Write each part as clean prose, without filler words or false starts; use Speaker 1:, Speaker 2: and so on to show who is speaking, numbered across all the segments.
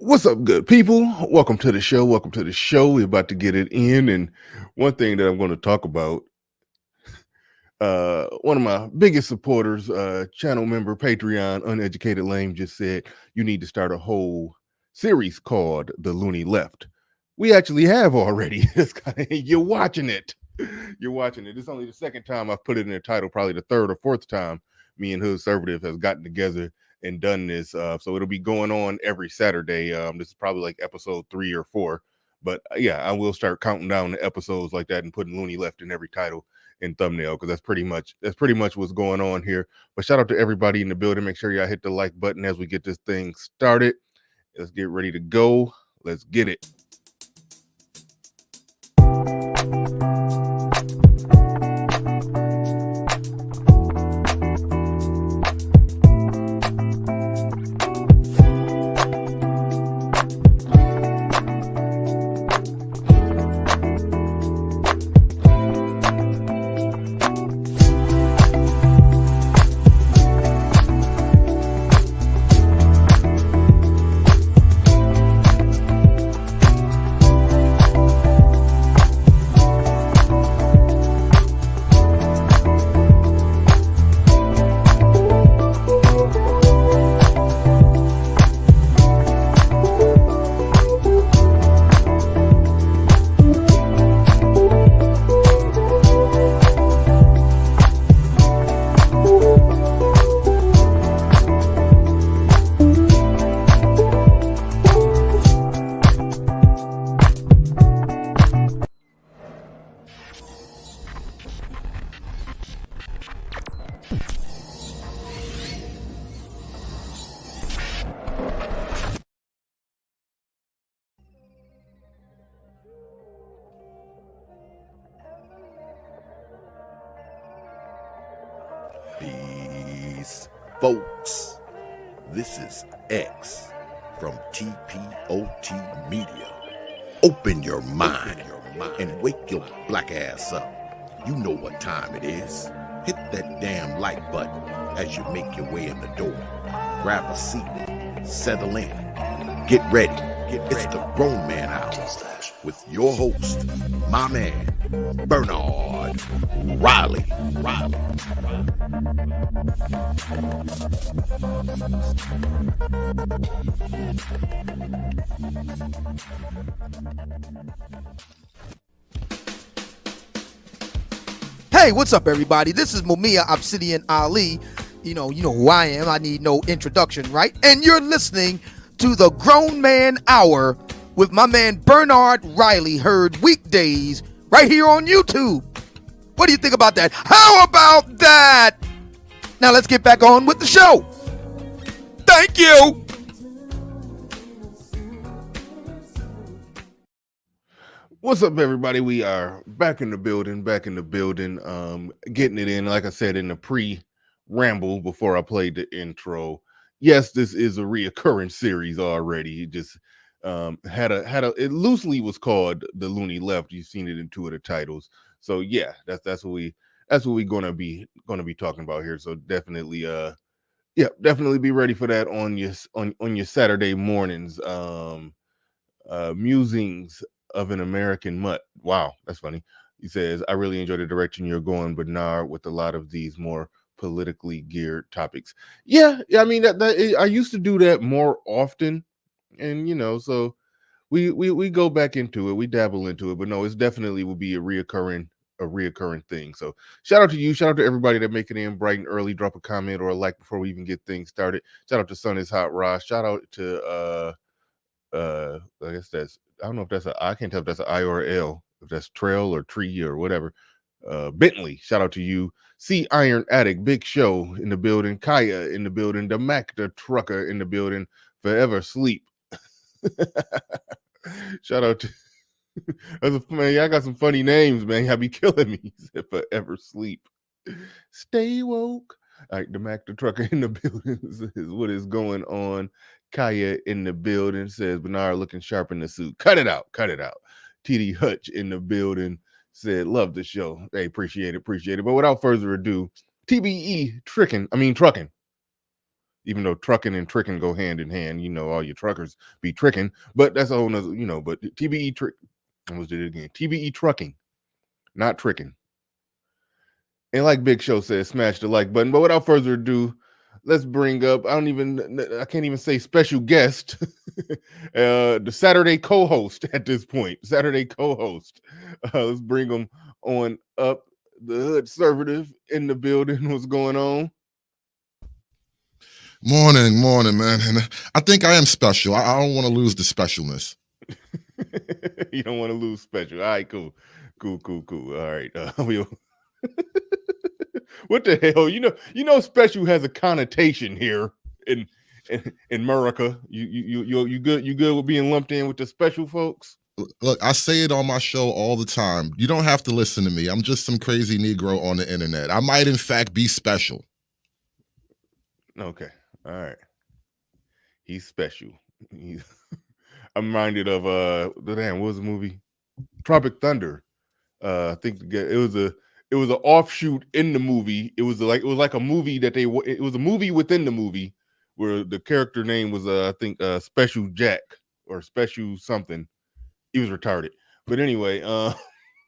Speaker 1: What's up, good people? Welcome to the show. Welcome to the show. We're about to get it in. And one thing that I'm going to talk about, one of my biggest supporters, channel member, Patreon, Uneducated Lame, just said you need to start a whole series called The Looney Left. We actually have already. You're watching it. You're watching it. It's only the second time I've put it in the title, probably the third or fourth time me and Hood Conservative has gotten together and done this. So it'll be going on every Saturday. This is probably like episode 3 or 4. But yeah, I will start counting down the episodes like that and putting Looney Left in every title and thumbnail because that's pretty much what's going on here. But shout out to everybody in the building. Make sure y'all hit the like button as we get this thing started. Let's get ready to go. Let's get it.
Speaker 2: Peace, folks. This is X from TPOT Media. Open your mind and wake your black ass up. You know what time it is. Hit that damn like button as you make your way in the door. Grab a seat, settle in, get ready. It's the Grown Man Hour with your host, my man, Bernard Riley.
Speaker 3: Hey, what's up, everybody? This is Mumia Obsidian Ali. You know who I am. I need no introduction, right? And you're listening to the Grown Man Hour with my man Bernard Riley, heard weekdays right here on YouTube. What do you think about that? How about that? Now let's get back on with the show. Thank you.
Speaker 1: What's up, everybody? We are back in the building, getting it in, like I said, in the pre-ramble before I played the intro. Yes, this is a reoccurring series already. It just it loosely was called The Looney Left. You've seen it in 2 of the titles. So yeah, that's what we gonna be talking about here. So definitely definitely be ready for that on your Saturday mornings. Musings of an American Mutt. Wow, that's funny. He says, I really enjoy the direction you're going, Bernard, with a lot of these more politically geared topics. Yeah, I mean I used to do that more often, and so we go back into it, we dabble into it, but no, it's definitely will be a reoccurring thing. So shout out to you, shout out to everybody that make it in bright and early. Drop a comment or a like before we even get things started. Shout out to Sun is Hot Ross. Shout out to I guess I don't know if I can't tell if that's an I or L, if that's trail or tree or whatever. Bentley, shout out to you. C Iron Addict, Big Show in the building. Kaya in the building. The Mac the Trucker in the building. Forever Sleep. Shout out to man, y'all got some funny names, man. Y'all be killing me. He said Forever Sleep. Stay woke. All right, the Mac the Trucker in the building is what is going on. Kaya in the building says Bernard looking sharp in the suit. Cut it out. TD Hutch in the building said love the show. Hey, appreciate it. But without further ado, TBE trucking. even though trucking and tricking go hand in hand. You know, all your truckers be tricking, but that's a whole nother, you know, but TBE trick, I almost did it again. TBE trucking, not tricking. And like Big Show says, smash the like button. But without further ado, let's bring up, I can't even say special guest, the Saturday co-host at this point. Saturday co-host. Let's bring him on up. The Hood Conservative in the building. What's going on?
Speaker 4: Morning, man. And I think I am special. I don't want to lose the specialness.
Speaker 1: You don't want to lose special. All right, cool. All right. What the hell? You know, special has a connotation here in America. You good with being lumped in with the special folks?
Speaker 4: Look, I say it on my show all the time. You don't have to listen to me. I'm just some crazy Negro on the internet. I might, in fact, be special.
Speaker 1: Okay. All right. He's special. I'm reminded of what was the movie? Tropic Thunder. I think it was an offshoot in the movie. It was like a movie it was a movie within the movie where the character name was I think Special Jack or Special something. He was retarded. But anyway,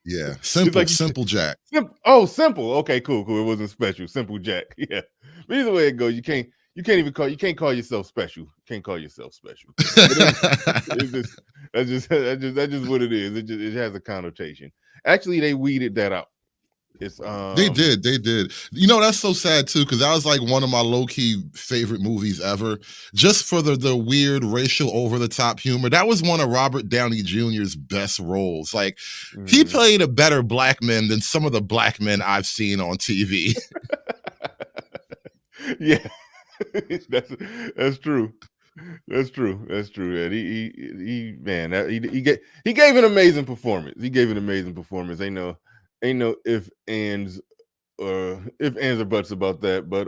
Speaker 4: yeah, simple Jack.
Speaker 1: Simple. Okay, cool. It wasn't Special. Simple Jack. Yeah. But either way it goes, you can't call yourself special. You can't call yourself special. That's just what it is. It has a connotation. Actually, they weeded that out. It's
Speaker 4: They did. You know, that's so sad too, because that was like one of my low-key favorite movies ever. Just for the weird racial over-the-top humor. That was one of Robert Downey Jr.'s best roles. Like, he played a better black man than some of the black men I've seen on TV.
Speaker 1: Yeah. That's true. That's true. And he gave an amazing performance. Ain't no ifs, ands, or buts about that. But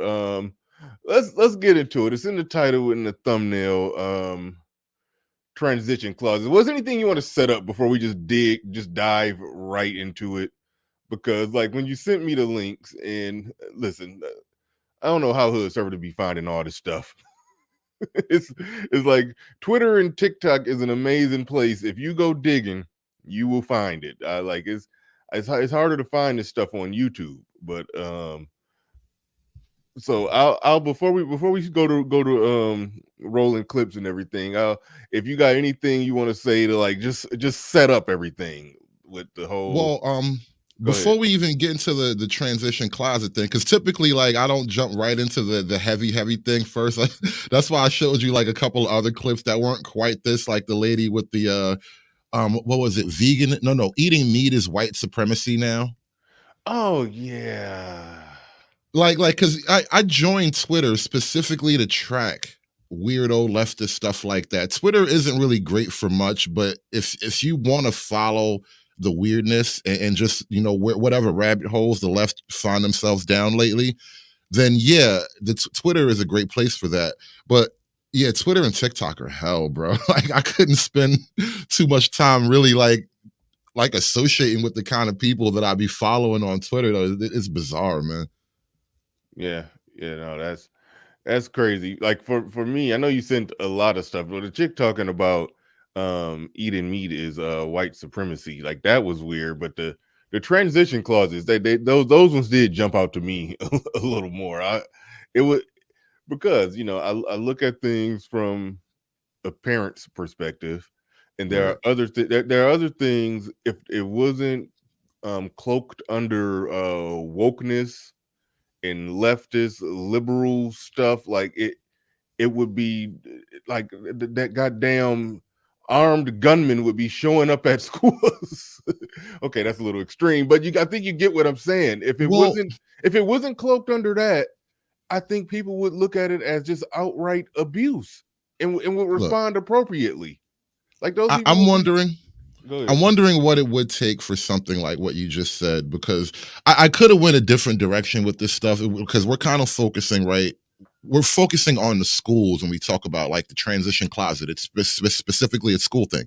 Speaker 1: let's get into it. It's in the title and the thumbnail. Transition clauses. Was there anything you want to set up before we just dive right into it? Because like when you sent me the links, and listen, I don't know how Hood Conservative be finding all this stuff. It's like Twitter and TikTok is an amazing place. If you go digging, you will find it. It's harder to find this stuff on YouTube, but so I'll before we go to rolling clips and everything, if you got anything you want to say to like just set up everything with the whole.
Speaker 4: Well, before we even get into the transition closet thing, because typically like I don't jump right into the heavy thing first. That's why I showed you like a couple of other clips that weren't quite this, like the lady with the what was it, vegan? No, eating meat is white supremacy now.
Speaker 1: Oh yeah.
Speaker 4: Like because I joined Twitter specifically to track weirdo leftist stuff like that. Twitter isn't really great for much, but if you want to follow the weirdness and just, you know, whatever rabbit holes the left find themselves down lately, then yeah, the Twitter is a great place for that. But yeah, Twitter and TikTok are hell, bro. Like I couldn't spend too much time really like associating with the kind of people that I be following on Twitter. Though it's bizarre, man.
Speaker 1: Yeah, no, that's crazy. Like for me, I know you sent a lot of stuff, but the chick talking about eating meat is white supremacy, like that was weird. But the transition clauses, those ones did jump out to me a little more. Because you know I look at things from a parent's perspective, and there are other things. If it wasn't cloaked under wokeness and leftist liberal stuff, like it would be like that goddamn armed gunman would be showing up at schools. Okay, that's a little extreme, but I think you get what I'm saying. If it wasn't cloaked under that, I think people would look at it as just outright abuse and would respond appropriately. Like those. I'm
Speaker 4: wondering what it would take for something like what you just said, because I could have went a different direction with this stuff, because we're kind of focusing on the schools when we talk about like the transition closet. It's specifically a school thing,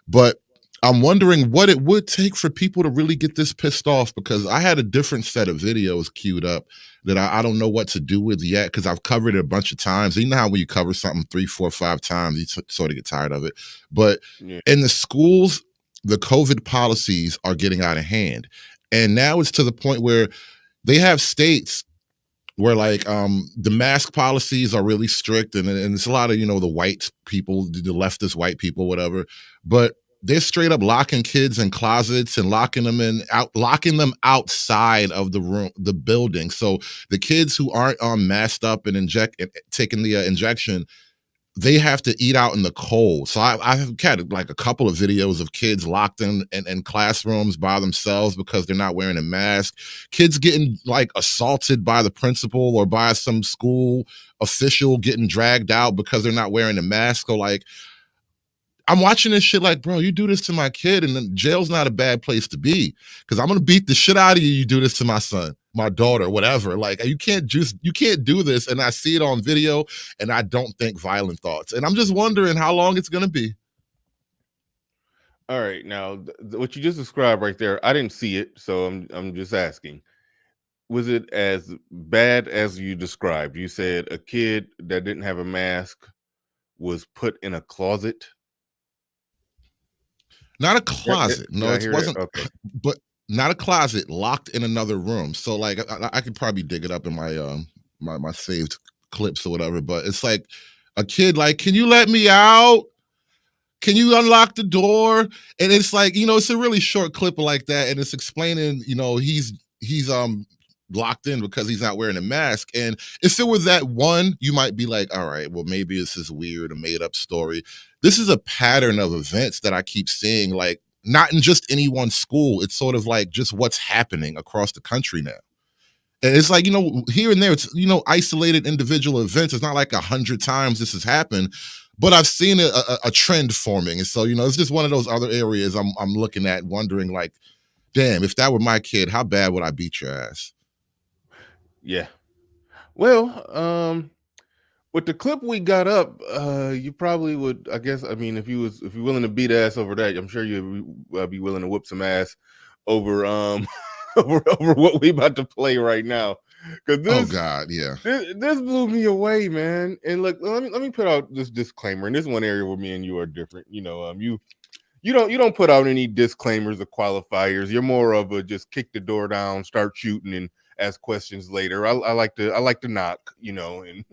Speaker 4: but I'm wondering what it would take for people to really get this pissed off, because I had a different set of videos queued up that I don't know what to do with yet, because I've covered it a bunch of times. You know how when you cover something 3, 4, 5 times, you sort of get tired of it. But
Speaker 1: Yeah.
Speaker 4: in the schools, the COVID policies are getting out of hand. And now it's to the point where they have states where like the mask policies are really strict, and it's a lot of, the white people, the leftist white people, whatever, but they're straight up locking kids in closets and locking them outside of the room, the building. So the kids who aren't masked up and taking the injection, they have to eat out in the cold. So I've had like a couple of videos of kids locked in classrooms by themselves because they're not wearing a mask. Kids getting like assaulted by the principal or by some school official, getting dragged out because they're not wearing a mask. So like, I'm watching this shit like, bro, you do this to my kid, and then jail's not a bad place to be, because I'm gonna beat the shit out of you. You do this to my son, my daughter, whatever. Like, you can't do this. And I see it on video, and I don't think violent thoughts. And I'm just wondering how long it's gonna be.
Speaker 1: All right, now what you just described right there, I didn't see it, so I'm just asking. Was it as bad as you described? You said a kid that didn't have a mask was put in a closet.
Speaker 4: Not a closet.
Speaker 1: Did
Speaker 4: No,
Speaker 1: I
Speaker 4: it
Speaker 1: hear that?
Speaker 4: wasn't.
Speaker 1: Okay.
Speaker 4: But not a closet, locked in another room. So like, I could probably dig it up in my my saved clips or whatever. But it's like a kid like, can you let me out? Can you unlock the door? And it's like, it's a really short clip like that, and it's explaining, he's locked in because he's not wearing a mask. And if it was that one, you might be like, all right, well, maybe this is weird, a made up story. This is a pattern of events that I keep seeing, like not in just any one school. It's sort of like just what's happening across the country now. And it's like, here and there, it's, isolated individual events. It's not like 100 times this has happened, but I've seen a trend forming. And so, it's just one of those other areas I'm looking at, wondering like, damn, if that were my kid, how bad would I beat your ass?
Speaker 1: Yeah. Well, with the clip we got up, you probably would, I guess. I mean, if you're willing to beat ass over that, I'm sure you'd be willing to whip some ass over over what we about to play right now. Because
Speaker 4: Oh God, yeah.
Speaker 1: this blew me away, man. And look, let me put out this disclaimer. And this is one area where me and you are different. You don't put out any disclaimers or qualifiers. You're more of a just kick the door down, start shooting, and ask questions later. I like to knock, and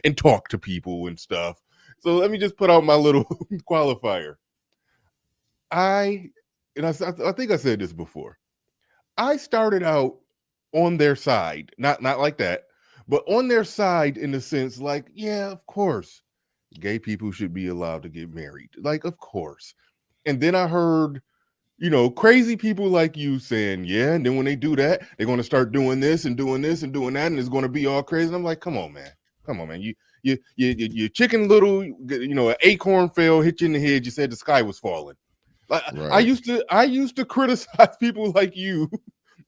Speaker 1: and talk to people and stuff. So let me just put out my little qualifier. I think I said this before. I started out on their side, not like that, but on their side in the sense like, yeah, of course, gay people should be allowed to get married. Like, of course. And then I heard, crazy people like you saying, yeah, and then when they do that, they're going to start doing this and doing this and doing that, and it's going to be all crazy. And I'm like, come on, man. You chicken little, an acorn fell, hit you in the head. You said the sky was falling. Like,
Speaker 4: Right.
Speaker 1: I used to criticize people like you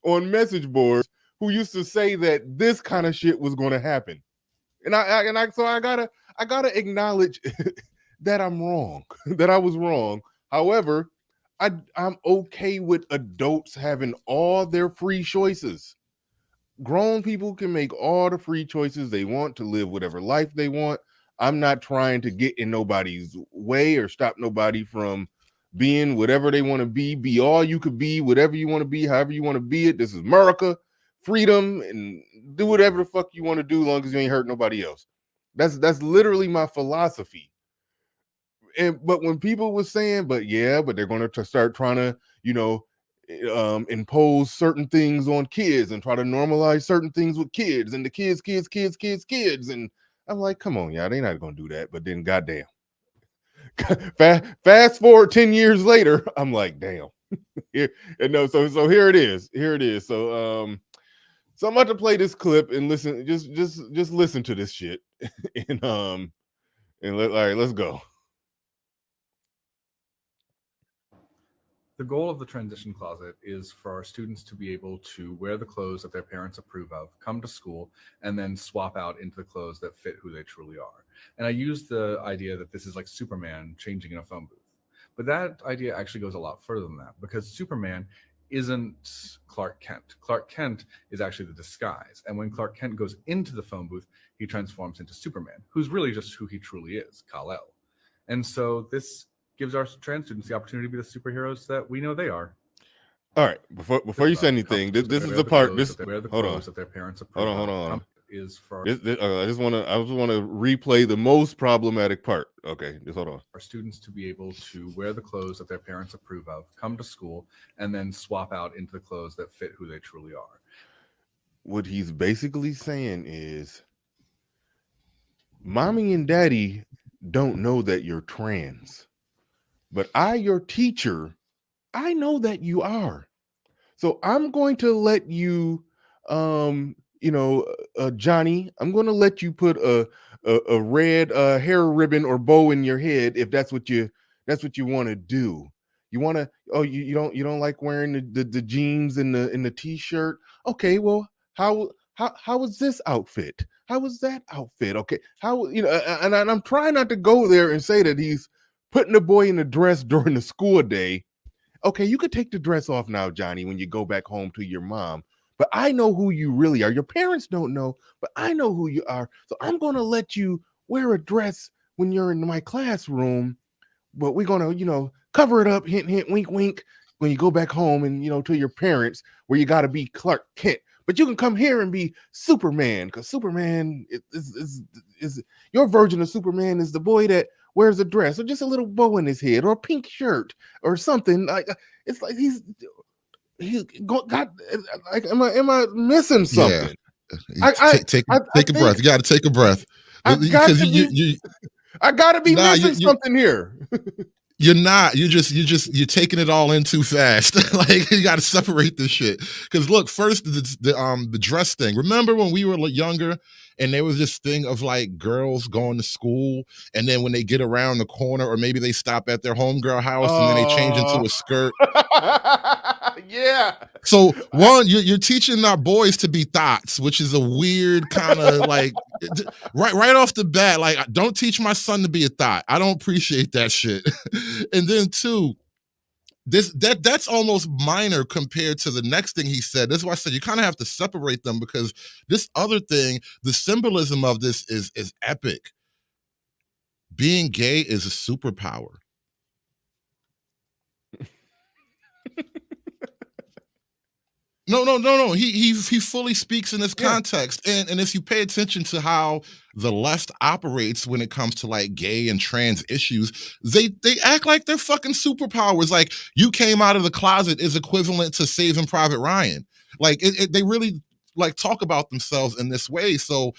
Speaker 1: on message boards who used to say that this kind of shit was going to happen, and I gotta acknowledge that I'm wrong, that I was wrong. However, I'm okay with adults having all their free choices. Grown people can make all the free choices they want to live whatever life they want. I'm not trying to get in nobody's way or stop nobody from being whatever they want to be all you could be, whatever you want to be, however you want to be it. This is America, freedom, and do whatever the fuck you want to do, long as you ain't hurt nobody else. That's literally my philosophy. But when people were saying, but they're going to start trying to, impose certain things on kids and try to normalize certain things with kids and the kids, and I'm like, come on, y'all, they not going to do that. But then, goddamn, fast forward 10 years later, I'm like, damn. So here it is. So so I'm about to play this clip and listen. Just listen to this shit, and all right, let's go.
Speaker 5: The goal of the transition closet is for our students to be able to wear the clothes that their parents approve of, come to school, and then swap out into the clothes that fit who they truly are. And I use the idea that this is like Superman changing in a phone booth. But that idea actually goes a lot further than that, because Superman isn't Clark Kent. Clark Kent is actually the disguise. And when Clark Kent goes into the phone booth, he transforms into Superman, who's really just who he truly is, Kal-El. And so this gives our trans students the opportunity to be the superheroes that we know they are.
Speaker 1: All right, before you say anything, this is the part. This
Speaker 5: Wear the
Speaker 1: hold on,
Speaker 5: clothes that their parents approve
Speaker 1: hold
Speaker 5: of.
Speaker 1: on.
Speaker 5: Is for
Speaker 1: I just want to replay the most problematic part. Okay, just hold on.
Speaker 5: our students to be able to wear the clothes that their parents approve of, come to school, and then swap out into the clothes that fit who they truly are.
Speaker 1: What he's basically saying is, mommy and daddy don't know that you're trans, but I, your teacher, I know that you are. So I'm going to let you, Johnny, I'm going to let you put a red hair ribbon or bow in your head if that's what you want to do. You want to? Oh, you don't like wearing the jeans and the t-shirt? Okay, well, how was this outfit? How was that outfit? Okay, how and I'm trying not to go there and say that he's putting the boy in a dress during the school day. Okay, you could take the dress off now, Johnny, when you go back home to your mom. But I know who you really are. Your parents don't know, but I know who you are. So I'm going to let you wear a dress when you're in my classroom, but we're going to, cover it up, hint, hint, wink, wink, when you go back home and, to your parents where you got to be Clark Kent. But you can come here and be Superman, because Superman is your version of Superman is the boy that wears a dress or just a little bow in his head or a pink shirt or something. Like it's like he's got like am I missing something?
Speaker 4: Take a breath. You got to take a breath
Speaker 1: I got to be missing something here.
Speaker 4: You're not. You're taking it all in too fast. Like you got to separate this shit. Because look, first the dress thing. Remember when we were younger and there was this thing of like girls going to school, and then when they get around the corner, or maybe they stop at their homegirl house and then they change into a skirt.
Speaker 1: Yeah.
Speaker 4: So one, you're teaching our boys to be thoughts, which is a weird kind of like right off the bat. Like, don't teach my son to be a thought. I don't appreciate that shit. And then two, that's almost minor compared to the next thing he said. That's why I said you kind of have to separate them, because this other thing, the symbolism of this is epic. Being gay is a superpower. No. He fully speaks in this context. And if you pay attention to how the left operates when it comes to like gay and trans issues, they act like they're fucking superpowers. Like you came out of the closet is equivalent to Saving Private Ryan. Like they really like talk about themselves in this way. So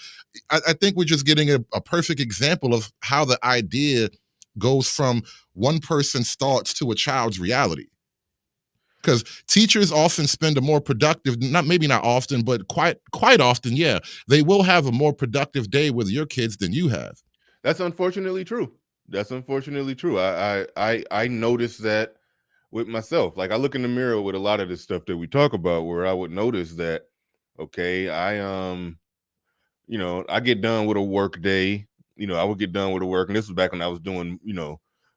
Speaker 4: I think we're just getting a perfect example of how the idea goes from one person's thoughts to a child's reality. Because teachers often spend a more productive, maybe not often, but quite often, yeah, they will have a more productive day with your kids than you have.
Speaker 1: That's unfortunately true. I noticed that with myself. Like I look in the mirror with a lot of this stuff that we talk about, where I would notice that, okay, I get done with a work day. I would get done with a work, and this was back when I was doing,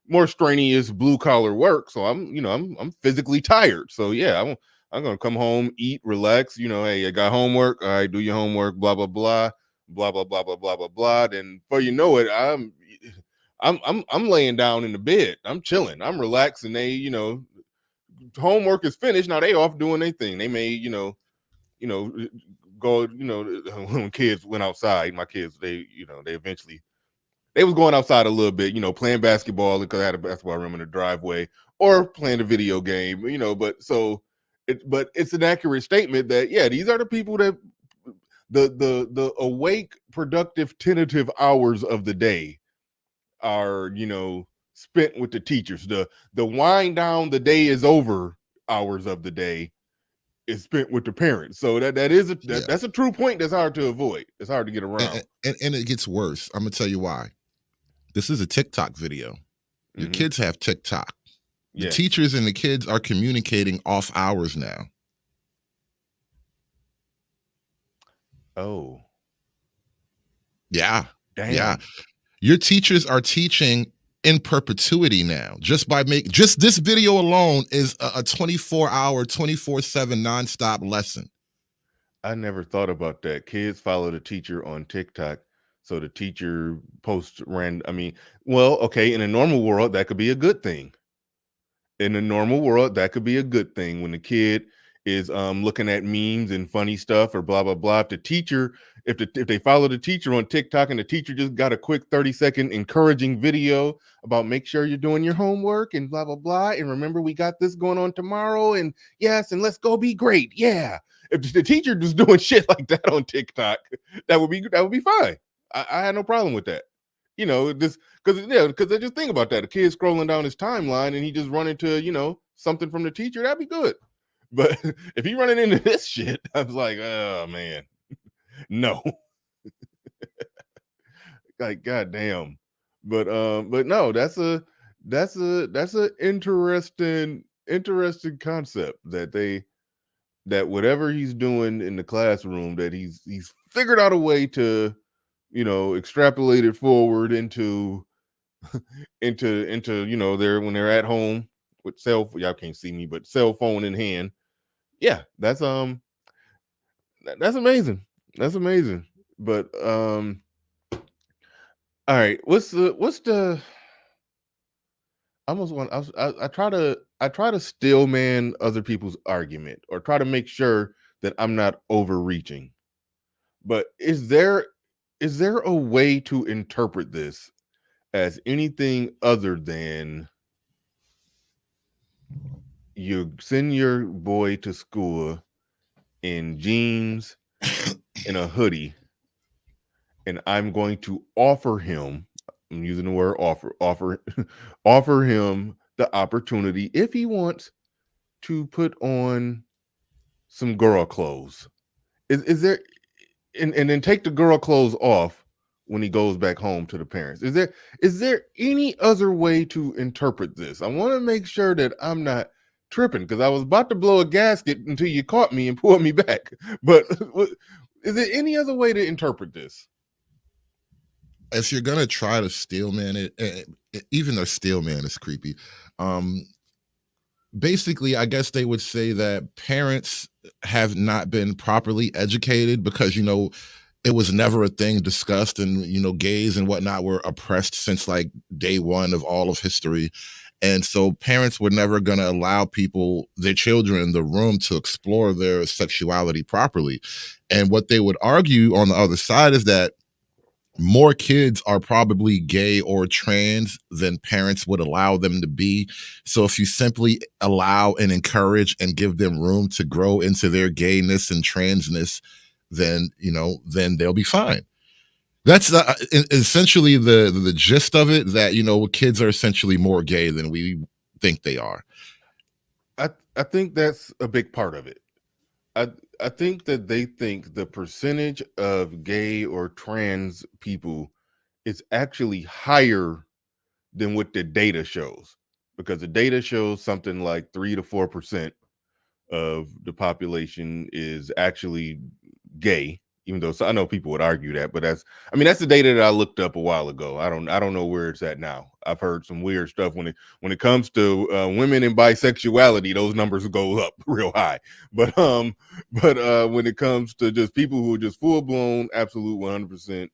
Speaker 1: more strenuous blue collar work. So I'm physically tired. So yeah, I'm gonna come home, eat, relax. Hey, I got homework. All right, do your homework. Blah blah blah, blah blah blah blah blah blah blah. Then before you know it, I'm laying down in the bed. I'm chilling. I'm relaxed, and they homework is finished. Now they off doing their thing. They may go. When kids went outside, my kids they eventually. They was going outside a little bit, playing basketball because I had a basketball room in the driveway, or playing a video game, but it's an accurate statement that, yeah, these are the people that the awake, productive, tentative hours of the day are, spent with the teachers. The wind down, the day is over hours of the day is spent with the parents. So that's a true point that's hard to avoid. It's hard to get around.
Speaker 4: And it gets worse. I'm gonna tell you why. This is a TikTok video. Your kids have TikTok. The teachers and the kids are communicating off hours now.
Speaker 1: Oh.
Speaker 4: Yeah.
Speaker 1: Damn.
Speaker 4: Yeah. Your teachers are teaching in perpetuity now. Just this video alone is a 24-hour, 24/7 nonstop lesson.
Speaker 1: I never thought about that. Kids follow the teacher on TikTok, so the teacher posts well, okay, in a normal world, that could be a good thing. In a normal world, that could be a good thing when the kid is looking at memes and funny stuff or blah blah blah. If the teacher, if they follow the teacher on TikTok and the teacher just got a quick 30-second encouraging video about make sure you're doing your homework and blah blah blah, and remember we got this going on tomorrow, and yes, and let's go be great. Yeah. If the teacher was doing shit like that on TikTok, that would be fine. I had no problem with that. You know, this because I just think about that. A kid scrolling down his timeline and he just run into, something from the teacher, that'd be good. But if he running into this shit, I was like, oh man, no. Like, goddamn. But no, that's a interesting concept that whatever he's doing in the classroom, that he's figured out a way to, extrapolate it forward into when they're at home with y'all can't see me, but cell phone in hand. Yeah, that's amazing. That's amazing. But all right, what's the I almost want I try to still man other people's argument or try to make sure that I'm not overreaching. But is there a way to interpret this as anything other than you send your boy to school in jeans and a hoodie, and I'm going to offer him, I'm using the word offer him the opportunity, if he wants, to put on some girl clothes. Is there, and then take the girl clothes off when he goes back home to the parents? Is there any other way to interpret this? I want to make sure that I'm not tripping, because I was about to blow a gasket until you caught me and pulled me back. But is there any other way to interpret this?
Speaker 4: If you're gonna try to steelman it, even though steelman is creepy, basically, I guess they would say that parents have not been properly educated because, it was never a thing discussed, and, gays and whatnot were oppressed since like day one of all of history. And so parents were never going to allow their children, the room to explore their sexuality properly. And what they would argue on the other side is that more kids are probably gay or trans than parents would allow them to be. So if you simply allow and encourage and give them room to grow into their gayness and transness, then they'll be fine. That's essentially the gist of it, that, kids are essentially more gay than we think they are.
Speaker 1: I think that's a big part of it. I think that they think the percentage of gay or trans people is actually higher than what the data shows, because the data shows something like 3 to 4% of the population is actually gay, even though I know people would argue that, but that's the data that I looked up a while ago. I don't know where it's at now. I've heard some weird stuff when it comes to women and bisexuality, those numbers go up real high. But when it comes to just people who are just full blown, absolute 100%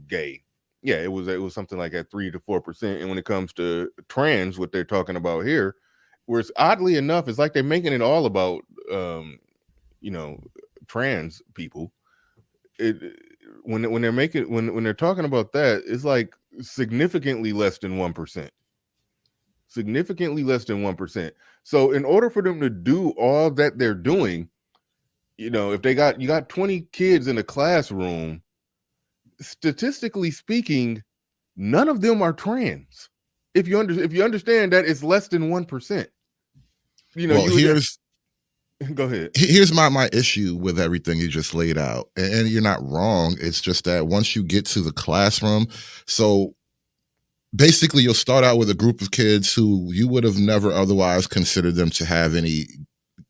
Speaker 1: gay, yeah, it was something like at 3 to 4%. And when it comes to trans, what they're talking about here, where it's oddly enough, it's like they're making it all about trans people. When they're talking about that, it's like significantly less than 1%. Significantly less than 1%. So in order for them to do all that they're doing, if you got 20 kids in a classroom, statistically speaking, none of them are trans. If you understand that it's less than 1%. Go ahead.
Speaker 4: Here's my issue with everything you just laid out. And you're not wrong. It's just that once you get to the classroom, so basically you'll start out with a group of kids who you would have never otherwise considered them to have any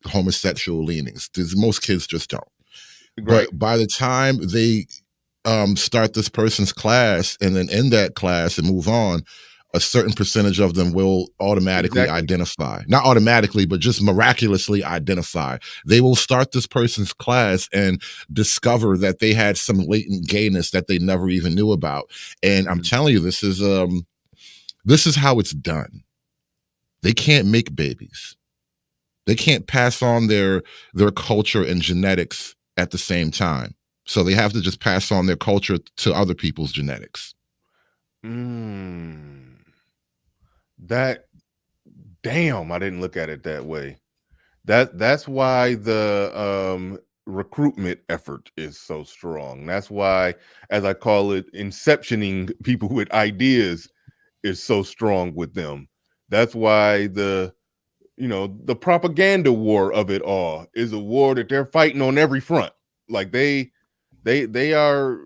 Speaker 4: homosexual leanings. Most kids just don't. Right. But by the time they start this person's class and then end that class and move on, a certain percentage of them will automatically
Speaker 1: Exactly.
Speaker 4: identify. Not automatically, but just miraculously identify. They will start this person's class and discover that they had some latent gayness that they never even knew about. And I'm telling you, this is how it's done. They can't make babies. They can't pass on their culture and genetics at the same time. So they have to just pass on their culture to other people's genetics.
Speaker 1: That, damn, I didn't look at it that way. That's why the recruitment effort is so strong. That's why, as I call it, inceptioning people with ideas is so strong with them. That's why the propaganda war of it all is a war that they're fighting on every front. Like they are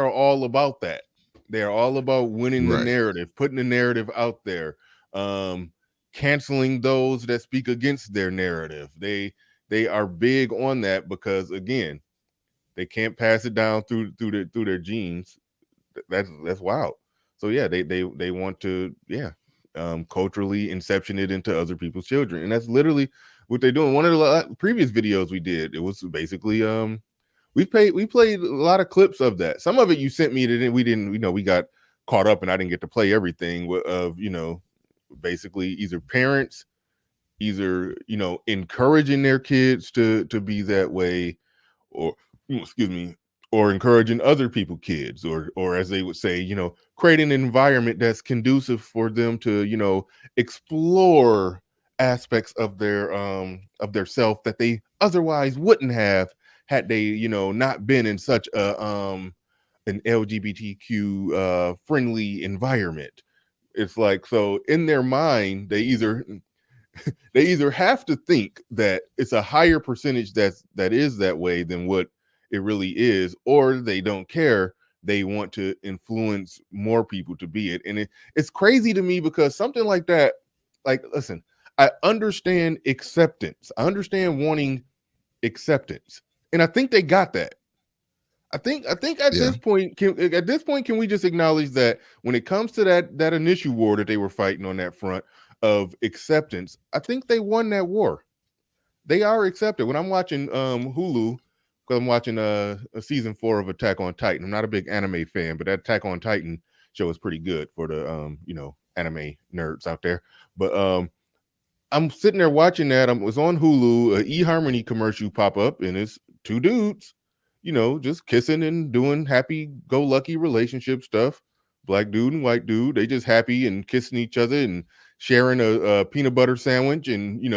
Speaker 1: all about that. They are all about winning the narrative, putting the narrative out there, canceling those that speak against their narrative. They are big on that because, again, they can't pass it down through their genes. That's wild. So yeah, they want to culturally inception it into other people's children, and that's literally what they're doing. One of the previous videos we did, it was basically we played a lot of clips of that. Some of it you sent me that we didn't, we got caught up and I didn't get to play everything of, basically either parents encouraging their kids to be that way, or or encouraging other people's kids, or as they would say, creating an environment that's conducive for them to, explore aspects of their self that they otherwise wouldn't have had they, not been in such an LGBTQ friendly environment. It's like, so in their mind, they either have to think that it's a higher percentage that is that way than what it really is, or they don't care. They want to influence more people to be it. And it's crazy to me because something like that, like, listen, I understand acceptance. I understand wanting acceptance. And I think they got that. I think at this point, can we just acknowledge that when it comes to that initial war that they were fighting on that front of acceptance, I think they won that war. They are accepted. When I'm watching Hulu, because I'm watching a season 4 of Attack on Titan. I'm not a big anime fan, but that Attack on Titan show is pretty good for the anime nerds out there. But I'm sitting there watching that. I was on Hulu, a eHarmony commercial pop up, and it's two dudes, just kissing and doing happy-go-lucky relationship stuff. Black dude and white dude, they just happy and kissing each other and sharing a peanut butter sandwich, and it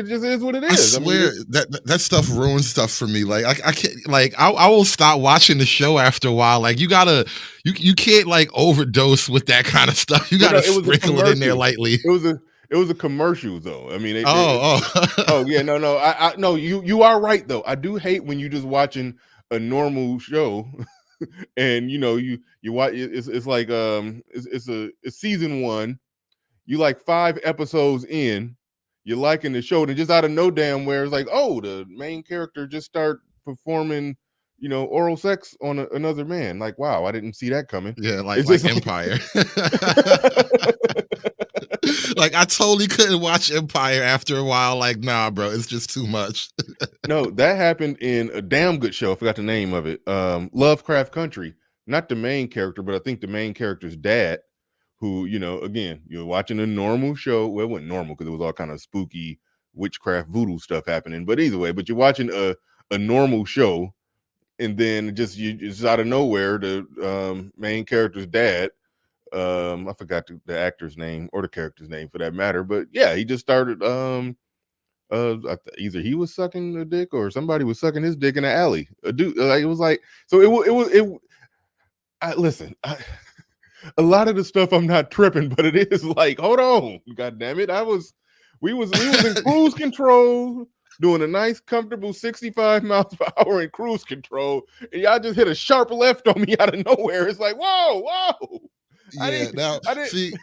Speaker 1: just is what it is.
Speaker 4: I swear that stuff ruins stuff for me. Like I can't, like I will stop watching the show after a while. Like you can't like overdose with that kind of stuff. You gotta sprinkle it in there lightly.
Speaker 1: It was a commercial though. I mean,
Speaker 4: oh
Speaker 1: yeah, no, I no, you are right though. I do hate when you just watching a normal show. And you watch it's like it's season 1, you like 5 episodes in, you're liking the show, and just out of no damn where it's like, oh, the main character just start performing oral sex on another man. Like, wow, I didn't see that coming.
Speaker 4: Yeah, like Empire. Like I totally couldn't watch Empire after a while. Like, nah, bro, it's just too much.
Speaker 1: No, that happened in a damn good show. I forgot the name of it. Lovecraft Country. Not the main character, but I think the main character's dad, who, again, you're watching a normal show. Well, it wasn't normal because it was all kind of spooky witchcraft voodoo stuff happening. But either way, but you're watching a normal show, and then just out of nowhere, the main character's dad, I forgot the actor's name or the character's name for that matter, but yeah, he just started either he was sucking a dick or somebody was sucking his dick in the alley. A dude, like, it was like, so listen, a lot of the stuff I'm not tripping, but it is like, hold on, god damn it, we was in cruise control doing a nice comfortable 65 miles per hour in cruise control, and y'all just hit a sharp left on me out of nowhere. It's like, whoa.
Speaker 4: Yeah, now see,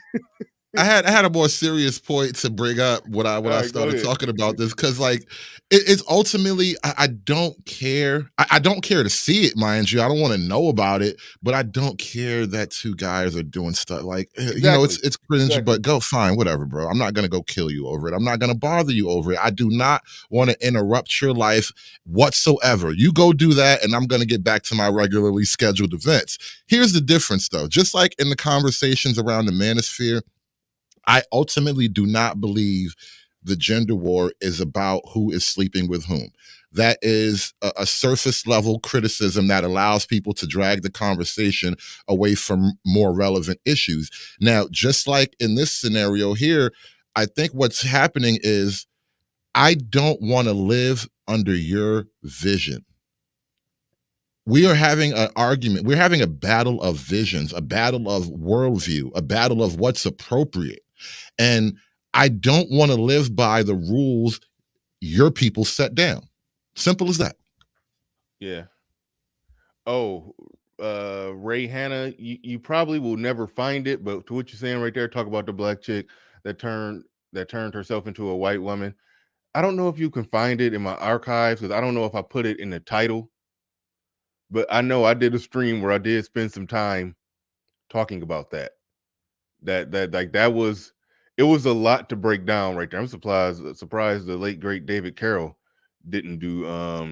Speaker 4: I had a more serious point to bring up when I
Speaker 1: All right, go
Speaker 4: started
Speaker 1: ahead.
Speaker 4: talking about this, because like it's ultimately I don't care. I don't care to see it, mind you. I don't want to know about it, but I don't care that two guys are doing stuff like
Speaker 1: Exactly.
Speaker 4: it's cringe,
Speaker 1: Exactly.
Speaker 4: but go fine, whatever, bro. I'm not gonna go kill you over it. I'm not gonna bother you over it. I do not want to interrupt your life whatsoever. You go do that, and I'm gonna get back to my regularly scheduled events. Here's the difference, though. Just like in the conversations around the manosphere, I ultimately do not believe the gender war is about who is sleeping with whom. That is a surface level criticism that allows people to drag the conversation away from more relevant issues. Now, just like in this scenario here, I think what's happening is I don't want to live under your vision. We are having an argument. We're having a battle of visions, a battle of worldview, a battle of what's appropriate. And I don't want to live by the rules your people set down. Simple as that.
Speaker 1: Yeah. Oh, Ray Hanna, you probably will never find it, but to what you're saying right there, talk about the black chick that turned herself into a white woman. I don't know if you can find it in my archives, because I don't know if I put it in the title, but I know I did a stream where I did spend some time talking about that. It was a lot to break down right there. I'm surprised the late great David Carroll didn't do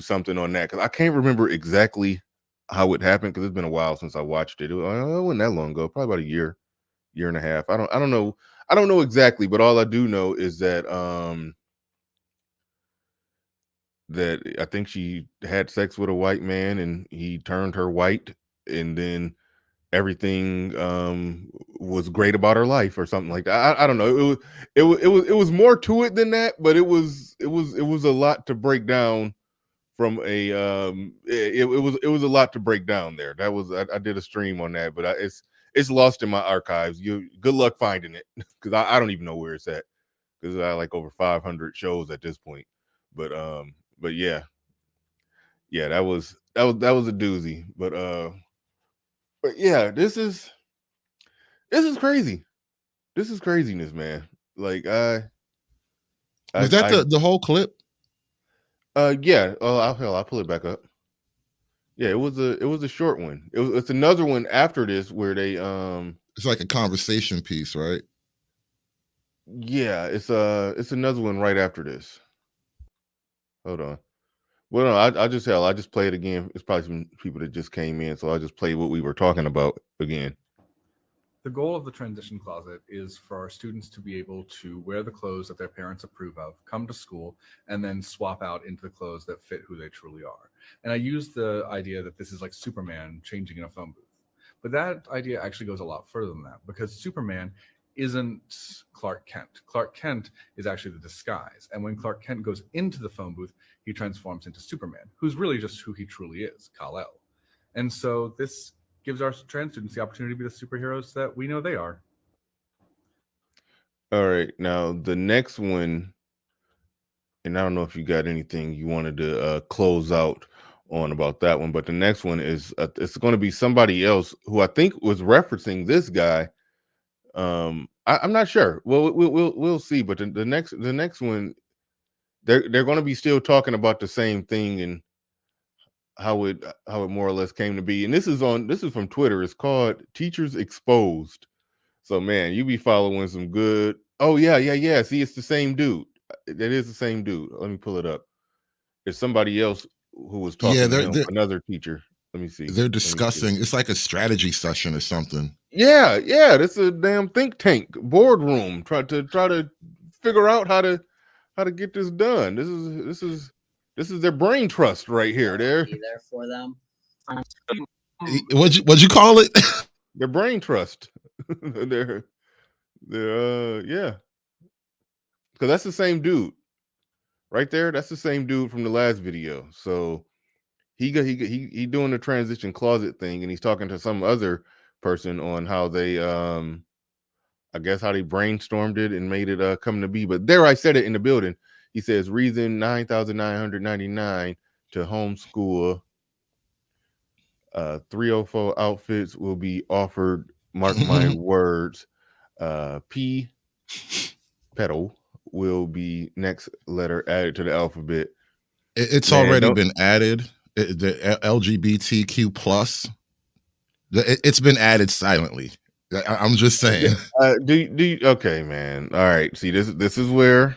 Speaker 1: something on that, because I can't remember exactly how it happened, because it's been a while since I watched it. It wasn't that long ago, probably about a year and a half. I don't know exactly, but all I do know is that that I think she had sex with a white man and he turned her white, and then everything was great about her life or something like that. I don't know. It was more to it than that, but it was a lot to break down from a it was a lot to break down there. That was I did a stream on that, but it's lost in my archives. Good luck finding it, because I don't even know where it's at, because I like over 500 shows at this point. But yeah, that was a doozy. But yeah, this is crazy. This is craziness, man. Like
Speaker 4: Was that the whole clip?
Speaker 1: Yeah. Oh, I'll pull it back up. Yeah, it was a short one. It's another one after this where they
Speaker 4: It's like a conversation piece, right?
Speaker 1: yeah, it's another one right after this. Hold on. Well, no, I just play it again. It's probably some people that just came in, so I'll just play what we were talking about again.
Speaker 5: The goal of the transition closet is for our students to be able to wear the clothes that their parents approve of, come to school, and then swap out into the clothes that fit who they truly are. And I use the idea that this is like Superman changing in a phone booth. But that idea actually goes a lot further than that, because Superman isn't Clark Kent. Clark Kent is actually the disguise. And when Clark Kent goes into the phone booth, he transforms into Superman, who's really just who he truly is, Kal-El. And so this gives our trans students the opportunity to be the superheroes that we know they are.
Speaker 1: All right, now the next one, and I don't know if you got anything you wanted to close out on about that one, but the next one is it's going to be somebody else who I think was referencing this guy. I'm not sure. Well, we'll see. But the next one, they're going to be still talking about the same thing and how it more or less came to be. And this is from Twitter. It's called Teachers Exposed. So man, you be following some good. Oh yeah. See, it's the same dude. That is the same dude. Let me pull it up. It's somebody else who was talking
Speaker 4: Yeah,
Speaker 1: to him, another teacher. Let me see.
Speaker 4: They're discussing. It's like a strategy session or something.
Speaker 1: Yeah. This is a damn think tank boardroom. Try to figure out how to get this done. This is their brain trust right here.
Speaker 6: Be there for them.
Speaker 4: What'd you call it?
Speaker 1: Their brain trust. they're yeah. Because that's the same dude right there. That's the same dude from the last video. So he doing the transition closet thing, and he's talking to some other person on how they I guess how they brainstormed it and made it come to be. But there, I said it in the building. He says reason 9,999 to homeschool. 304 outfits will be offered Mark my words. P petal will be next letter added to the alphabet.
Speaker 4: It's
Speaker 1: Man,
Speaker 4: already
Speaker 1: don't.
Speaker 4: been added. The LGBTQ plus. It's been added silently. I'm just saying.
Speaker 1: Okay, man. All right. See, this is where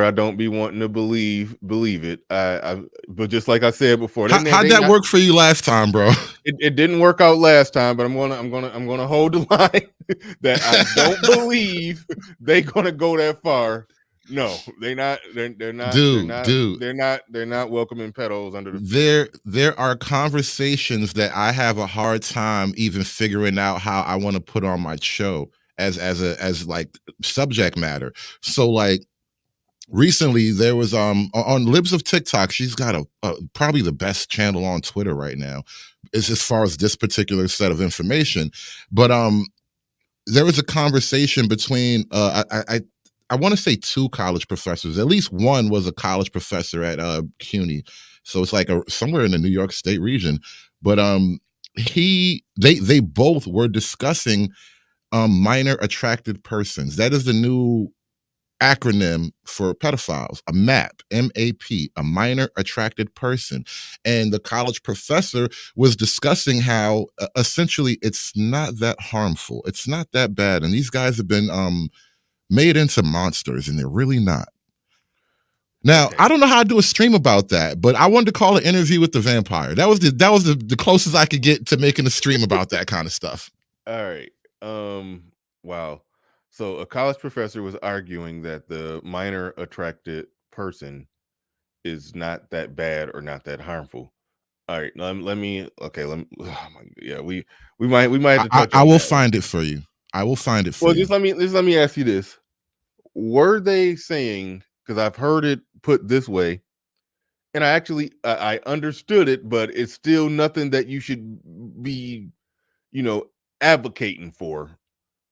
Speaker 1: I don't be wanting to believe it. But just like I said before,
Speaker 4: How'd that work for you last time, bro?
Speaker 1: It didn't work out last time, but I'm gonna hold the line that I don't believe they gonna go that far. No, they're not. They're not.
Speaker 4: Dude.
Speaker 1: They're not welcoming pedals under the.
Speaker 4: There are conversations that I have a hard time even figuring out how I want to put on my show as like subject matter. So like recently there was on Libs of TikTok, she's got a probably the best channel on Twitter right now, is as far as this particular set of information. But there was a conversation between I want to say two college professors. At least one was a college professor at CUNY, so it's like somewhere in the New York State region. But they both were discussing minor attracted persons. That is the new acronym for pedophiles, a MAP, M-A-P, a minor attracted person. And the college professor was discussing how essentially it's not that harmful. It's not that bad. And these guys have been made into monsters, and they're really not. Now,
Speaker 1: Okay.
Speaker 4: I don't know how to do a stream about that, but I wanted to call an interview with the vampire. That was the closest I could get to making a stream about that kind of stuff.
Speaker 1: All right. Wow. So a college professor was arguing that the minor attracted person is not that bad or not that harmful. All right. Let me. Okay. Oh my, yeah. We might have to touch
Speaker 4: I
Speaker 1: on
Speaker 4: will
Speaker 1: that.
Speaker 4: find it for you. I will find it for
Speaker 1: Well,
Speaker 4: you.
Speaker 1: just let me ask you this: were they saying? Because I've heard it put this way, and I understood it, but it's still nothing that you should be, advocating for.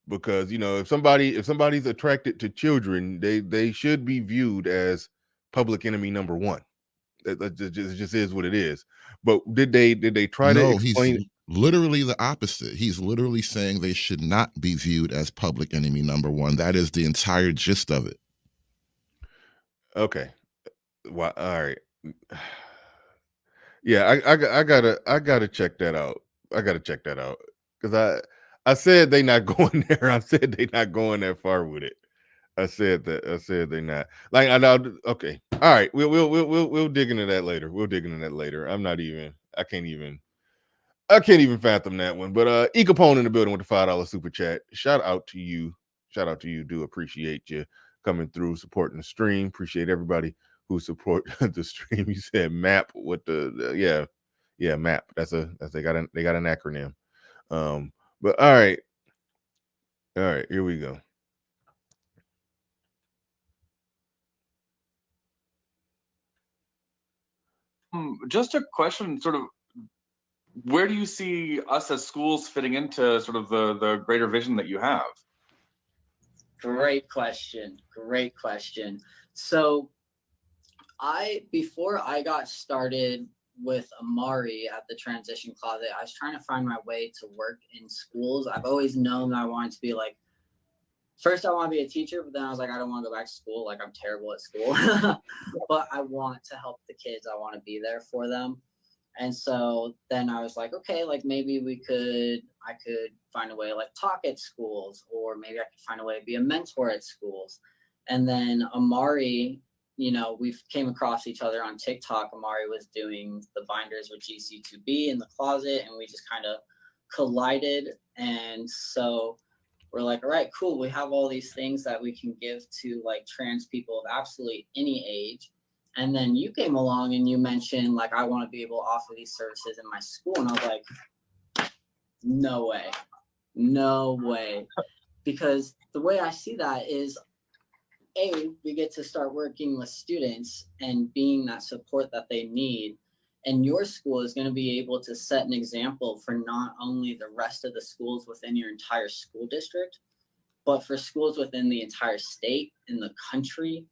Speaker 1: Because if somebody's attracted to children, they should be viewed as public enemy number one. That just is what it is. But did they try to
Speaker 4: No, he's
Speaker 1: explain?
Speaker 4: literally the opposite. He's literally saying they should not be viewed as public enemy number one. That is the entire gist of it.
Speaker 1: Okay, well, all right. Yeah, I gotta check that out. I gotta check that out because I said they not going there. I said they not going that far with it. I said that. I said they not like I know. Okay, all right. We'll dig into that later. We'll dig into that later. I'm not even. I can't even fathom that one. But Ecopone in the building with the $5 super chat. Shout out to you. Shout out to you. Do appreciate you coming through, supporting the stream. Appreciate everybody who support the stream. You said MAP with yeah MAP. That's they got an acronym. But all right, here we go.
Speaker 6: Just a question, sort of, where do you see us as schools fitting into sort of the greater vision that you have?
Speaker 7: Great question. So before I got started with Amari at the Transition Closet, I was trying to find my way to work in schools. I've always known that I wanted to be like, first I want to be a teacher, but then I was like, I don't want to go back to school. Like, I'm terrible at school, but I want to help the kids. I want to be there for them. And so then I was like, okay, like maybe I could find a way to like talk at schools, or maybe I could find a way to be a mentor at schools. And then Amari, we came across each other on TikTok. Amari was doing the binders with GC2B in the closet, and we just kind of collided. And so we're like, all right, cool. We have all these things that we can give to like trans people of absolutely any age. And then you came along and you mentioned like, I want to be able to offer these services in my school. And I was like, no way. Because the way I see that is, we get to start working with students and being that support that they need. And your school is going to be able to set an example for not only the rest of the schools within your entire school district, but for schools within the entire state, in the country.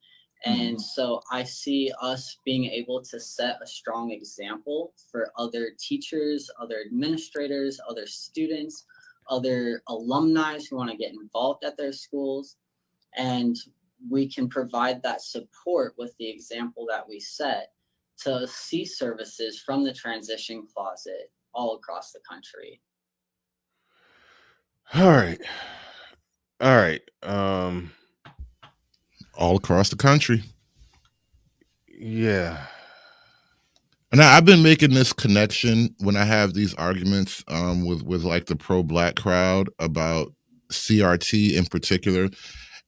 Speaker 7: And so I see us being able to set a strong example for other teachers, other administrators, other students, other alumni who want to get involved at their schools. And we can provide that support with the example that we set to see services from the transition closet all across the country.
Speaker 1: All right.
Speaker 4: All across the country.
Speaker 1: Yeah.
Speaker 4: And I've been making this connection when I have these arguments with like the pro-black crowd about CRT in particular.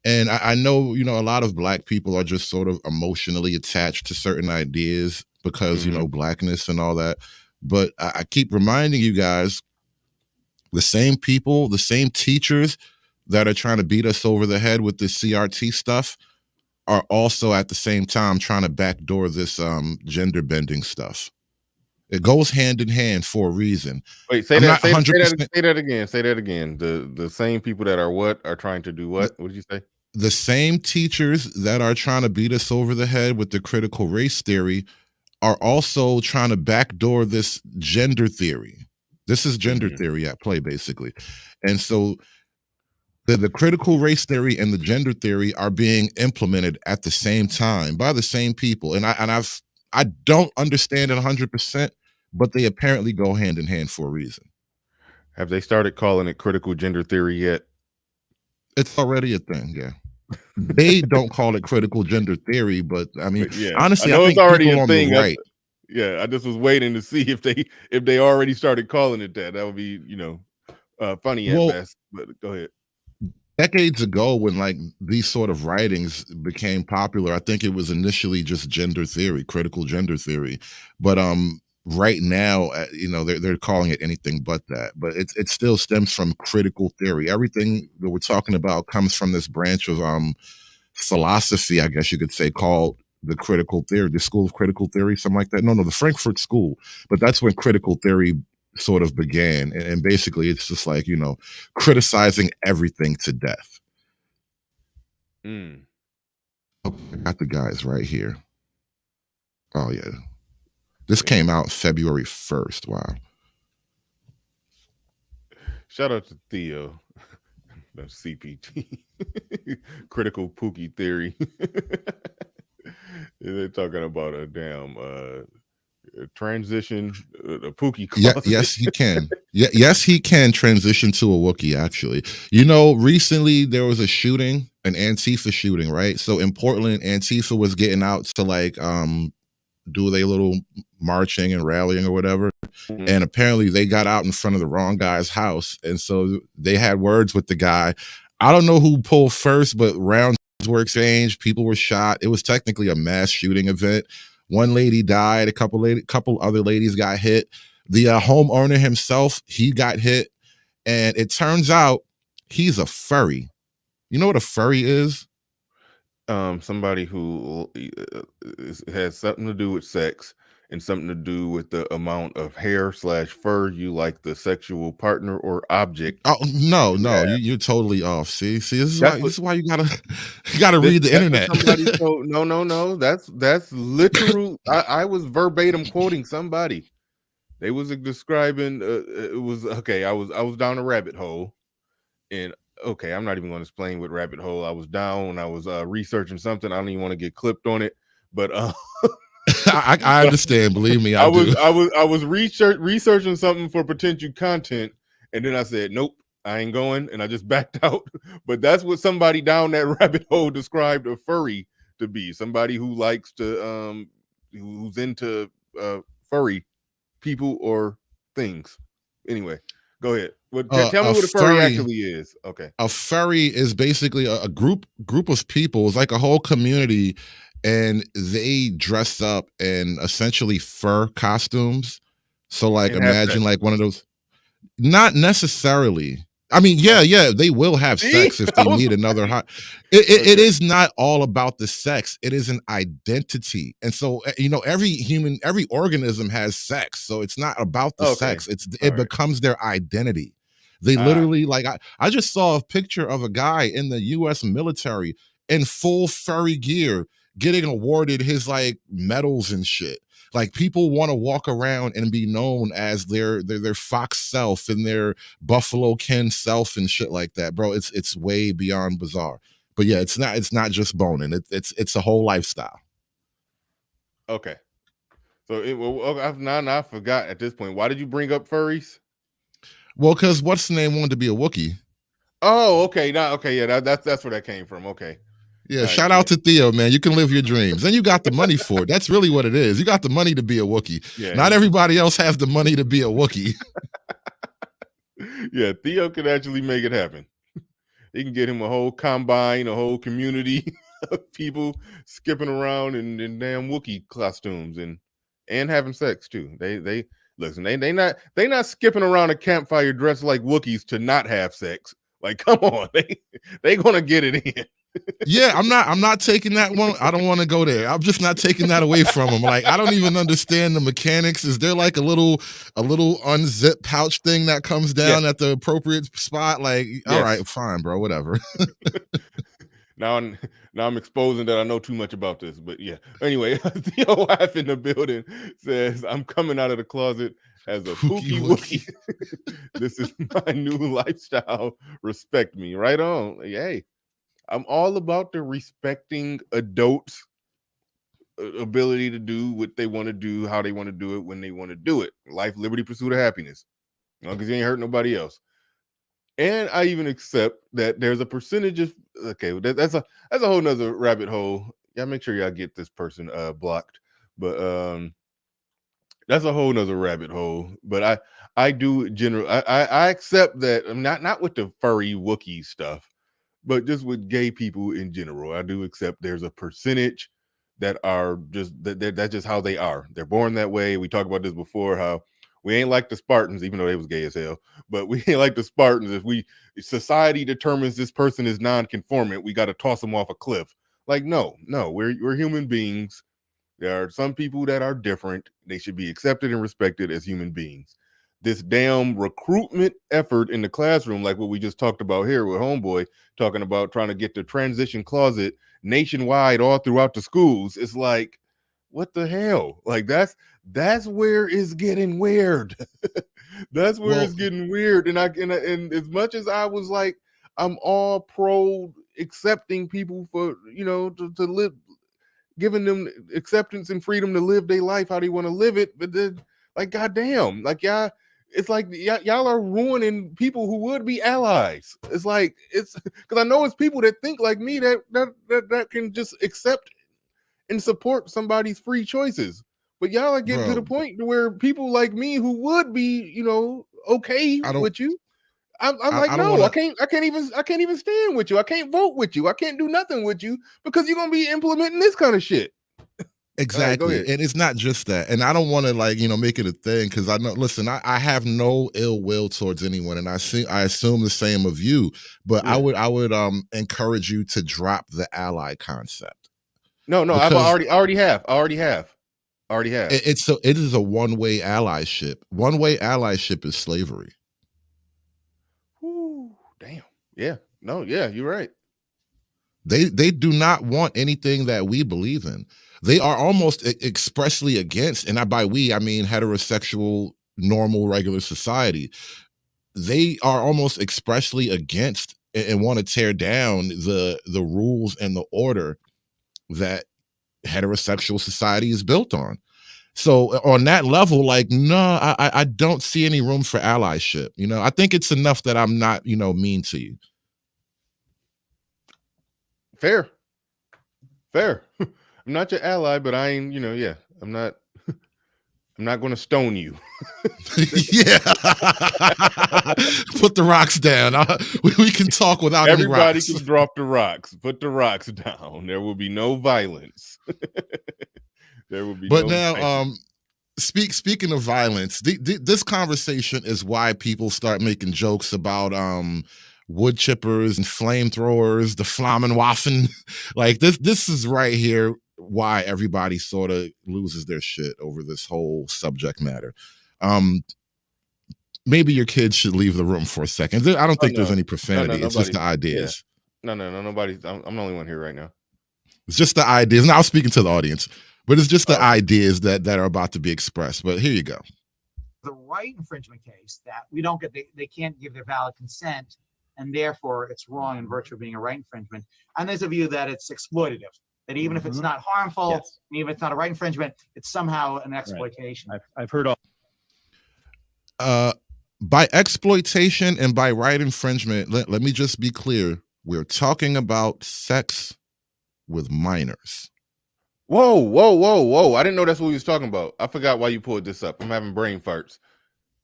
Speaker 4: And I know, you know, a lot of black people are just sort of emotionally attached to certain ideas because, you know, blackness and all that. But I keep reminding you guys, the same people, the same teachers that are trying to beat us over the head with this CRT stuff are also at the same time trying to backdoor this gender bending stuff. It goes hand in hand for a reason.
Speaker 1: Wait, say that again. Say that again. The same people that are what are trying to do what? What did you say?
Speaker 4: The same teachers that are trying to beat us over the head with the critical race theory are also trying to backdoor this gender theory. This is gender theory at play, basically. And so the critical race theory and the gender theory are being implemented at the same time by the same people. And I don't understand it 100%, but they apparently go hand in hand for a reason.
Speaker 1: Have they started calling it critical gender theory yet?
Speaker 4: It's already a thing, yeah. They don't call it critical gender theory, but I mean, honestly, I think
Speaker 1: it's already a thing.
Speaker 4: Right.
Speaker 1: I just was waiting to see if they already started calling it that. That would be, you know, funny at best. But go ahead.
Speaker 4: Decades ago, when like these sort of writings became popular, I think it was initially just gender theory, critical gender theory. But right now, you know, they're calling it anything but that. But it still stems from critical theory. Everything that we're talking about comes from this branch of philosophy, I guess you could say, called the critical theory, the school of critical theory, something like that. No, the Frankfurt School. But that's when critical theory sort of began. And basically it's just like, you know, criticizing everything to death. Oh, I got the guys right here. Oh yeah. This came out February 1st. Wow.
Speaker 1: Shout out to Theo. The CPT. Critical Pookie theory. They're talking about a damn transition, a Pookie closet.
Speaker 4: Yes, he can. Yes, he can transition to a Wookiee, actually. You know, recently there was a shooting, an Antifa shooting, right? So in Portland, Antifa was getting out to like do their little marching and rallying or whatever. And apparently they got out in front of the wrong guy's house. And so they had words with the guy. I don't know who pulled first, but rounds were exchanged. People were shot. It was technically a mass shooting event. One lady died. A couple other ladies got hit. The homeowner himself, he got hit. And it turns out he's a furry. You know what a furry is?
Speaker 1: Somebody who has something to do with sex and something to do with the amount of hair/fur you like the sexual partner or object.
Speaker 4: Oh no, you're totally off. See, this is why you gotta read the internet.
Speaker 1: No. That's literal. I was verbatim quoting somebody. They was describing. It was okay. I was down a rabbit hole, and okay, I'm not even going to explain what rabbit hole I was down when I was researching something. I don't even want to get clipped on it, but
Speaker 4: I understand. Believe me,
Speaker 1: I was researching something for potential content, and then I said, nope, I ain't going, and I just backed out. But that's what somebody down that rabbit hole described a furry to be: somebody who likes to who's into furry people or things. Anyway, go ahead. Well, tell me what a furry actually is. Okay.
Speaker 4: A furry is basically a group of people. It's like a whole community, and they dress up in essentially fur costumes. So like imagine like one of those, not necessarily. I mean, yeah, they will have sex if they need another hot. It is not all about the sex. It is an identity. And so, you know, every organism has sex. So it's not about the sex. It becomes their identity. They literally, like, I just saw a picture of a guy in the U.S. military in full furry gear. getting awarded his like medals and shit. Like people want to walk around and be known as their Fox self and their Buffalo Ken self and shit like that, bro. It's way beyond bizarre. But yeah, it's not just boning. It's a whole lifestyle.
Speaker 1: Okay. So I forgot at this point. Why did you bring up furries?
Speaker 4: Well, because what's the name wanted to be a Wookiee.
Speaker 1: Oh, okay. Now, okay, yeah, that's where that came from. Okay.
Speaker 4: Yeah, shout out to Theo, man. You can live your dreams. And you got the money for it. That's really what it is. You got the money to be a Wookiee.
Speaker 1: Yeah.
Speaker 4: Not everybody else has the money to be a Wookiee.
Speaker 1: Yeah, Theo can actually make it happen. He can get him a whole combine, a whole community of people skipping around in damn Wookiee costumes and having sex too. They listen, they not skipping around a campfire dressed like Wookiees to not have sex. Like, come on, they gonna get it in.
Speaker 4: Yeah, I'm not taking that one. I don't want to go there. I'm just not taking that away from him. Like, I don't even understand the mechanics. Is there like a little unzip pouch thing that comes down at the appropriate spot? Like, all right, fine, bro, whatever.
Speaker 1: Now I'm exposing that I know too much about this, but yeah. Anyway, Theo wife in the building says, I'm coming out of the closet as a Pookie Wookie. This is my new lifestyle. Respect me. Right on. Hey, I'm all about the respecting adults' ability to do what they want to do, how they want to do it, when they want to do it. Life, liberty, pursuit of happiness. Because you ain't hurt nobody else. And I even accept that there's a percentage of that's a whole nother rabbit hole. Yeah, make sure y'all get this person blocked. But that's a whole nother rabbit hole. But I do I accept that. I'm not with the furry Wookiee stuff, but just with gay people in general. I do accept there's a percentage that are just that's just how they are. They're born that way. We talked about this before, how we ain't like the Spartans, even though they was gay as hell, but we ain't like the Spartans. If society determines this person is non-conformant, we got to toss them off a cliff. Like, no, we're human beings. There are some people that are different. They should be accepted and respected as human beings. This damn recruitment effort in the classroom, like what we just talked about here with Homeboy, talking about trying to get the transition closet nationwide all throughout the schools. It's like, what the hell? Like, that's where it's getting weird. That's where it's getting weird. And and as much as I was like, I'm all pro accepting people for, to live, giving them acceptance and freedom to live their life how they want to live it. But then, like, goddamn, like, y'all, it's like y'all are ruining people who would be allies. It's like, it's because I know it's people that think like me that can just accept and support somebody's free choices. But y'all are getting to the point to where people like me who would be, okay with you. I'm like, no, I can't even stand with you. I can't vote with you. I can't do nothing with you because you're gonna be implementing this kind of shit.
Speaker 4: Exactly.
Speaker 1: Right,
Speaker 4: and it's not just that. And I don't want to make it a thing, because I know, listen, I have no ill will towards anyone, and I assume the same of you. But yeah. I would encourage you to drop the ally concept.
Speaker 1: No, I already have.
Speaker 4: It is a one-way allyship. One-way allyship is slavery.
Speaker 1: Ooh, damn. Yeah. No, yeah, you're right.
Speaker 4: They do not want anything that we believe in. They are almost expressly against, and by we, I mean heterosexual, normal, regular society. They are almost expressly against and want to tear down the rules and the order that heterosexual society is built on. So on that level, like, no, I don't see any room for allyship. I think it's enough that I'm not, mean to you.
Speaker 1: Fair. I'm not your ally, but I ain't, I'm not going to stone you.
Speaker 4: Yeah. Put the rocks down. We can talk without
Speaker 1: everybody
Speaker 4: any rocks.
Speaker 1: Can drop the rocks. Put the rocks down. There will be no violence. There will be.
Speaker 4: But now, speaking of violence, this conversation is why people start making jokes about wood chippers and flamethrowers, the Flammenwaffen. Like this is right here why everybody sort of loses their shit over this whole subject matter. Maybe your kids should leave the room for a second. I don't think there's any profanity. It's just the ideas.
Speaker 1: Yeah. No, nobody's. I'm the only one here right now.
Speaker 4: It's just the ideas. Now I'm speaking to the audience, but it's just the ideas that are about to be expressed. But here you go.
Speaker 8: The right infringement case that we don't get, they can't give their valid consent, and therefore it's wrong in virtue of being a right infringement. And there's a view that it's exploitative, that even if it's not harmful,
Speaker 9: Yes.
Speaker 8: even if it's not a right infringement, it's somehow an exploitation.
Speaker 9: I've heard all.
Speaker 4: By exploitation and by right infringement, let me just be clear. We're talking about sex with minors.
Speaker 1: Whoa, whoa, whoa, whoa! I didn't know that's what we was talking about. I forgot why you pulled this up. I'm having brain farts.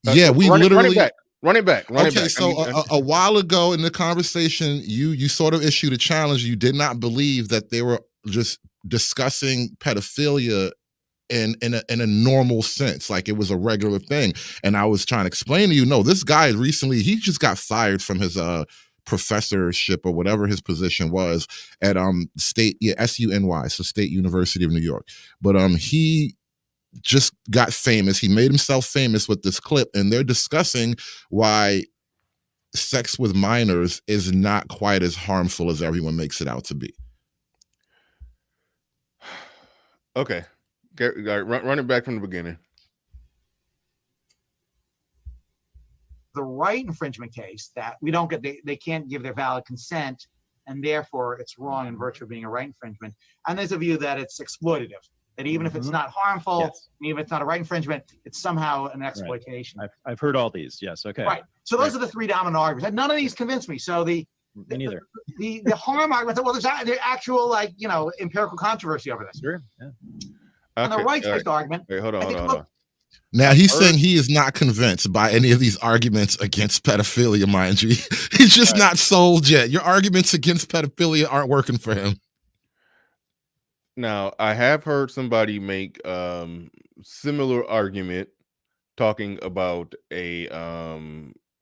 Speaker 4: Yeah, we literally
Speaker 1: run it back.
Speaker 4: Okay, so a while ago in the conversation, you sort of issued a challenge. You did not believe that they were just discussing pedophilia in a normal sense, like it was a regular thing. And I was trying to explain to you, no, this guy recently, he just got fired from his professorship or whatever his position was at SUNY, so State University of New York. But he just got famous. He made himself famous with this clip, and they're discussing why sex with minors is not quite as harmful as everyone makes it out to be.
Speaker 1: Okay, run it back from the beginning.
Speaker 8: The right infringement case that we don't get, they can't give their valid consent, and therefore it's wrong in virtue of being a right infringement. And there's a view that it's exploitative, that even if it's not harmful,
Speaker 9: Yes.
Speaker 8: even if it's not a right infringement, it's somehow an exploitation.
Speaker 9: I've heard all these. Yes. Okay.
Speaker 8: Right. So those are the three dominant arguments. And none of these convince me. So
Speaker 9: Me neither.
Speaker 8: the harm argument, well, there's actual empirical controversy over this.
Speaker 9: Sure. Yeah.
Speaker 8: And the rights-based argument.
Speaker 1: Wait, hold on.
Speaker 4: Now he's saying he is not convinced by any of these arguments against pedophilia, mind you. He's just not sold yet. Your arguments against pedophilia aren't working for him.
Speaker 1: Now, I have heard somebody make similar argument talking about a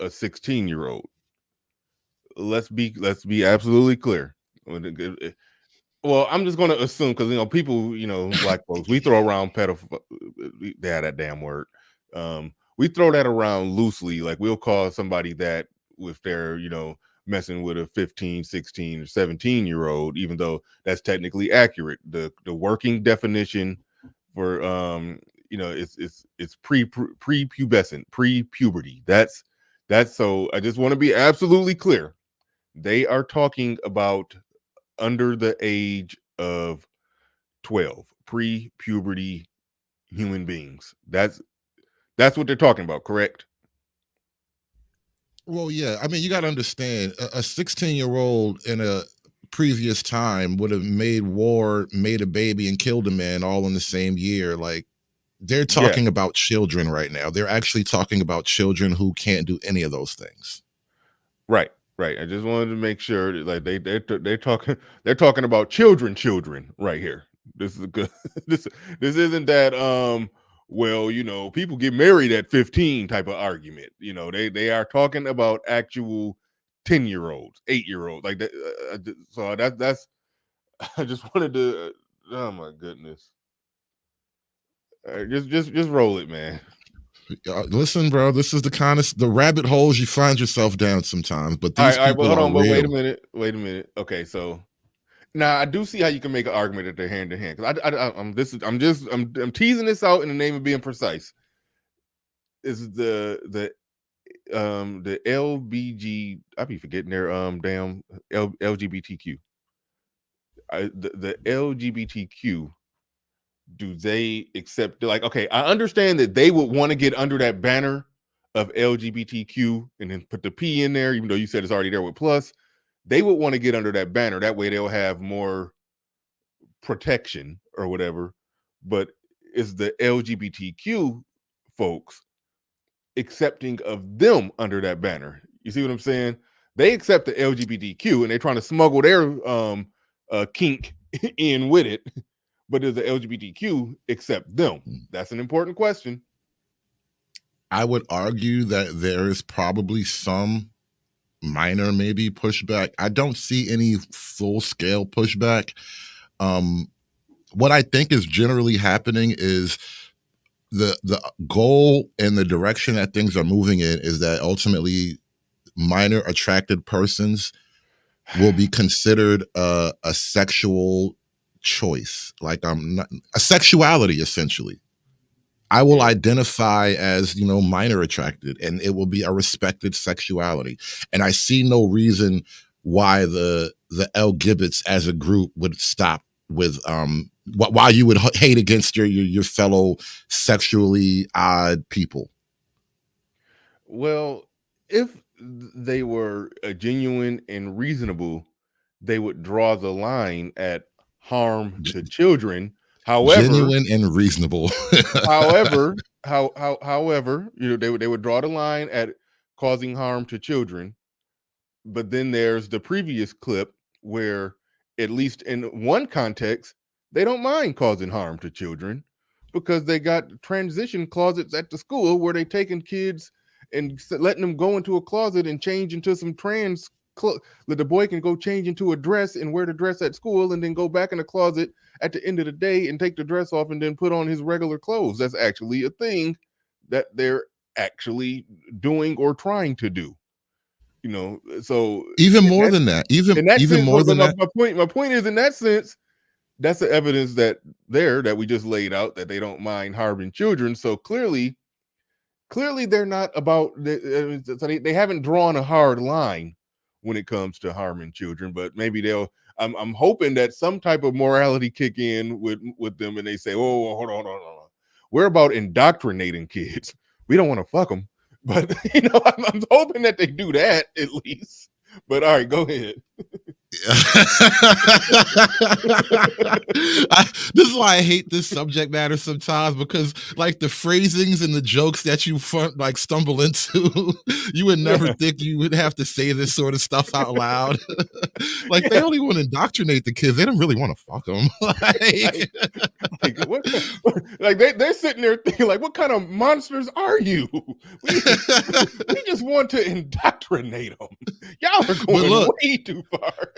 Speaker 1: 16-year-old. Let's be absolutely clear. Well, I'm just going to assume, because people, black folks, we throw around they had that damn word. We throw that around loosely. Like, we'll call somebody that if they're messing with a 15, 16, or 17-year-old, even though that's technically accurate. The working definition for it's prepubescent, pre-puberty. That's so I just want to be absolutely clear. They are talking about under the age of 12, pre-puberty human beings. That's what they're talking about, correct?
Speaker 4: Well, yeah. I mean, you got to understand, a 16-year-old in a previous time would have made war, made a baby, and killed a man all in the same year. Like, they're talking about children right now. They're actually talking about children who can't do any of those things.
Speaker 1: Right. I just wanted to make sure that, like, they're talking about children right here. This is good. This isn't that well, people get married at 15 type of argument. They are talking about actual 10-year-olds, 8-year-olds, like that. So that's I just wanted to. Oh my goodness. Just roll it, man.
Speaker 4: Listen, bro, this is the kind of the rabbit holes you find yourself down sometimes. But these
Speaker 1: all right,
Speaker 4: people
Speaker 1: hold on, but
Speaker 4: real.
Speaker 1: wait a minute. Okay, so now I do see how you can make an argument that they're hand to hand, because I'm teasing this out in the name of being precise. Is the LBG? I be forgetting their damn LGBTQ. The LGBTQ. Do they accept, like, okay, I understand that they would want to get under that banner of LGBTQ and then put the P in there, even though you said it's already there with plus. They would want to get under that banner. That way they'll have more protection or whatever. But is the LGBTQ folks accepting of them under that banner? You see what I'm saying? They accept the LGBTQ and they're trying to smuggle their kink in with it. But does the LGBTQ accept them? That's an important question.
Speaker 4: I would argue that there is probably some minor maybe pushback. I don't see any full-scale pushback. What I think is generally happening is the goal and the direction that things are moving in is that ultimately minor attracted persons will be considered a sexual choice, like I'm not a sexuality essentially. I will identify as, minor attracted, and it will be a respected sexuality. And I see no reason why the L Gibbets as a group would stop with why you would hate against your fellow sexually odd people.
Speaker 1: Well, if they were genuine and reasonable, they would draw the line at harm to children. However,
Speaker 4: Genuine and reasonable.
Speaker 1: however, however, they would draw the line at causing harm to children. But then there's the previous clip where, at least in one context, they don't mind causing harm to children because they got transition closets at the school where they taking kids and letting them go into a closet and change into some that the boy can go change into a dress and wear the dress at school and then go back in the closet at the end of the day and take the dress off and then put on his regular clothes. That's actually a thing that they're actually doing or trying to do. So
Speaker 4: even more than that,
Speaker 1: my point is, in that sense, that's the evidence that we just laid out that they don't mind harming children. So clearly they're not about they haven't drawn a hard line when it comes to harming children, but maybe I'm hoping that some type of morality kick in with them and they say, oh, hold on. We're about indoctrinating kids. We don't want to fuck them. But I'm hoping that they do that at least. But all right, go ahead.
Speaker 4: This is why I hate this subject matter sometimes, because like the phrasings and the jokes that you stumble into, you would never think you would have to say this sort of stuff out loud. Like they only want to indoctrinate the kids. They don't really want to fuck them.
Speaker 1: They're sitting there thinking, like, what kind of monsters are you? We just want to indoctrinate them. Y'all are going way too far.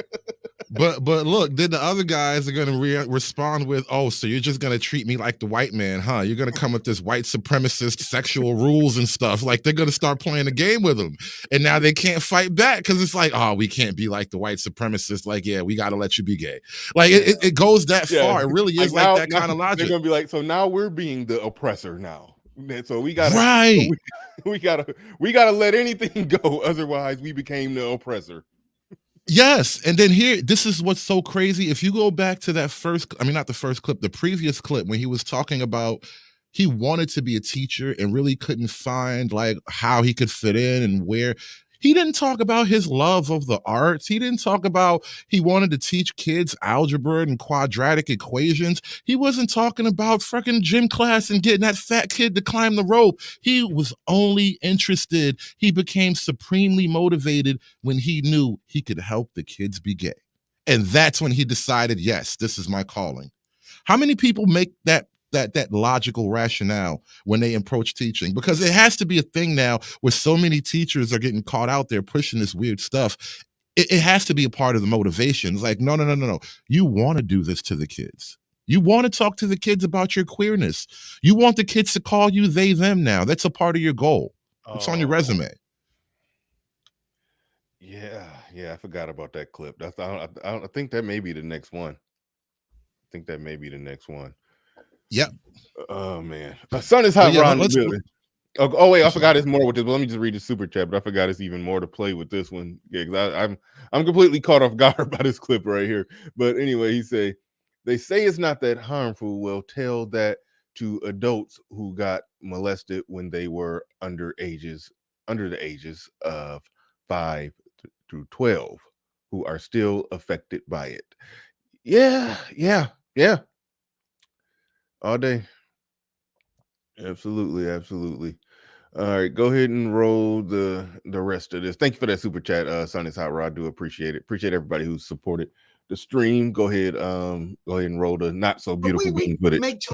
Speaker 4: But look, then the other guys are going to respond with, oh, so you're just going to treat me like the white man, huh? You're going to come with this white supremacist sexual rules and stuff. Like they're going to start playing a game with them. And now they can't fight back because it's like, oh, we can't be like the white supremacist. Like, yeah, we got to let you be gay. Like it goes that far. It really is like that kind of logic.
Speaker 1: They're going to be like, so now we're being the oppressor now. So we got to,
Speaker 4: right.
Speaker 1: we got to let anything go. Otherwise we became the oppressor.
Speaker 4: Yes, and then this is what's so crazy. If you go back to that not the first clip, the previous clip when he was talking about he wanted to be a teacher and really couldn't find like how he could fit in and where. He didn't talk about his love of the arts. He didn't talk about he wanted to teach kids algebra and quadratic equations. He wasn't talking about freaking gym class and getting that fat kid to climb the rope. He was only interested. He became supremely motivated when he knew he could help the kids be gay. And that's when he decided, yes, this is my calling. How many people make that logical rationale when they approach teaching? Because it has to be a thing now where so many teachers are getting caught out there pushing this weird stuff. It has to be a part of the motivation. It's like, no. You want to do this to the kids. You want to talk to the kids about your queerness. You want the kids to call you they, them now. That's a part of your goal. It's on your resume.
Speaker 1: Yeah, I forgot about that clip. I think that may be the next one.
Speaker 4: Yep.
Speaker 1: Oh man, my son is hot. Ron, really. Oh wait, I forgot it's more with this. But let me just read the super chat. But I forgot it's even more to play with this one. Yeah, because I'm completely caught off guard by this clip right here. But anyway, they say it's not that harmful. Well, tell that to adults who got molested when they were under the ages of 5 through 12, who are still affected by it. Yeah. All day. Absolutely. All right, go ahead and roll the rest of this. Thank you for that super chat, Son is Hot Rod. Do appreciate it. Appreciate everybody who supported the stream. Go ahead and roll the not so beautiful bean footage.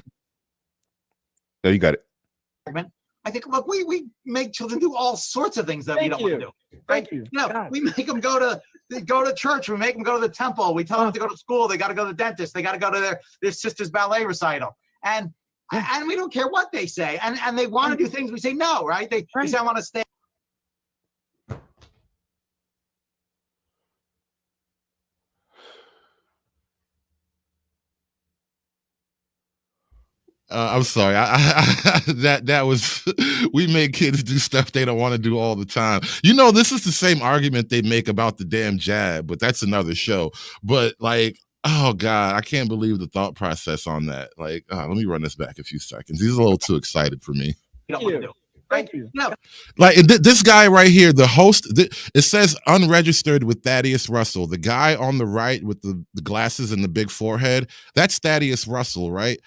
Speaker 1: Oh, you got it.
Speaker 8: I think, look, we make children do all sorts of things that we don't want to do. Right?
Speaker 10: Thank you.
Speaker 8: We make them go to church. We make them go to the temple. We tell them to go to school. They got to go to the dentist. They got to go to their sister's ballet recital. And we don't care what they say. And they want to do things. We say no, right? They say, I want to stay.
Speaker 4: I'm sorry. That was we make kids do stuff they don't want to do all the time. You know, this is the same argument they make about the damn jab, but that's another show. But like, oh God, I can't believe the thought process on that. Like, let me run this back a few seconds. He's a little too excited for me.
Speaker 8: You don't want to do. Right? No.
Speaker 4: Like this guy right here, the host, it says unregistered with Thaddeus Russell. The guy on the right with the glasses and the big forehead, that's Thaddeus Russell, right?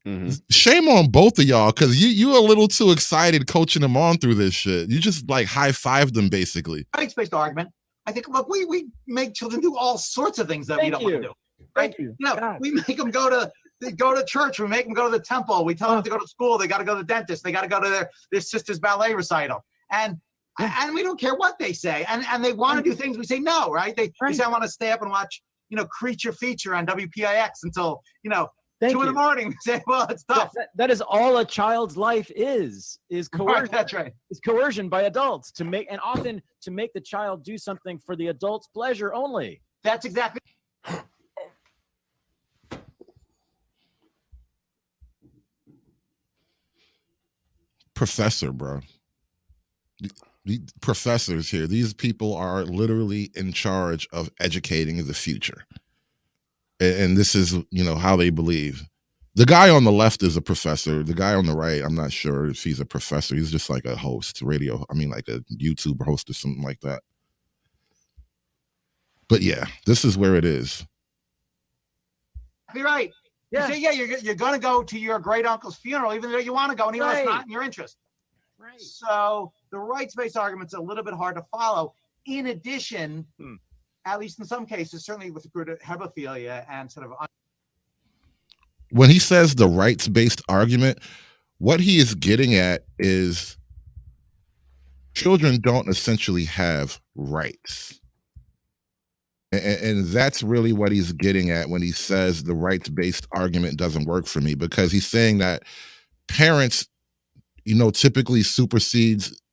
Speaker 1: Mhm.
Speaker 4: Shame on both of y'all, because you a little too excited coaching them on through this shit. You just like high-fived them basically.
Speaker 8: Rights-based argument. I think, look, we make children do all sorts of things that we don't want to do. Right?
Speaker 9: Thank you.
Speaker 8: You know, we make them go to church. We make them go to the temple. We tell them to go to school. They got to go to the dentist. They got to go to their sister's ballet recital. And we don't care what they say. And they want to do things. We say no, right? They say, I want to stay up and watch, Creature Feature on WPIX until, 2 in the morning. We say, well, it's tough.
Speaker 9: That is all a child's life is coercion.
Speaker 8: Right, that's right.
Speaker 9: Is coercion by adults often to make the child do something for the adult's pleasure only.
Speaker 8: That's exactly.
Speaker 4: Professor, bro. The professors here, these people are literally in charge of educating the future. And this is, how they believe. The guy on the left is a professor. The guy on the right, I'm not sure if he's a professor. He's just like a host, like a YouTube host or something like that. But yeah, this is where it is.
Speaker 8: Be right.
Speaker 9: Yeah.
Speaker 8: You say, you're going to go to your great uncle's funeral, even though you want to go, and even though it's not in your interest.
Speaker 9: Right.
Speaker 8: So the rights-based argument's a little bit hard to follow. In addition, at least in some cases, certainly with regard to hebephilia and sort of.
Speaker 4: When he says the rights-based argument, what he is getting at is children don't essentially have rights. And that's really what he's getting at when he says the rights-based argument doesn't work for me, because he's saying that parents, typically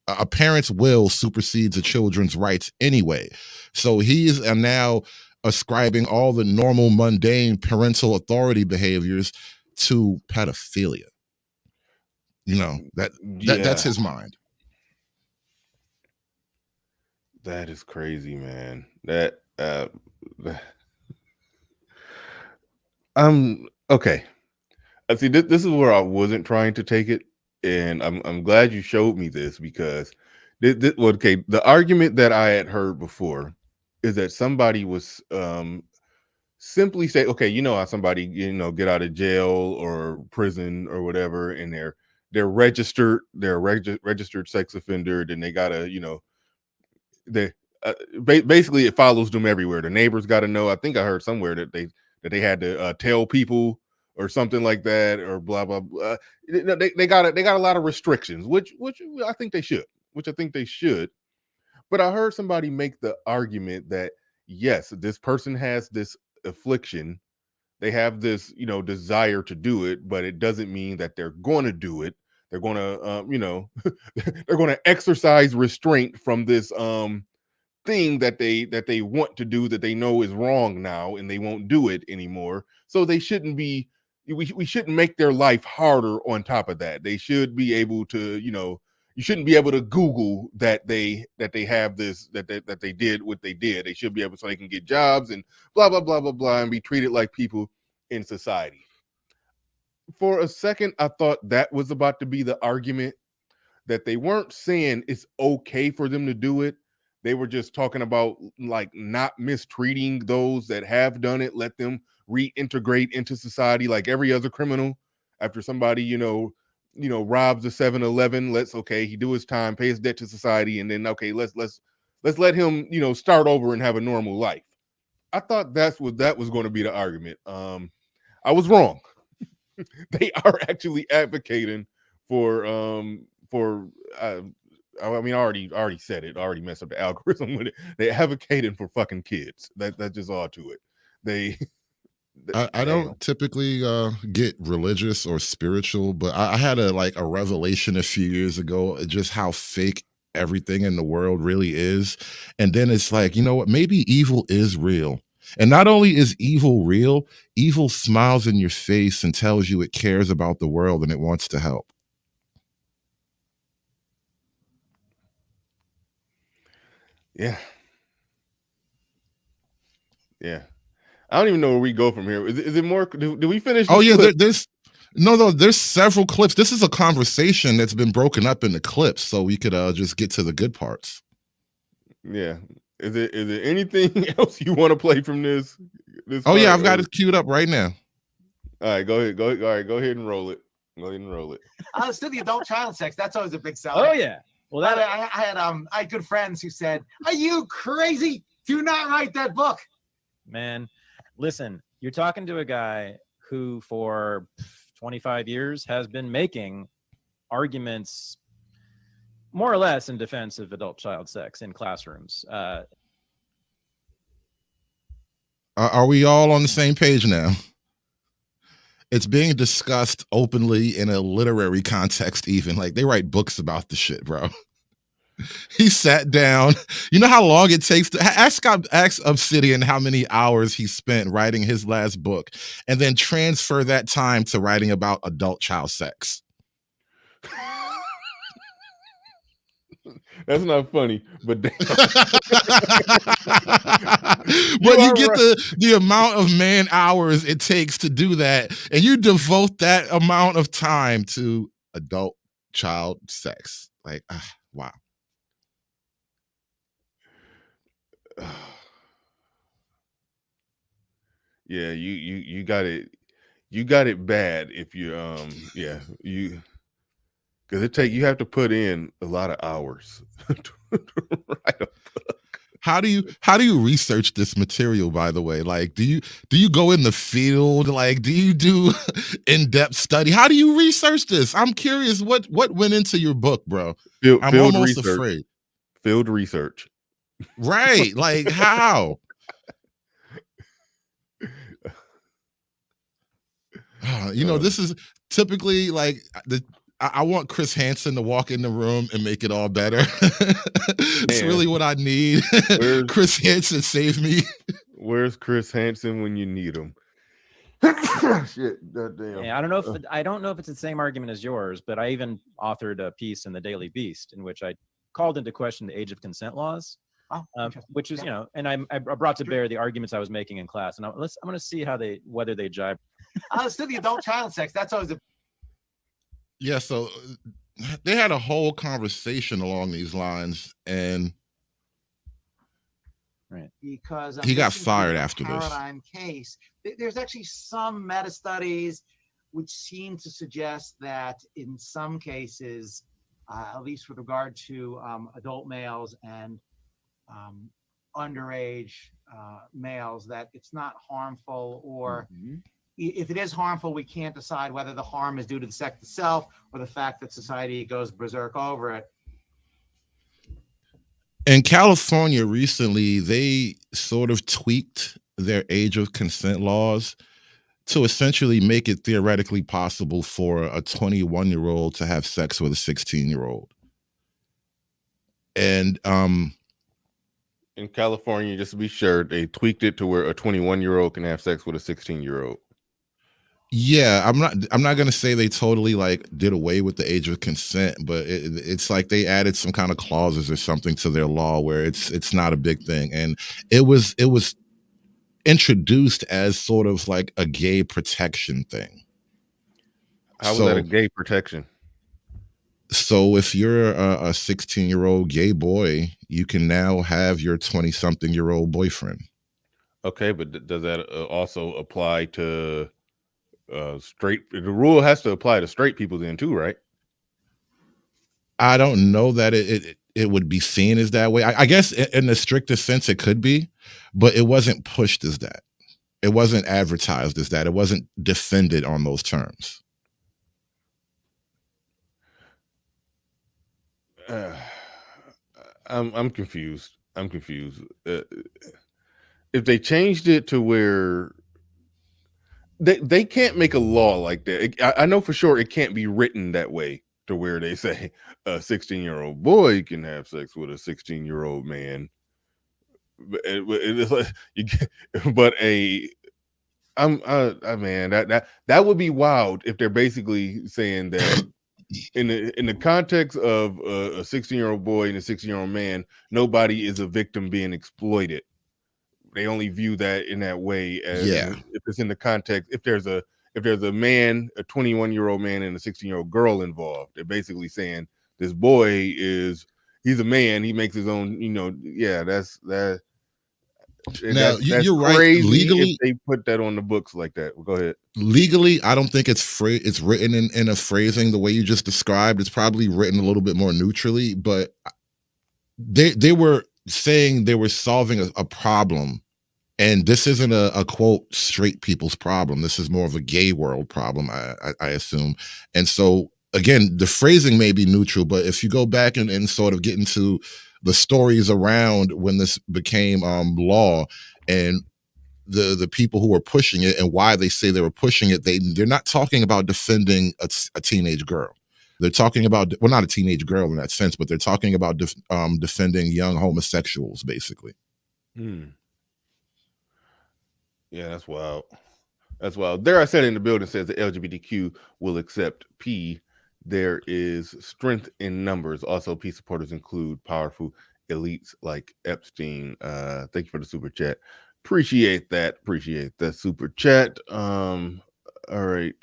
Speaker 4: a parent's will supersedes a children's rights anyway. So he is now ascribing all the normal, mundane parental authority behaviors to pedophilia. That's his mind.
Speaker 1: That is crazy, man. Okay. I see. This is where I wasn't trying to take it, and I'm glad you showed me this, because the argument that I had heard before is that somebody was simply say, okay, how somebody get out of jail or prison or whatever, and they're registered sex offender, then they gotta basically it follows them everywhere. The neighbors got to know. I think I heard somewhere that they had to tell people or something like that, or blah blah blah. They got a lot of restrictions, which I think they should. But I heard somebody make the argument that yes, this person has this affliction, they have this desire to do it, but it doesn't mean that they're going to do it. They're going to they're going to exercise restraint from this thing that they want to do, that they know is wrong now, and they won't do it anymore. So they shouldn't be. We shouldn't make their life harder on top of that. They should be able to, you shouldn't be able to Google that they have this, that they did what they did. They should be able, so they can get jobs and blah blah blah blah blah, and be treated like people in society. For a second, I thought that was about to be the argument, that they weren't saying it's okay for them to do it. They were just talking about like not mistreating those that have done it. Let them reintegrate into society like every other criminal. After somebody, robs a 7-Eleven, he do his time, pay his debt to society, and then let's let him, start over and have a normal life. I thought that was going to be the argument. I was wrong. They are actually advocating for I already said it. I already messed up the algorithm with it. They advocating for fucking kids. That's just all to it.
Speaker 4: I don't typically get religious or spiritual, but I had a revelation a few years ago, just how fake everything in the world really is. And then it's like, you know what? Maybe evil is real. And not only is evil real, evil smiles in your face and tells you it cares about the world and it wants to help.
Speaker 1: Yeah. Yeah. I don't even know where we go from here. Is it more? Do we finish?
Speaker 4: Oh
Speaker 1: this
Speaker 4: yeah,
Speaker 1: clip?
Speaker 4: there's several clips. This is a conversation that's been broken up into clips, so we could just get to the good parts.
Speaker 1: Yeah. Is it anything else you want to play from this?
Speaker 4: Oh yeah, I've got it queued up right now.
Speaker 1: All right, go ahead. All right, go ahead and roll it. Go ahead and roll it.
Speaker 8: Still the adult child sex. That's always a big seller.
Speaker 9: Oh yeah. Well, that
Speaker 8: I had good friends who said, "Are you crazy? Do not write that book."
Speaker 9: Man, listen, you're talking to a guy who for 25 years has been making arguments more or less in defense of adult child sex in classrooms.
Speaker 4: Are we all on the same page now? It's being discussed openly in a literary context, even. Like, they write books about the shit, bro. He sat down. You know how long it takes to ask Obsidian how many hours he spent writing his last book, and then transfer that time to writing about adult child sex.
Speaker 1: That's not funny, but
Speaker 4: but you get the amount of man hours it takes to do that, and you devote that amount of time to adult child sex. Like, wow.
Speaker 1: Yeah, you got it. You got it bad if you yeah, you because you have to put in a lot of hours to write a book.
Speaker 4: How do you research this material, by the way? Like, do you go in the field? Like, do you do in-depth study? How do you research this? I'm curious what went into your book, bro. I'm
Speaker 1: Field
Speaker 4: almost
Speaker 1: research.
Speaker 4: afraid.
Speaker 1: Field research.
Speaker 4: Right. Like, how? This is typically like I want Chris Hansen to walk in the room and make it all better. It's really what I need. Chris Hansen, save me.
Speaker 1: Where's Chris Hansen when you need him? Shit, goddamn.
Speaker 9: Yeah, I don't know if it's the same argument as yours, but I even authored a piece in the Daily Beast in which I called into question the age of consent laws. Which is, and I brought to bear the arguments I was making in class, and I'm going to see whether they jibe.
Speaker 8: Still the adult child sex. That's always
Speaker 4: Yeah, so they had a whole conversation along these lines, and
Speaker 8: because
Speaker 4: he got fired after this
Speaker 8: paradigm case. There's actually some meta studies which seem to suggest that in some cases, at least with regard to adult males and underage males, that it's not harmful, or if it is harmful, we can't decide whether the harm is due to the sex itself or the fact that society goes berserk over it.
Speaker 4: In California recently, they sort of tweaked their age of consent laws to essentially make it theoretically possible for a 21-year-old to have sex with a 16-year-old. And
Speaker 1: in California, just to be sure, they tweaked it to where a 21-year-old can have sex with a 16-year-old.
Speaker 4: Yeah, I'm not gonna say they totally like did away with the age of consent, but it's like they added some kind of clauses or something to their law where it's not a big thing, and it was introduced as sort of like a gay protection thing.
Speaker 1: How was that a gay protection?
Speaker 4: So if you're a 16-year-old gay boy, you can now have your 20-something-year-old boyfriend.
Speaker 1: Okay, but does that also apply to straight? The rule has to apply to straight people then too, right?
Speaker 4: I don't know that it would be seen as that way. I guess in the strictest sense it could be, but it wasn't pushed as that. It wasn't advertised as that. It wasn't defended on those terms.
Speaker 1: I'm confused. If they changed it to where they can't make a law like that. I know for sure it can't be written that way to where they say a 16-year-old boy can have sex with a 16-year-old man. It's like you get, but man, that would be wild if they're basically saying that in the context of a 16-year-old boy and a 16-year-old man, nobody is a victim being exploited. They only view that in that way as if it's in the context. If there's a man, a 21-year-old man and a 16-year-old girl involved, they're basically saying this boy he's a man. He makes his own. That's that.
Speaker 4: Now
Speaker 1: That's
Speaker 4: you're right.
Speaker 1: crazy
Speaker 4: Legally,
Speaker 1: if they put that on the books like that. Go ahead.
Speaker 4: Legally, I don't think it's written in a phrasing the way you just described. It's probably written a little bit more neutrally, but they were saying they were solving a problem, and this isn't a quote straight people's problem. This is more of a gay world problem, I assume. And so again, the phrasing may be neutral, but if you go back and sort of get into the stories around when this became law and the people who were pushing it and why they say they were pushing it, they're not talking about defending a teenage girl. They're talking about, well, not a teenage girl in that sense, but they're talking about defending young homosexuals, basically.
Speaker 1: Yeah, that's wild. That's wild. There, I said in the building says the LGBTQ will accept P. There is strength in numbers. Also, P supporters include powerful elites like Epstein. Thank you for the super chat. Appreciate that. Appreciate that super chat. All right.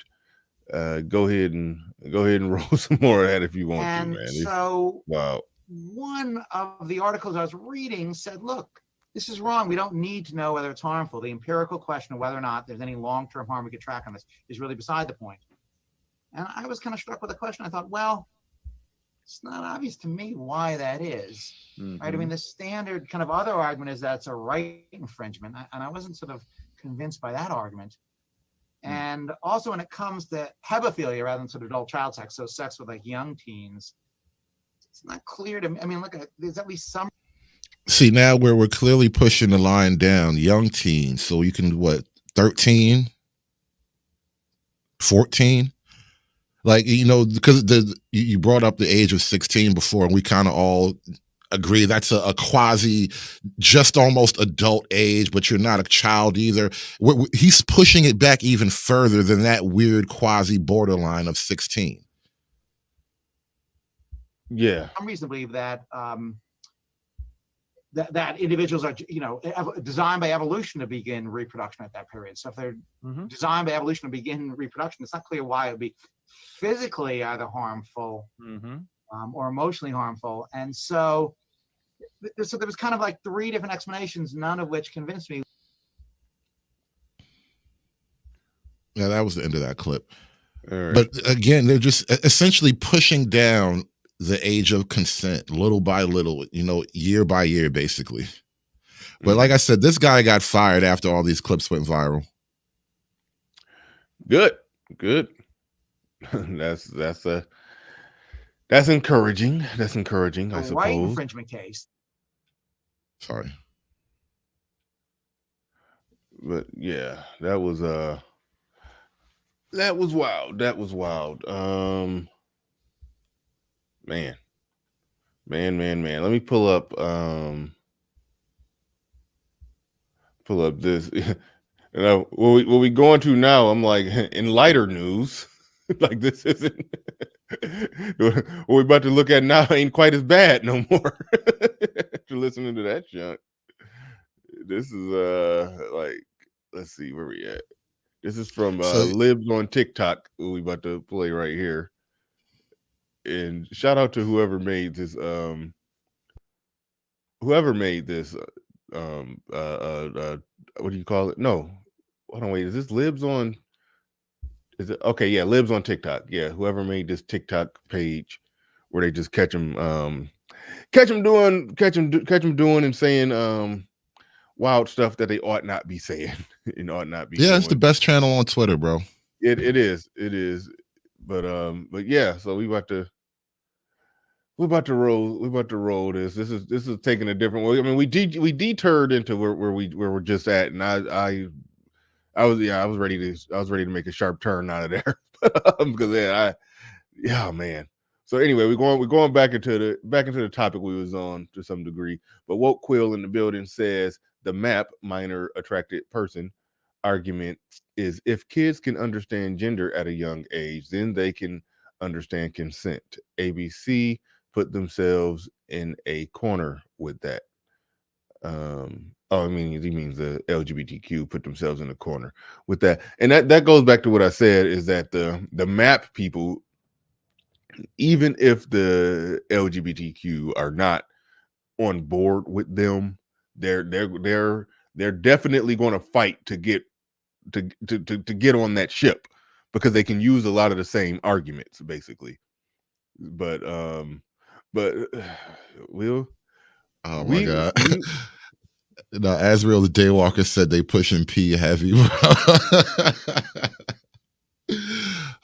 Speaker 1: Go ahead and roll some more of that if you want to, man.
Speaker 8: So
Speaker 1: wow.
Speaker 8: One of the articles I was reading said, look, this is wrong. We don't need to know whether it's harmful. The empirical question of whether or not there's any long-term harm we could track on this is really beside the point. And I was kind of struck with the question. I thought, well, it's not obvious to me why that is. Right? I mean, the standard kind of other argument is that it's a right infringement. And I wasn't sort of convinced by that argument. And also when it comes to hebephilia rather than sort of adult child sex, so sex with like young teens, it's not clear to me. I mean, look, there's at least some.
Speaker 4: See, now where we're clearly pushing the line down, young teens. So you can, 13, 14? Like, because you brought up the age of 16 before, and we kind of all agree that's a quasi, just almost adult age, but you're not a child either. He's pushing it back even further than that weird quasi borderline of 16.
Speaker 1: Yeah.
Speaker 8: I'm reason to believe that that individuals are, designed by evolution to begin reproduction at that period. So if they're designed by evolution to begin reproduction, it's not clear why it would be physically either harmful or emotionally harmful. And so there was kind of like three different explanations, none of which convinced me.
Speaker 4: Yeah, that was the end of that clip. Right. But again, they're just essentially pushing down the age of consent little by little, year by year, basically. But like I said, this guy got fired after all these clips went viral.
Speaker 1: Good. That's encouraging. That's encouraging, I suppose.
Speaker 8: Right infringement case.
Speaker 4: Sorry.
Speaker 1: But yeah, that was wild. That was wild. Man. Let me pull up this. What we going to now, I'm like, in lighter news, like this isn't what we're about to look at now ain't quite as bad no more. After listening to that junk. This is let's see where we at. This is from Libs on TikTok, who we about to play right here. And shout out to whoever made this what do you call it? No, hold on, wait, is this Libs on? Is it okay? Yeah, Libs on TikTok. Yeah, whoever made this TikTok page where they just catch them doing and saying wild stuff that they ought not be saying and ought not be.
Speaker 4: Yeah, it's the best channel on Twitter, bro.
Speaker 1: It is. But yeah, so we're about to roll this. This is taking a different way. I mean, we deterred into where we're just at, and I was ready to make a sharp turn out of there because man. So anyway, we're going back into the topic we was on to some degree. But Woke Quill in the building says the MAP, minor attracted person, argument is if kids can understand gender at a young age, then they can understand consent. ABC put themselves in a corner with that. I mean, he means the LGBTQ put themselves in a corner with that. And that goes back to what I said, is that the MAP people, even if the LGBTQ are not on board with them, they're definitely going to fight to get on that ship, because they can use a lot of the same arguments, basically. But Will,
Speaker 4: oh my god. Now, Azrael the Daywalker said they pushing P heavy.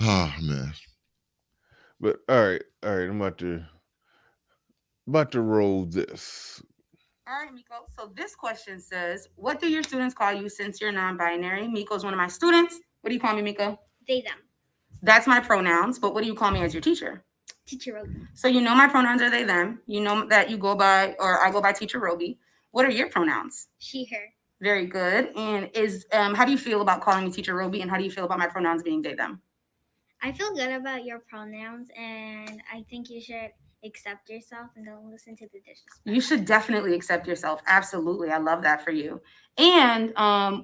Speaker 4: Oh man.
Speaker 1: But all right, I'm about to roll this.
Speaker 10: All right, Miko. So this question says, what do your students call you since you're non-binary? Miko's one of my students. What do you call me, Miko?
Speaker 11: They, them.
Speaker 10: That's my pronouns, but what do you call me as your teacher?
Speaker 11: Teacher Roby.
Speaker 10: So you know my pronouns are they, them. You know that you go by, or I go by Teacher Roby. What are your pronouns?
Speaker 11: She, her.
Speaker 10: Very good. And how do you feel about calling me Teacher Roby, and how do you feel about my pronouns being they, them?
Speaker 11: I feel good about your pronouns, and I think you should accept yourself and don't listen to the disrespect.
Speaker 10: You should definitely accept yourself. Absolutely. I love that for you. And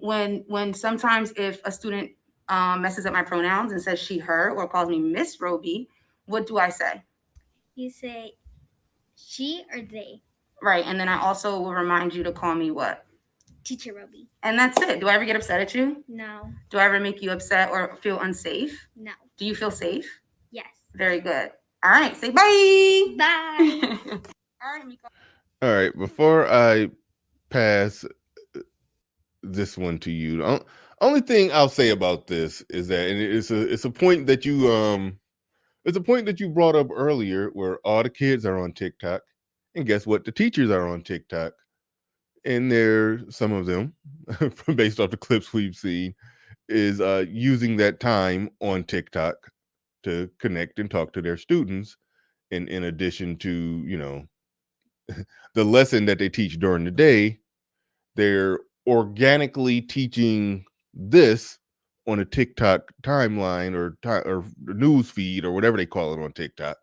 Speaker 10: when sometimes if a student messes up my pronouns and says she, her, or calls me Miss Roby, what do I say?
Speaker 11: You say she or they.
Speaker 10: Right. And then I also will remind you to call me what?
Speaker 11: Teacher Roby.
Speaker 10: And that's it. Do I ever get upset at you?
Speaker 11: No.
Speaker 10: Do I ever make you upset or feel unsafe?
Speaker 11: No.
Speaker 10: Do you feel safe?
Speaker 11: Yes.
Speaker 10: Very good. All right. Say bye.
Speaker 11: Bye.
Speaker 10: All right, Miko.
Speaker 1: All right. Before I pass this one to you, the only thing I'll say about this is that, and it's a point that you brought up earlier, where all the kids are on TikTok, and guess what? The teachers are on TikTok, and some of them, based off the clips we've seen, is using that time on TikTok to connect and talk to their students, in addition to the lesson that they teach during the day. They're organically teaching this on a TikTok timeline or news feed or whatever they call it on TikTok.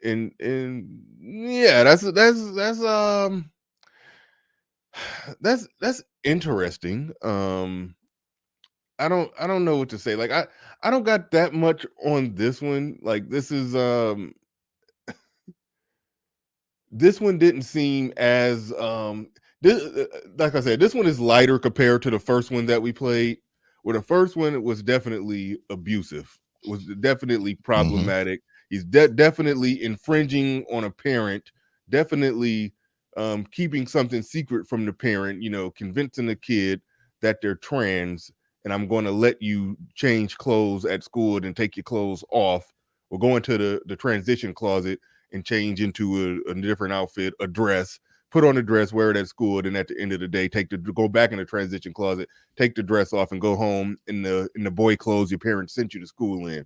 Speaker 1: And yeah, that's interesting. I don't know what to say. Like I don't got that much on this one. Like this is this one didn't seem as like I said, this one is lighter compared to the first one that we played, where the first one was definitely abusive, was definitely problematic. He's definitely infringing on a parent, definitely keeping something secret from the parent, convincing the kid that they're trans, and I'm going to let you change clothes at school and take your clothes off, or go into the transition closet and change into a different outfit, a dress, put on a dress, wear it at school, and at the end of the day, go back in the transition closet, take the dress off, and go home in the boy clothes your parents sent you to school in.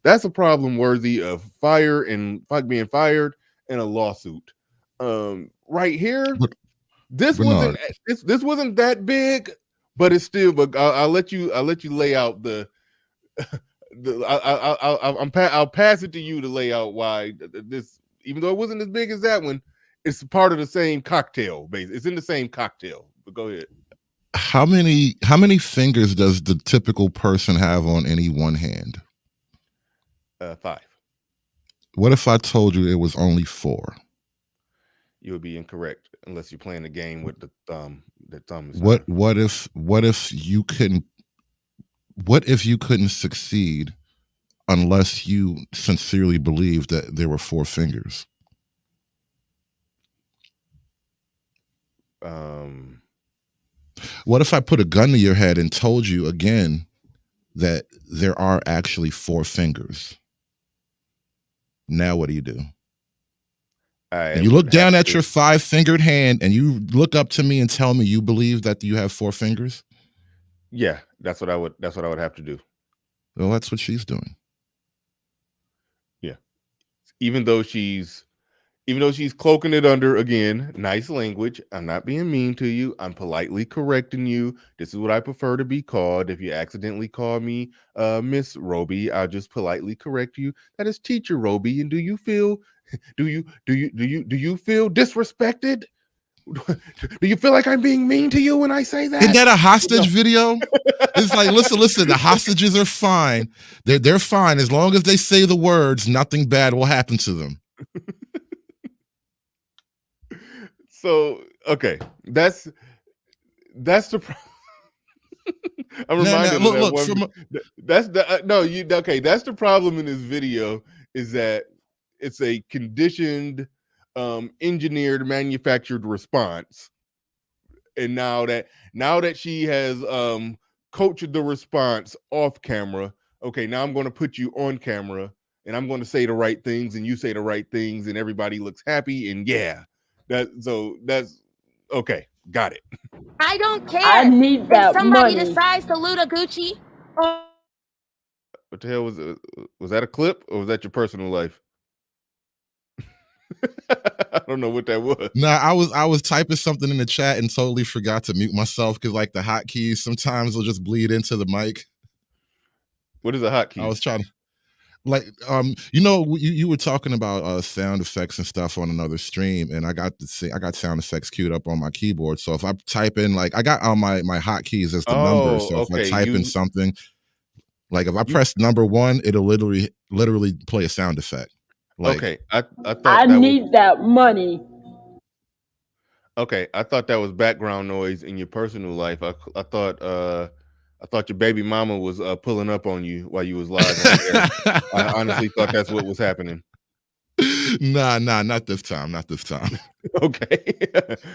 Speaker 1: That's a problem worthy of being fired and a lawsuit. Right here, this wasn't that big, but it's still. But I'll let you lay out I'll pass it to you to lay out why this, even though it wasn't as big as that one, it's part of the same cocktail base. It's in the same cocktail. But go ahead.
Speaker 4: How many fingers does the typical person have on any one hand?
Speaker 1: 5.
Speaker 4: What if I told you it was only 4?
Speaker 1: You would be incorrect unless you're playing a game with the thumb. The thumb is
Speaker 4: what if you couldn't succeed unless you sincerely believed that there were 4 fingers? What if I put a gun to your head and told you again that there are actually 4 fingers? Now what do you do? And you look down at your 5-fingered hand and you look up to me and tell me you believe that you have 4 fingers?
Speaker 1: Yeah, that's what I would have to do.
Speaker 4: Well, that's what she's doing.
Speaker 1: Yeah. even though she's cloaking it under, again, nice language. I'm not being mean to you. I'm politely correcting you. This is what I prefer to be called. If you accidentally call me Miss Roby, I'll just politely correct you. That is Teacher Roby. And do you feel disrespected? Do you feel like I'm being mean to you when I say that?
Speaker 4: Isn't that a hostage video? It's like, listen, the hostages are fine. They're fine. As long as they say the words, nothing bad will happen to them.
Speaker 1: So, okay, that's the I'm reminded of that one. That's the okay. That's the problem in this video, is that it's a conditioned, engineered, manufactured response. And now that she has coached the response off camera, okay, now I'm going to put you on camera, and I'm going to say the right things, and you say the right things, and everybody looks happy, and that's okay. Got it.
Speaker 12: I don't care.
Speaker 13: I need that
Speaker 12: if somebody
Speaker 13: money.
Speaker 12: decides to loot a Gucci.
Speaker 1: What the hell was that a clip, or was that your personal life? I don't know what that was.
Speaker 4: Nah, I was typing something in the chat and totally forgot to mute myself, because like the hotkeys sometimes will just bleed into the mic.
Speaker 1: What is a hotkey?
Speaker 4: I was trying to, like, you were talking about sound effects and stuff on another stream, and I got sound effects queued up on my keyboard. So if I type in, like, I got on my hotkeys as the numbers. So if I type in something, like if I press number 1, it'll literally play a sound effect. Like,
Speaker 1: okay, I thought
Speaker 13: I need that money.
Speaker 1: Okay, I thought that was background noise in your personal life. I thought your baby mama was pulling up on you while you was live on the air. I honestly thought that's what was happening.
Speaker 4: Nah, not this time. Not this time.
Speaker 1: Okay.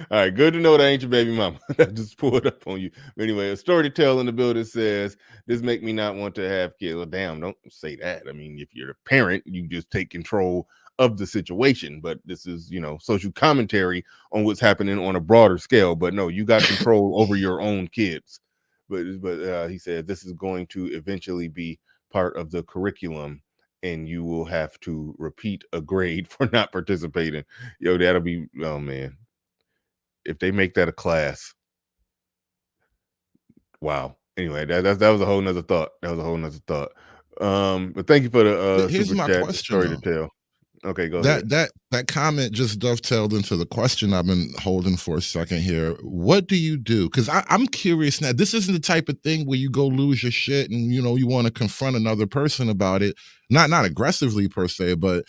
Speaker 1: All right, good to know that ain't your baby mama. That just pulled up on you. But anyway, a story to tell in the building says, this make me not want to have kids. Well, damn, don't say that. I mean, if you're a parent, you just take control of the situation. But this is, social commentary on what's happening on a broader scale. But no, you got control over your own kids. But he said this is going to eventually be part of the curriculum, and you will have to repeat a grade for not participating. Yo, that'll be, oh man, if they make that a class. Wow. Anyway, that was a whole nother thought. But thank you for the
Speaker 4: here's
Speaker 1: super
Speaker 4: my
Speaker 1: chat
Speaker 4: question,
Speaker 1: story
Speaker 4: though.
Speaker 1: to tell. Okay, go ahead.
Speaker 4: That comment just dovetailed into the question I've been holding for a second here. What do you do? Because I'm curious now. This isn't the type of thing where you go lose your shit and you want to confront another person about it. Not aggressively per se, but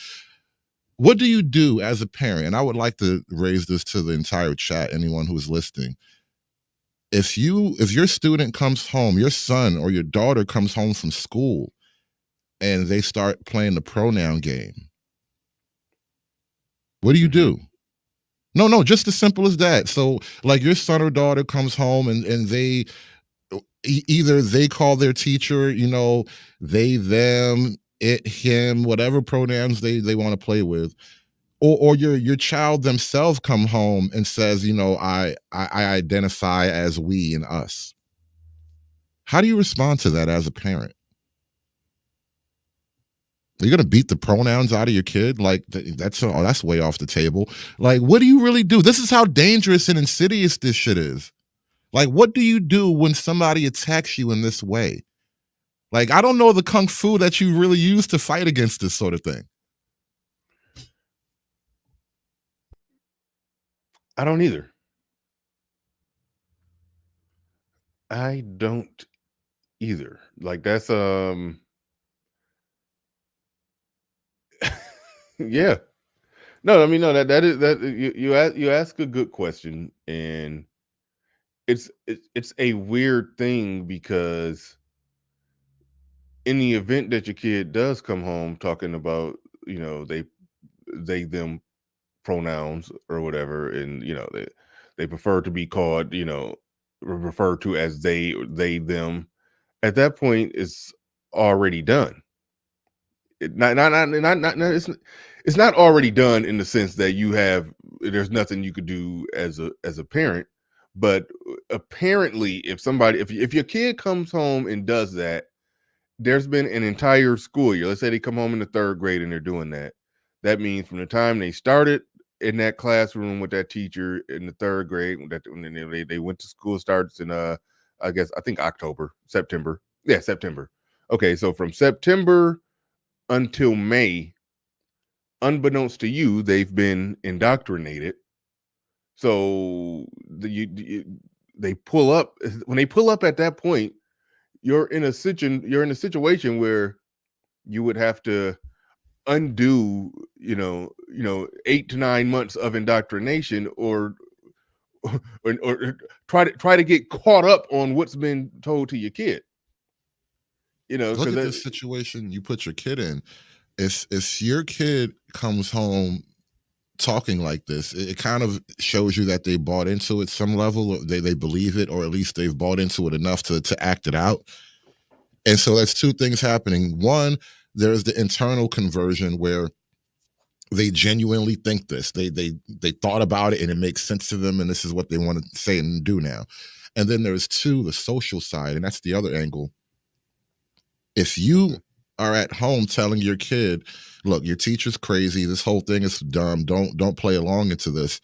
Speaker 4: what do you do as a parent? And I would like to raise this to the entire chat, anyone who's listening. If your student comes home, your son or your daughter comes home from school, and they start playing the pronoun game, what do you do? No, just as simple as that. So like your son or daughter comes home and they either they call their teacher, they, them, it, him, whatever pronouns they want to play with, or your child themselves come home and says, I identify as we and us. How do you respond to that as a parent? You're going to beat the pronouns out of your kid? Like, that's way off the table. Like, what do you really do? This is how dangerous and insidious this shit is. Like, what do you do when somebody attacks you in this way? Like, I don't know the kung fu that you really use to fight against this sort of thing.
Speaker 1: I don't either. I don't either. Like, that's yeah. No, I mean, no, that is that you ask a good question, and it's a weird thing, because in the event that your kid does come home talking about, they them pronouns or whatever, and they prefer to be called, referred to as they them, at that point it's already done. It's not already done in the sense that there's nothing you could do as a parent. But apparently, if your kid comes home and does that, there's been an entire school year. Let's say they come home in the 3rd grade and they're doing that. That means from the time they started in that classroom with that teacher in the 3rd grade, when they went to school, starts in I think September. Yeah, September. Okay, so from September until May, unbeknownst to you, they've been indoctrinated. So they pull up when they pull up at that point. You're in a situation where you would have to undo 8 to 9 months of indoctrination, or try to get caught up on what's been told to your kid.
Speaker 4: Look at the
Speaker 1: because
Speaker 4: situation you put your kid in. If your kid comes home talking like this, it kind of shows you that they bought into it some level, or they believe it, or at least they've bought into it enough to act it out. And so that's two things happening. One, there's the internal conversion where they genuinely think this. They thought about it and it makes sense to them, and this is what they want to say and do now. And then there's two, the social side, and that's the other angle. If you are at home telling your kid, look, your teacher's crazy, this whole thing is dumb, don't play along into this,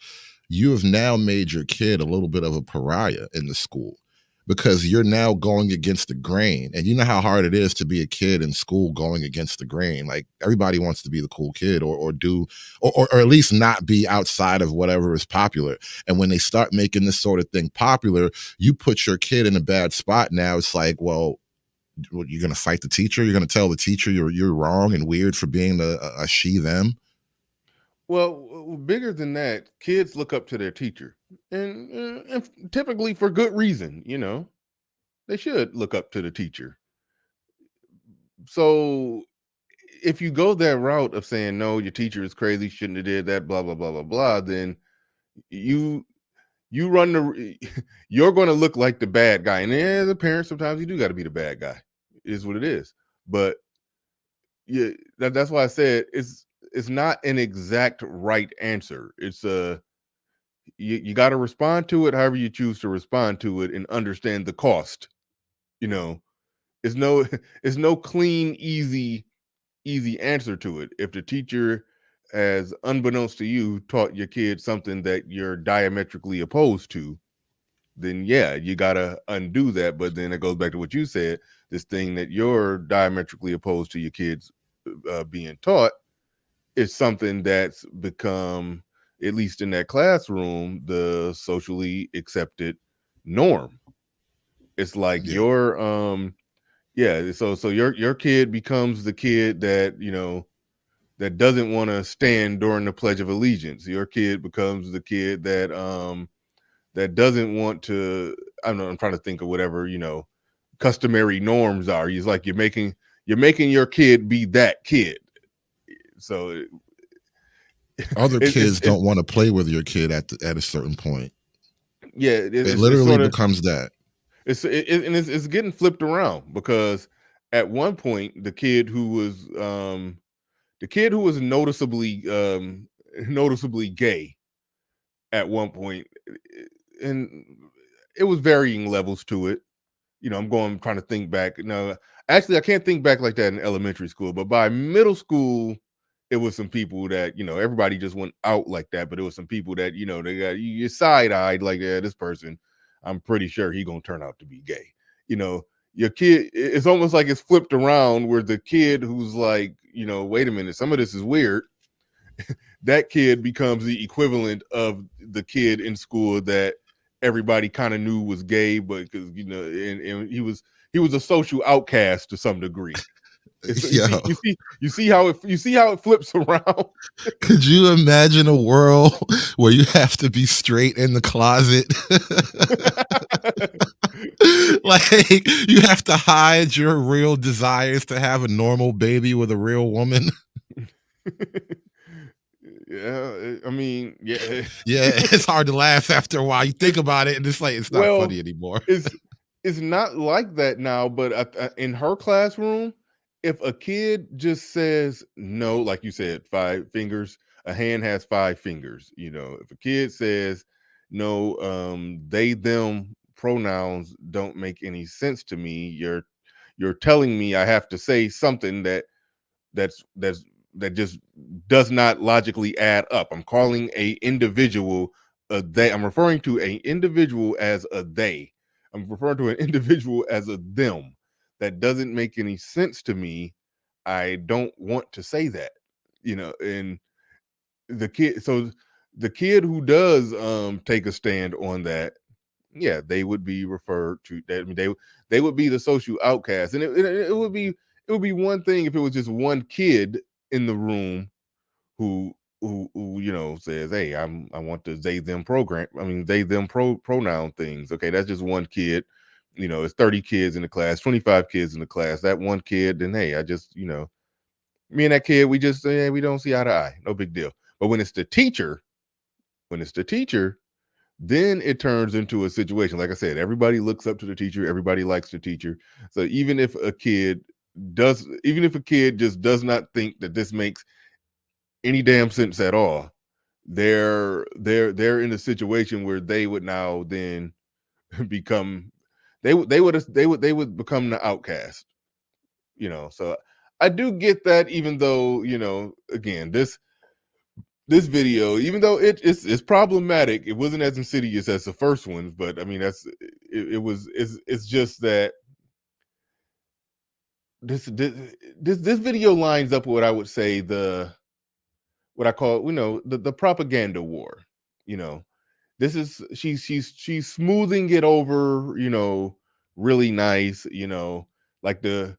Speaker 4: you have now made your kid a little bit of a pariah in the school, because you're now going against the grain. And you know how hard it is to be a kid in school going against the grain. Like, everybody wants to be the cool kid, or at least not be outside of whatever is popular. And when they start making this sort of thing popular, you put your kid in a bad spot. Now it's like, well, you're going to fight the teacher? You're going to tell the teacher you're wrong and weird for being a she, them?
Speaker 1: Well, bigger than that, kids look up to their teacher, and typically for good reason. They should look up to the teacher. So if you go that route of saying, no, your teacher is crazy, shouldn't have did that, blah blah blah blah blah, then you run you're going to look like the bad guy. And as a parent, sometimes you do got to be the bad guy. It is what it is. But yeah, that's why I said it's not an exact right answer. It's you got to respond to it however you choose to respond to it, and understand the cost. It's no clean, easy answer to it. If the teacher has, unbeknownst to you, taught your kid something that you're diametrically opposed to, then yeah, you gotta undo that. But then it goes back to what you said, this thing that you're diametrically opposed to your kids being taught is something that's become, at least in that classroom, the socially accepted norm. It's like your so your kid becomes the kid that that doesn't want to stand during the Pledge of Allegiance. Your kid becomes the kid that that doesn't want to, I don't know, I'm trying to think of whatever, customary norms are. He's like, you're making your kid be that kid. So
Speaker 4: other kids don't want to play with your kid at a certain point.
Speaker 1: Yeah,
Speaker 4: it literally becomes that.
Speaker 1: It's getting flipped around, because at one point the kid who was noticeably gay at one point, and it was varying levels to it. I'm trying to think back. No, actually I can't think back like that in elementary school, but by middle school it was some people that, everybody just went out like that, but it was some people that, they got you side-eyed like, yeah, this person, I'm pretty sure he gonna turn out to be gay. Your kid, it's almost like it's flipped around, where the kid who's like, wait a minute, some of this is weird, that kid becomes the equivalent of the kid in school that everybody kind of knew was gay, but because and he was a social outcast to some degree. You see how it flips around.
Speaker 4: Could you imagine a world where you have to be straight in the closet? Like, you have to hide your real desires to have a normal baby with a real woman.
Speaker 1: Yeah, I mean, yeah,
Speaker 4: it's hard to laugh after a while. You think about it, and it's like, it's not funny anymore.
Speaker 1: It's not like that now. But in her classroom, if a kid just says no, like you said, 5 fingers, a hand has 5 fingers. If a kid says no, they, them pronouns don't make any sense to me. You're telling me I have to say something that's that just does not logically add up. I'm calling a individual a they. I'm referring to an individual as a they. I'm referring to an individual as a them. That doesn't make any sense to me. I don't want to say that, and the kid who does take a stand on that, yeah, they would be referred to that. I mean, they would be the social outcast, and it would be one thing if it was just one kid in the room who says, hey, I want the they them they them pronoun things. Okay, that's just one kid. It's 30 kids in the class, 25 kids in the class. That one kid, then hey, I just me and that kid, we just we don't see eye to eye. No big deal. But when it's the teacher, then it turns into a situation. Like I said, everybody looks up to the teacher. Everybody likes the teacher. So even if a kid just does not think that this makes any damn sense at all, they're in a situation where they would now then become they would become the outcast. So I do get that, even though again, this video, even though it's problematic, it wasn't as insidious as the first ones, but I mean it's just that this video lines up with what I would say what I call the propaganda war. This is she's smoothing it over, really nice, like the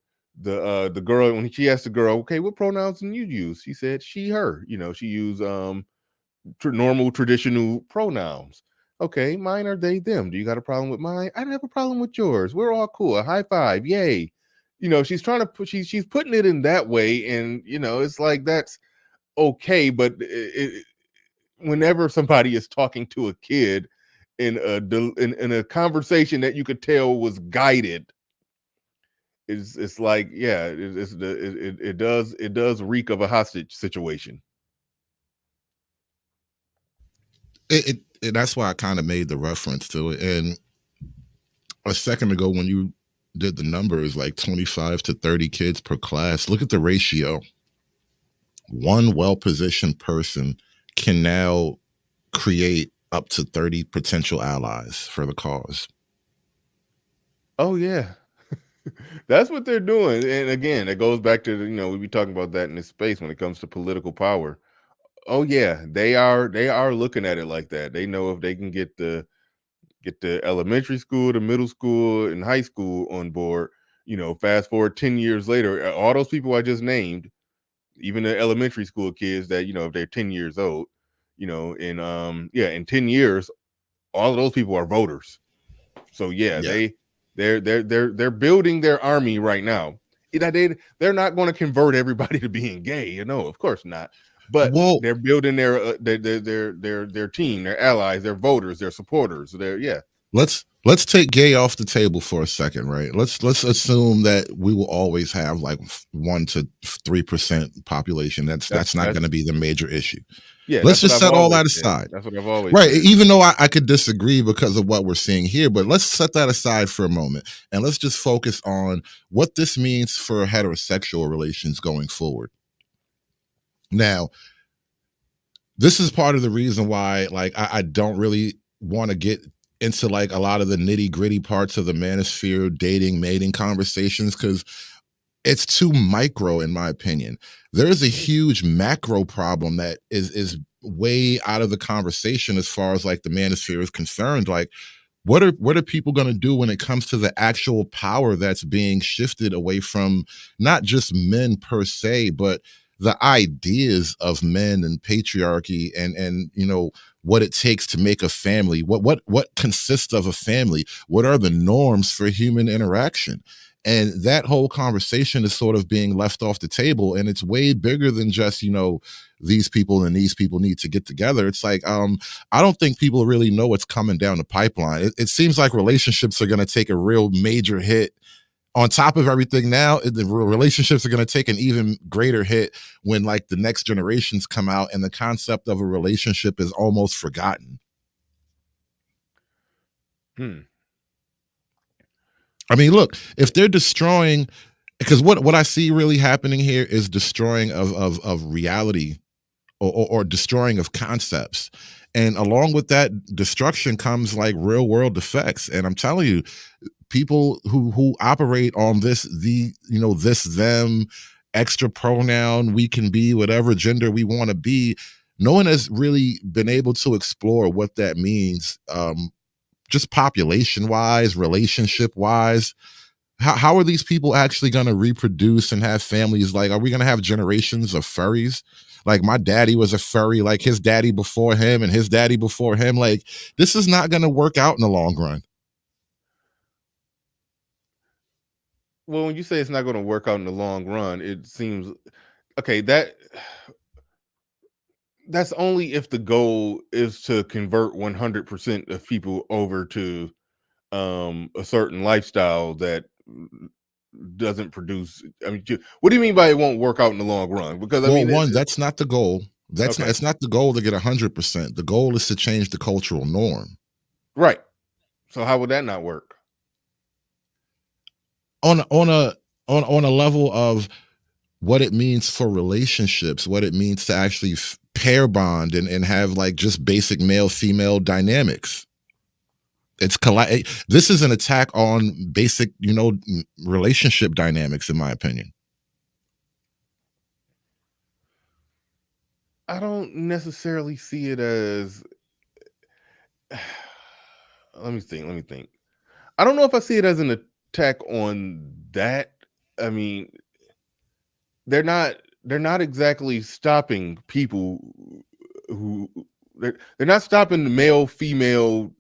Speaker 1: girl, when she asked the girl, okay, what pronouns can you use? She said she, her. She used normal traditional pronouns. Okay, mine are they, them. Do you got a problem with mine? I don't have a problem with yours. We're all cool. A high five, yay. She's trying to put she's putting it in that way, and it's like that's okay, but whenever somebody is talking to a kid in a conversation that you could tell was guided, it's like, yeah, it does reek of a hostage situation.
Speaker 4: That's why I kind of made the reference to it. And a second ago, when you did the numbers, like 25 to 30 kids per class, look at the ratio. One well-positioned person can now create up to 30 potential allies for the cause.
Speaker 1: Oh yeah. That's what they're doing. And again, it goes back to we be talking about that in this space when it comes to political power. Oh yeah, they are looking at it like that. They know if they can get the elementary school, the middle school, and high school on board, fast forward 10 years later, all those people I just named, even the elementary school kids that, if they're 10 years old, in 10 years, all of those people are voters. So yeah. They're building their army right now. They're not going to convert everybody to being gay, of course not. But they're building their team, their allies, their voters, their supporters.
Speaker 4: Let's take gay off the table for a second, right? Let's assume that we will always have like 1 to 3% population. That's not going to be the major issue.
Speaker 1: Yeah,
Speaker 4: let's just set all that aside.
Speaker 1: That's what I've always
Speaker 4: right.
Speaker 1: said.
Speaker 4: Even though I could disagree because of what we're seeing here, but let's set that aside for a moment and let's just focus on what this means for heterosexual relations going forward. Now, this is part of the reason why, like, I don't really want to get into like a lot of the nitty gritty parts of the manosphere dating, mating conversations, because it's too micro, in my opinion. There's a huge macro problem that is way out of the conversation as far as like the manosphere is concerned. Like, what are people going to do when it comes to the actual power that's being shifted away from not just men per se, but the ideas of men and patriarchy and what it takes to make a family, what consists of a family, what are the norms for human interaction. And that whole conversation is sort of being left off the table, and it's way bigger than just, these people and these people need to get together. It's like, I don't think people really know what's coming down the pipeline. It seems like relationships are going to take a real major hit. On top of everything now, the relationships are going to take an even greater hit when like the next generations come out and the concept of a relationship is almost forgotten. I mean, look, if they're destroying because what I see really happening here is destroying of reality, or destroying of concepts. And along with that destruction comes like real world effects. And I'm telling you, people who operate on this them extra pronoun, we can be whatever gender we want to be, no one has really been able to explore what that means, just population wise, relationship wise. How are these people actually going to reproduce and have families? Like, are we going to have generations of furries? Like, my daddy was a furry, like his daddy before him and his daddy before him. Like, this is not going to work out in the long run.
Speaker 1: Well, when you say it's not going to work out in the long run, it seems okay. That's only if the goal is to convert 100% of people over to a certain lifestyle that doesn't produce. I mean, what do you mean by it won't work out in the long run? Because I mean,
Speaker 4: that's not the goal. That's not. It's not the goal to get 100%. The goal is to change the cultural norm.
Speaker 1: Right. So how would that not work?
Speaker 4: On a level of what it means for relationships, what it means to actually pair bond and have like just basic male female dynamics. This is an attack on basic, relationship dynamics, in my opinion.
Speaker 1: I don't necessarily see it as. Let me think. I don't know if I see it as an attack on that. I mean, they're not exactly stopping people who they're not stopping the male female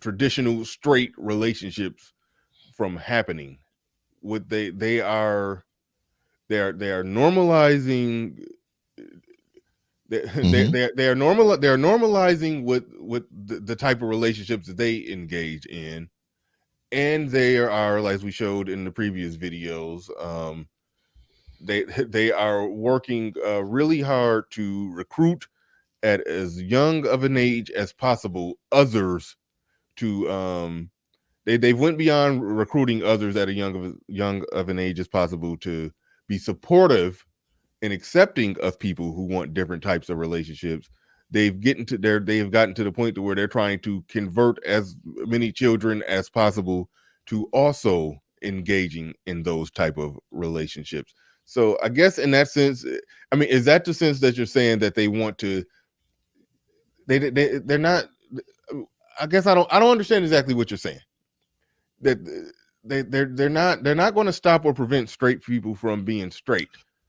Speaker 1: traditional straight relationships from happening. What they are normalizing. They're normalizing with the type of relationships that they engage in, and they are, as we showed in the previous videos, they are working really hard to recruit at as young of an age as possible others to they went beyond recruiting others at a young of an age as possible to be supportive and accepting of people who want different types of relationships. They've gotten to the point to where they're trying to convert as many children as possible to also engaging in those type of relationships. So I guess in that sense, I mean, is that the sense that you're saying that they want to? They're not. I guess I don't understand exactly what you're saying. That they're not going to stop or prevent straight people from being straight.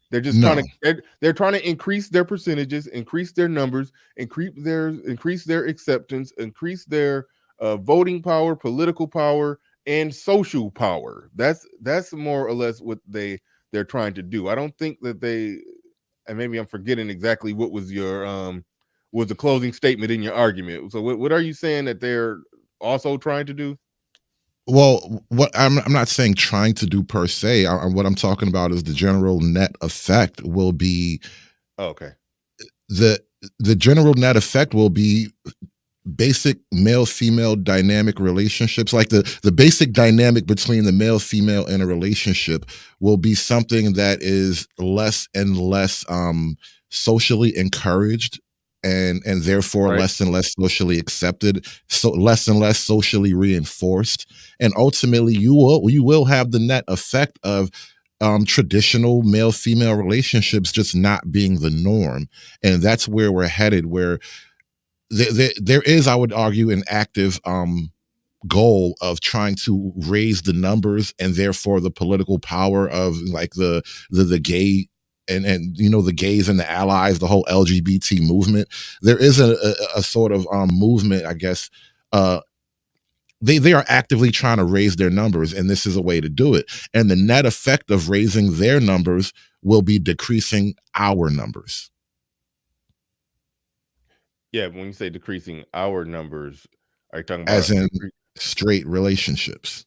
Speaker 1: They're just they're trying to increase their percentages, increase their numbers, increase their acceptance, increase their voting power, political power, and social power. That's more or less what they're trying to do. I don't think that and maybe I'm forgetting exactly what was your was the closing statement in your argument. So what are you saying that they're also trying to do?
Speaker 4: Well, what I'm not saying trying to do per se. What I'm talking about is the general net effect will be.
Speaker 1: Okay.
Speaker 4: The general net effect will be basic male female dynamic relationships. Like the basic dynamic between the male female in a relationship will be something that is less and less socially encouraged. And therefore less and less socially accepted, so less and less socially reinforced, and ultimately you will have the net effect of traditional male female relationships just not being the norm, and that's where we're headed. Where there is, I would argue, an active goal of trying to raise the numbers and therefore the political power of like the gay. And the gays and the allies, the whole LGBT movement. There is a sort of movement, I guess. They are actively trying to raise their numbers, and this is a way to do it. And the net effect of raising their numbers will be decreasing our numbers.
Speaker 1: Yeah, when you say decreasing our numbers, are you talking about
Speaker 4: as in straight relationships?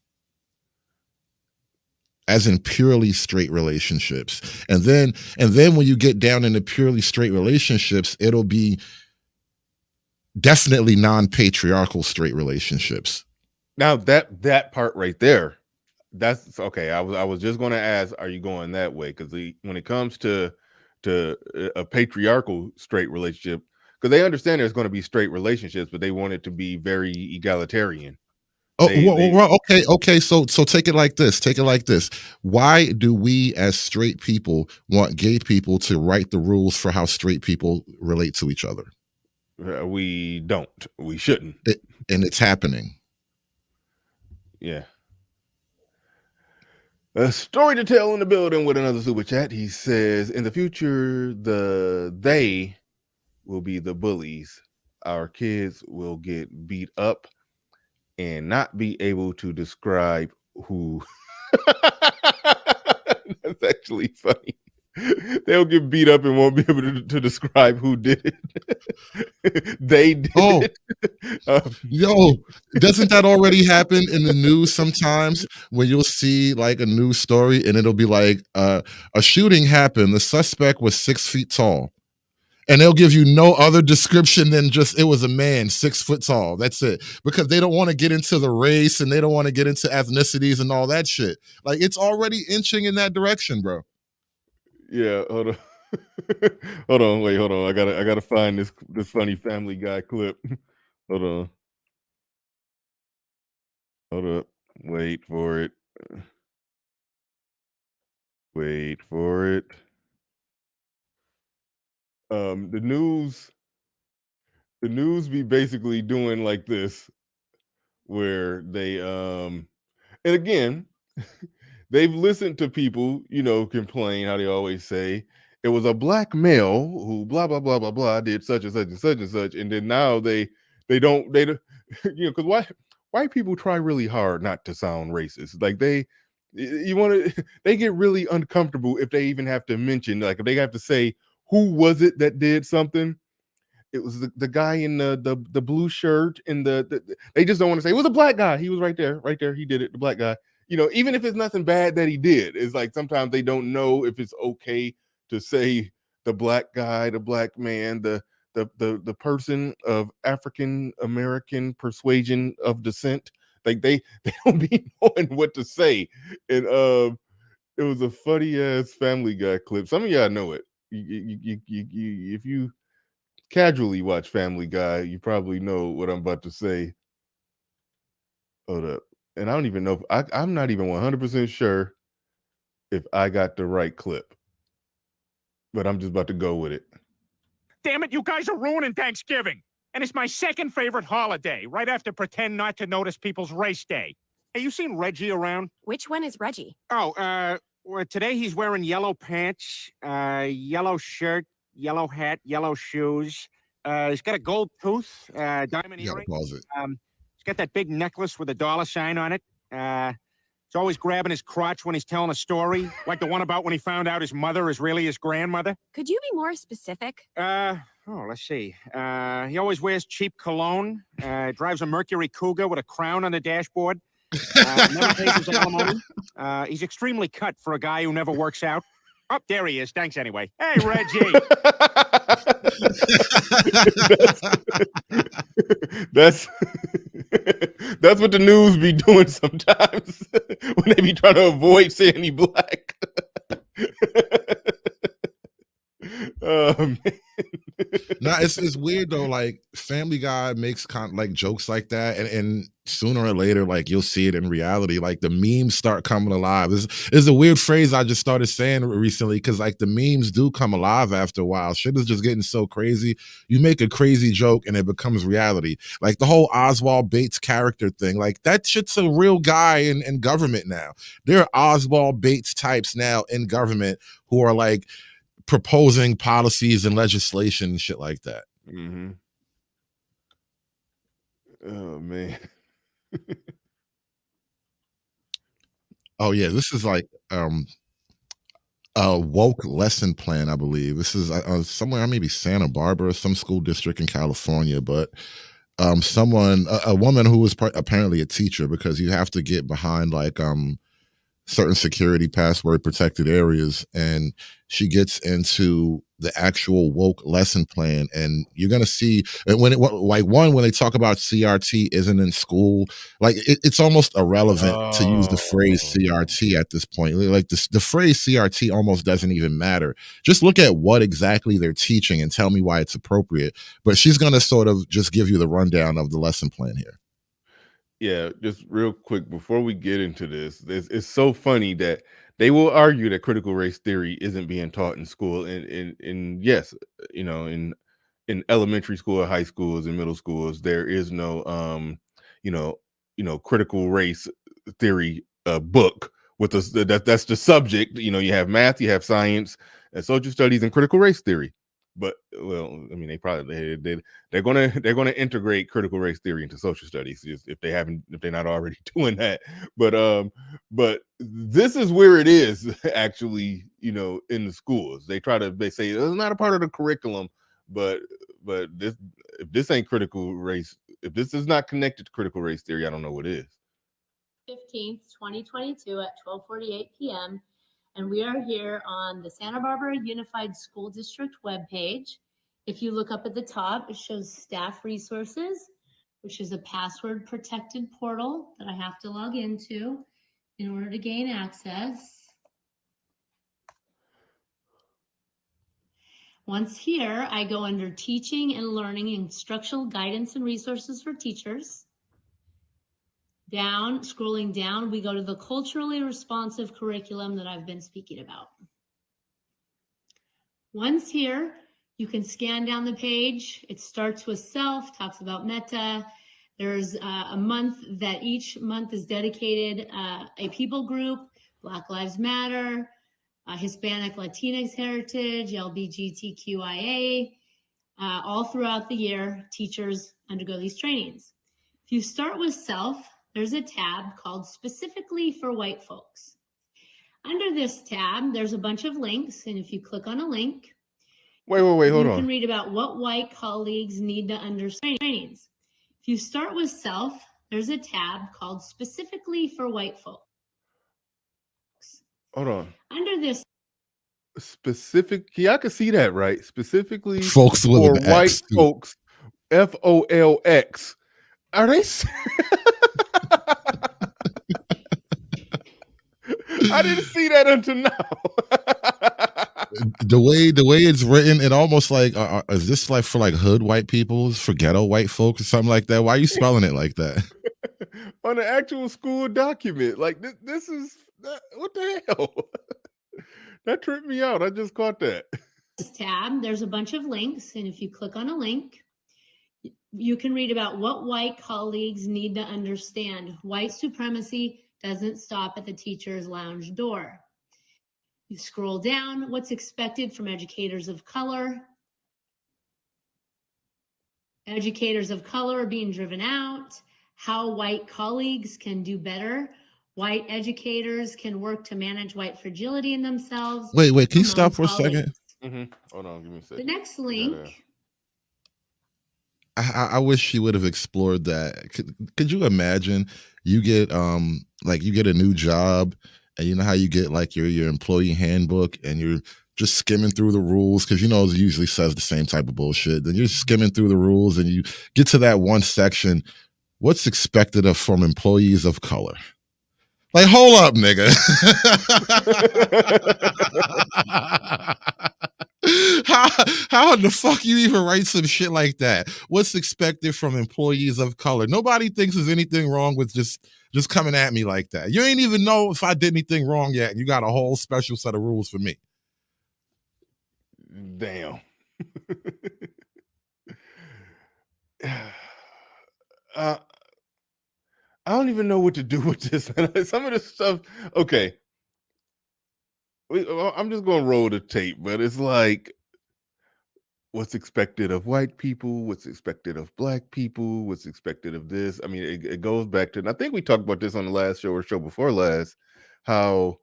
Speaker 4: As in purely straight relationships. And then when you get down into purely straight relationships, it'll be definitely non-patriarchal straight relationships.
Speaker 1: Now that part right there, That's okay. I was just going to ask, are you going that way? Because when it comes to a patriarchal straight relationship, because they understand there's going to be straight relationships, but they want it to be very egalitarian.
Speaker 4: Oh, okay. So take it like this. Take it like this. Why do we, as straight people, want gay people to write the rules for how straight people relate to each other?
Speaker 1: We don't. We shouldn't.
Speaker 4: And it's happening.
Speaker 1: Yeah. A story to tell in the building with another super chat. He says, in the future, they will be the bullies. Our kids will get beat up and not be able to describe who. That's actually funny. They'll get beat up and won't be able to describe who did it. They did it.
Speaker 4: Yo, doesn't that already happen in the news sometimes when you'll see like a news story and it'll be like a shooting happened, the suspect was 6 feet tall, and they'll give you no other description than just it was a man 6 foot tall. That's it, because they don't want to get into the race and they don't want to get into ethnicities and all that shit. Like, it's already inching in that direction, bro.
Speaker 1: Yeah, hold on. Hold on. I gotta find this funny Family Guy clip. Hold on. Hold up. Wait for it. Wait for it. The news be basically doing like this, where they and again, they've listened to people, complain how they always say it was a black male who blah blah blah blah blah did such and such and such and such, and then now they don't because white people try really hard not to sound racist. Like they get really uncomfortable if they even have to mention, like if they have to say who was it that did something. It was the guy in the blue shirt and they just don't want to say it was a black guy. He was right there. He did it. The black guy. Even if it's nothing bad that he did, it's like sometimes they don't know if it's okay to say the black guy, the black man, the person of African American persuasion of descent. Like they don't be knowing what to say. And it was a funny ass Family Guy clip. Some of y'all know it. You if you casually watch Family Guy, you probably know what I'm about to say. Hold up. And I don't even know if I'm not even 100% sure if I got the right clip, but I'm just about to go with it.
Speaker 14: Damn it, you guys are ruining Thanksgiving. And it's my second favorite holiday, right after Pretend Not to Notice People's Race Day. Hey, you seen Reggie around?
Speaker 15: Which one is Reggie?
Speaker 14: Oh, well, today he's wearing yellow pants, yellow shirt, yellow hat, yellow shoes. He's got a gold tooth, diamond earring.
Speaker 4: Pause it.
Speaker 14: He's got that big necklace with a dollar sign on it. He's always grabbing his crotch when he's telling a story, like the one about when he found out his mother is really his grandmother.
Speaker 15: Could you be more specific?
Speaker 14: Let's see. He always wears cheap cologne, drives a Mercury Cougar with a crown on the dashboard, never pays his alimony. He's extremely cut for a guy who never works out. Oh, there he is. Thanks anyway. Hey, Reggie.
Speaker 1: That's what the news be doing sometimes when they be trying to avoid saying he black. Oh man.
Speaker 4: Nah, it's weird though. Like Family Guy makes like jokes like that, and sooner or later, like you'll see it in reality. Like the memes start coming alive. This is a weird phrase I just started saying recently, because like the memes do come alive after a while. Shit is just getting so crazy. You make a crazy joke and it becomes reality. Like the whole Oswald Bates character thing. Like that shit's a real guy in government now. There are Oswald Bates types now in government who are like proposing policies and legislation and shit like that.
Speaker 1: Mm-hmm. Oh man.
Speaker 4: Oh yeah, this is like a woke lesson plan, I believe. This is somewhere, maybe Santa Barbara, some school district in California, but a woman who was apparently a teacher, because you have to get behind like certain security password protected areas, and she gets into the actual woke lesson plan, and you're gonna see when they talk about CRT isn't in school, like it's almost irrelevant to use the phrase CRT at this point. Like the phrase CRT almost doesn't even matter. Just look at what exactly they're teaching and tell me why it's appropriate. But she's gonna sort of just give you the rundown of the lesson plan here.
Speaker 1: Yeah, just real quick before we get into this, it's so funny that they will argue that critical race theory isn't being taught in school. And yes, in elementary school, or high schools, and middle schools, there is no critical race theory book with that's the subject. You have math, you have science, and social studies, and critical race theory. But they're gonna integrate critical race theory into social studies if they're not already doing that. But this is where it is actually, in the schools. They say it's not a part of the curriculum, but if this ain't critical race, if this is not connected to critical race theory, I don't know what is.
Speaker 16: 15th, 2022 at 12:48 p.m. And we are here on the Santa Barbara Unified School District webpage. If you look up at the top, it shows staff resources, which is a password protected portal that I have to log into in order to gain access. Once here, I go under teaching and learning, instructional guidance and resources for teachers. Scrolling down, we go to the culturally responsive curriculum that I've been speaking about. Once here, you can scan down the page. It starts with self, talks about meta. There's a month that each month is dedicated a people group, Black Lives Matter, Hispanic Latinx heritage, LGBTQIA. All throughout the year, teachers undergo these trainings. If you start with self, there's a tab called Specifically for White Folks. Under this tab, there's a bunch of links, and if you click on a link,
Speaker 1: wait, hold on.
Speaker 16: You can read about what white colleagues need to understand trainings. If you start with self, there's a tab called Specifically for White Folks.
Speaker 1: Hold on.
Speaker 16: Under this
Speaker 1: I can see that, right? Specifically
Speaker 4: folks
Speaker 1: for
Speaker 4: with
Speaker 1: white
Speaker 4: X,
Speaker 1: folks, FOLX. Are they? I didn't see that until now.
Speaker 4: The way it's written, it almost like is this like for like hood white people, for ghetto white folks, or something like that? Why are you spelling it like that?
Speaker 1: On the actual school document, like this is what the hell? That tripped me out. I just caught that.
Speaker 16: This tab, there's a bunch of links, and if you click on a link, you can read about what white colleagues need to understand. White supremacy doesn't stop at the teacher's lounge door. You scroll down, what's expected from educators of color. Educators of color are being driven out. How white colleagues can do better. White educators can work to manage white fragility in themselves.
Speaker 4: Wait, can you stop for a second?
Speaker 1: Hold on, give me a second.
Speaker 16: The next link.
Speaker 4: I wish she would have explored that. Could you imagine you get you get a new job, and you know how you get like your employee handbook, and you're just skimming through the rules because it usually says the same type of bullshit. Then you're skimming through the rules, and you get to that one section. What's expected from employees of color? Like, hold up, nigga. How in the fuck you even write some shit like that? What's expected from employees of color? Nobody thinks there's anything wrong with just coming at me like that. You ain't even know if I did anything wrong yet, and you got a whole special set of rules for me.
Speaker 1: Damn. I don't even know what to do with this. Some of this stuff, okay. I'm just going to roll the tape, but it's like, what's expected of white people, what's expected of black people, what's expected of this. I mean, it goes back to, and I think we talked about this on the last show or show before last, how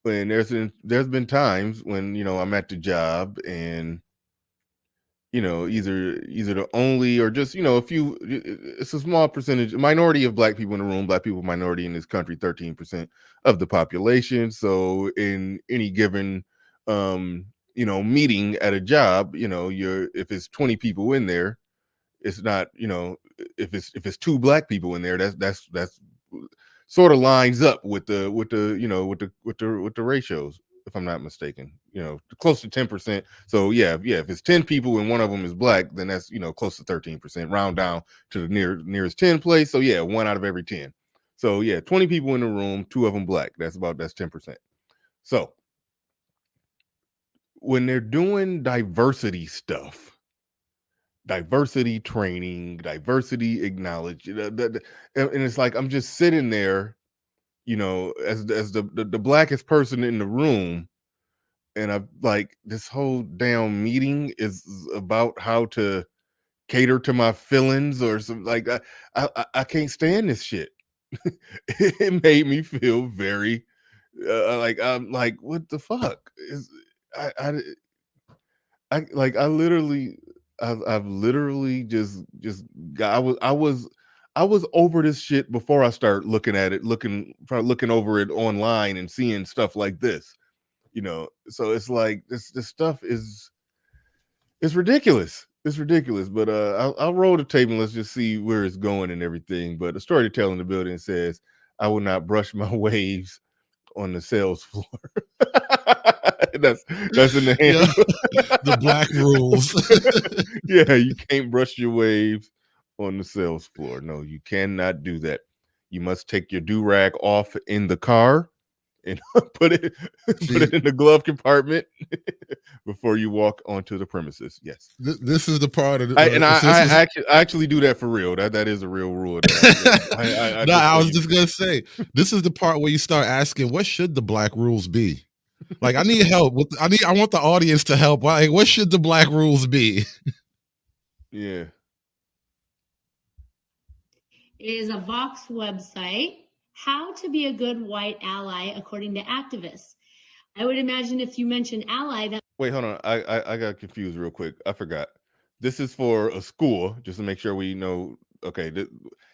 Speaker 1: when there's been times when, I'm at the job and, either the only or just a few. It's a small percentage, minority of black people in the room. Black people, minority in this country, 13% of the population. So in any given meeting at a job, if it's 20 people in there, it's not, if it's 2 black people in there, that's sort of lines up with the ratios, if I'm not mistaken, close to 10%. So yeah, if it's 10 people and one of them is black, then that's close to 13%. Round down to the nearest 10 place. So yeah, 1 out of every 10. So yeah, 20 people in the room, 2 of them black. That's 10%. So when they're doing diversity stuff, diversity training, diversity acknowledge, and it's like I'm just sitting there, as the blackest person in the room, and I'm like, this whole damn meeting is about how to cater to my feelings or something. Like I can't stand this shit. It made me feel very like I'm like, what the fuck is I literally I've literally just got, I was over this shit before I start looking at it, looking over it online and seeing stuff like this, so it's like this stuff is, it's ridiculous. It's ridiculous. But I'll roll the tape and let's just see where it's going and everything. But the story to tell in the building says, I will not brush my waves on the sales floor. that's in the hand.
Speaker 4: The black rules.
Speaker 1: Yeah, you can't brush your waves on the sales floor. No, you cannot do that. You must take your do-rag off in the car and put it in the glove compartment before you walk onto the premises. Yes.
Speaker 4: This is the part of
Speaker 1: I actually do that for real. That is a real rule.
Speaker 4: I was just gonna say, this is the part where you start asking, what should the black rules be? Like, I need help. I want the audience to help. Like, what should the black rules be?
Speaker 1: Yeah.
Speaker 16: It is a Vox website. How to be a good white ally according to activists. I would imagine if you mention ally, that.
Speaker 1: Wait, hold on. I got confused real quick. I forgot. This is for a school, just to make sure we know. Okay,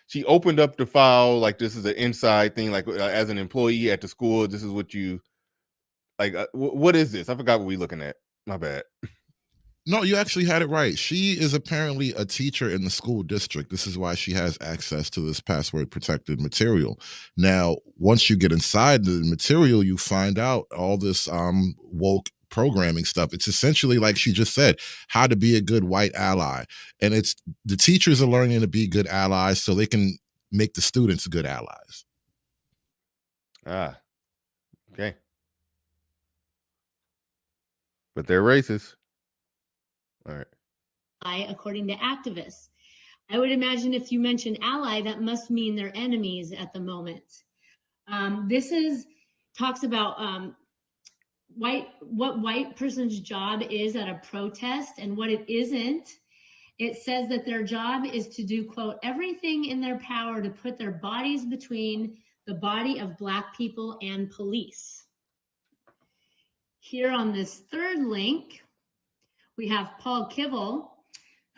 Speaker 1: she opened up the file like this is an inside thing, like as an employee at the school. This is what you like. What is this? I forgot what we're looking at. My bad.
Speaker 4: No, you actually had it right. She is apparently a teacher in the school district. This is why she has access to this password protected material. Now, once you get inside the material, you find out all this woke programming stuff. It's essentially, like she just said, how to be a good white ally. And it's the teachers are learning to be good allies so they can make the students good allies.
Speaker 1: Ah, okay. But they're racist. All right.
Speaker 16: According to activists. I would imagine if you mention ally, that must mean they're enemies at the moment. This talks about what white person's job is at a protest and what it isn't. It says that their job is to do, quote, everything in their power to put their bodies between the body of Black people and police. Here on this third link, we have Paul Kivel,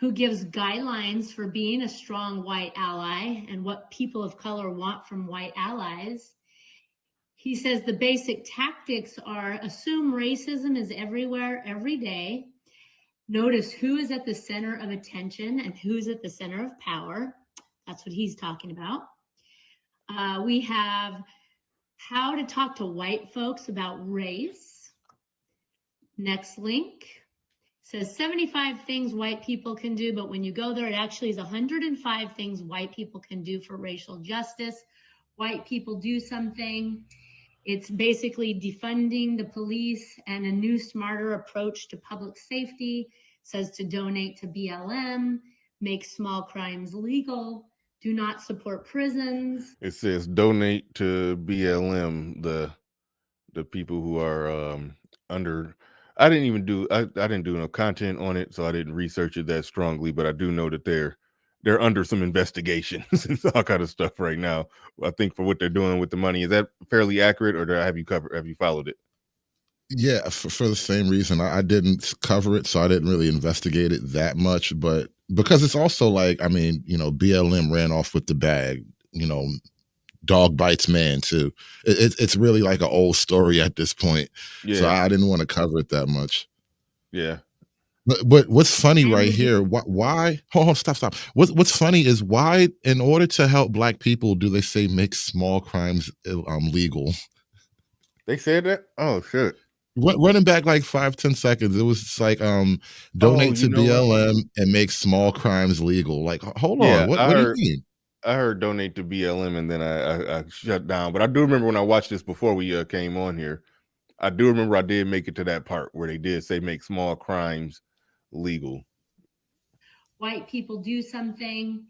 Speaker 16: who gives guidelines for being a strong white ally and what people of color want from white allies. He says the basic tactics are assume racism is everywhere, every day. Notice who is at the center of attention and who's at the center of power. That's what he's talking about. We have how to talk to white folks about race. Next link says 75 things white people can do, but when you go there, it actually is 105 things white people can do for racial justice. White people do something. It's basically defunding the police and a new, smarter approach to public safety. It says to donate to BLM, make small crimes legal, do not support prisons.
Speaker 1: It says donate to BLM, the people who are under. I didn't do no content on it, so I didn't research it that strongly, but I do know that they're under some investigations and all kind of stuff right now. I think for what they're doing with the money. Is that fairly accurate, or have you followed it?
Speaker 4: Yeah, for the same reason. I didn't cover it, so I didn't really investigate it that much. But because it's also like, I mean, BLM ran off with the bag. Dog bites man too. It's really like an old story at this point. So
Speaker 1: Yeah,
Speaker 4: I didn't want to cover it that much.
Speaker 1: yeah.
Speaker 4: But what's funny right here? Why? Hold on, stop. What's funny is why, in order to help Black people, do they say make small crimes legal?
Speaker 1: They said that. Oh shit.
Speaker 4: Running back like 5-10 seconds, it was just like
Speaker 1: Oh,
Speaker 4: donate
Speaker 1: you
Speaker 4: to
Speaker 1: know what?
Speaker 4: BLM and make small crimes legal. Like, hold on,
Speaker 1: Yeah,
Speaker 4: what do you mean?
Speaker 1: I heard donate to BLM, and then I shut down. But I do remember when I watched this before we came on here. I do remember I did make it to that part where they did say make small crimes legal.
Speaker 16: White people do something.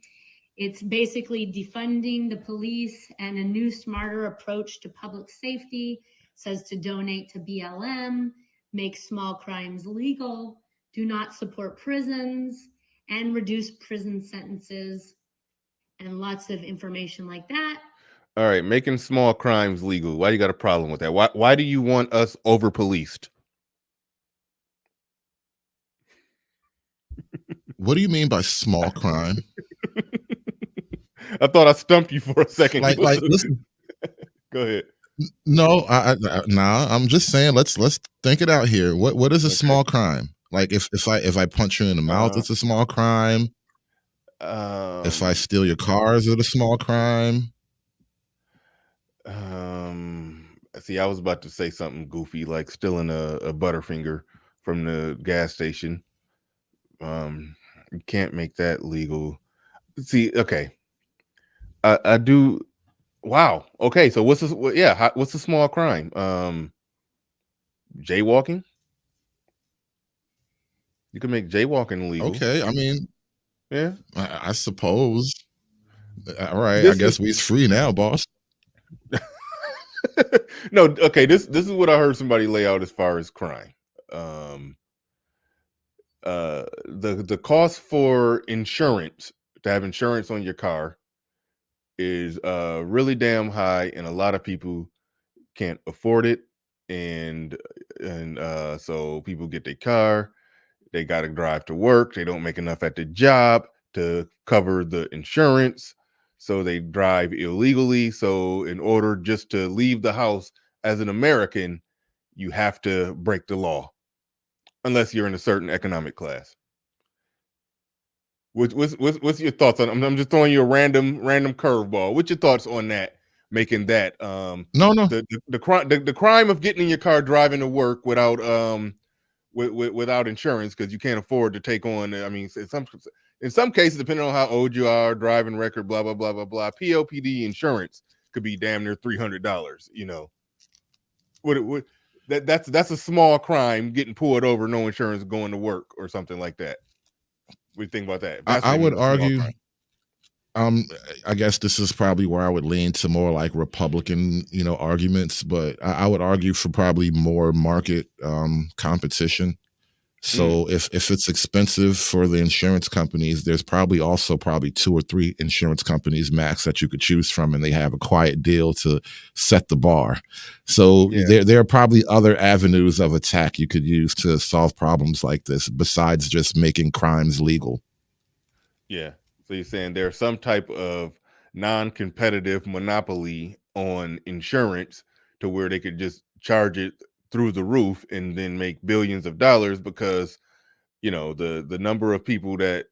Speaker 16: It's basically defunding the police and a new, smarter approach to public safety. Says to donate to BLM, make small crimes legal, do not support prisons, and reduce prison sentences, and lots of information like that.
Speaker 1: All right, making small crimes legal. Why you got a problem with that? Why do you want us over policed?
Speaker 4: What do you mean by small crime?
Speaker 1: I thought I stumped you for a second.
Speaker 4: Like, listen.
Speaker 1: Go ahead.
Speaker 4: No, nah. I'm just saying. Let's think it out here. What is a small crime? Like, if I punch you in the mouth, it's a small crime. If I steal your car, is it a small crime?
Speaker 1: See, I was about to say something goofy, like stealing a Butterfinger from the gas station. You can't make that legal. See, okay. I do. Wow. Okay. So what's this? Yeah. What's a small crime? Jaywalking. You can make jaywalking legal.
Speaker 4: Okay. I mean,
Speaker 1: yeah.
Speaker 4: I suppose. All right. I guess we's free now, boss.
Speaker 1: No. Okay. This is what I heard somebody lay out as far as crime. The cost for insurance, to have insurance on your car, is really damn high, and a lot of people can't afford it, and so people get their car, they got to drive to work, they don't make enough at the job to cover the insurance, so they drive illegally. So in order just to leave the house as an American, you have to break the law, unless you're in a certain economic class. What's your thoughts on? I'm just throwing you a random curveball. What's your thoughts on that? Making that
Speaker 4: no
Speaker 1: the crime of getting in your car driving to work without without insurance, because you can't afford to take on. I mean, in some cases, depending on how old you are, driving record, blah blah blah blah blah. POPD insurance could be damn near $300. That's a small crime, getting pulled over, no insurance, going to work or something like that. What do you think about that?
Speaker 4: I would argue. I guess this is probably where I would lean to more like Republican, arguments, but I would argue for probably more market competition. So if it's expensive for the insurance companies, there's probably 2 or 3 insurance companies max that you could choose from, and they have a quiet deal to set the bar. So there are probably other avenues of attack you could use to solve problems like this besides just making crimes legal.
Speaker 1: Yeah. So you're saying there's some type of non-competitive monopoly on insurance to where they could just charge it through the roof and then make billions of dollars, because the number of people that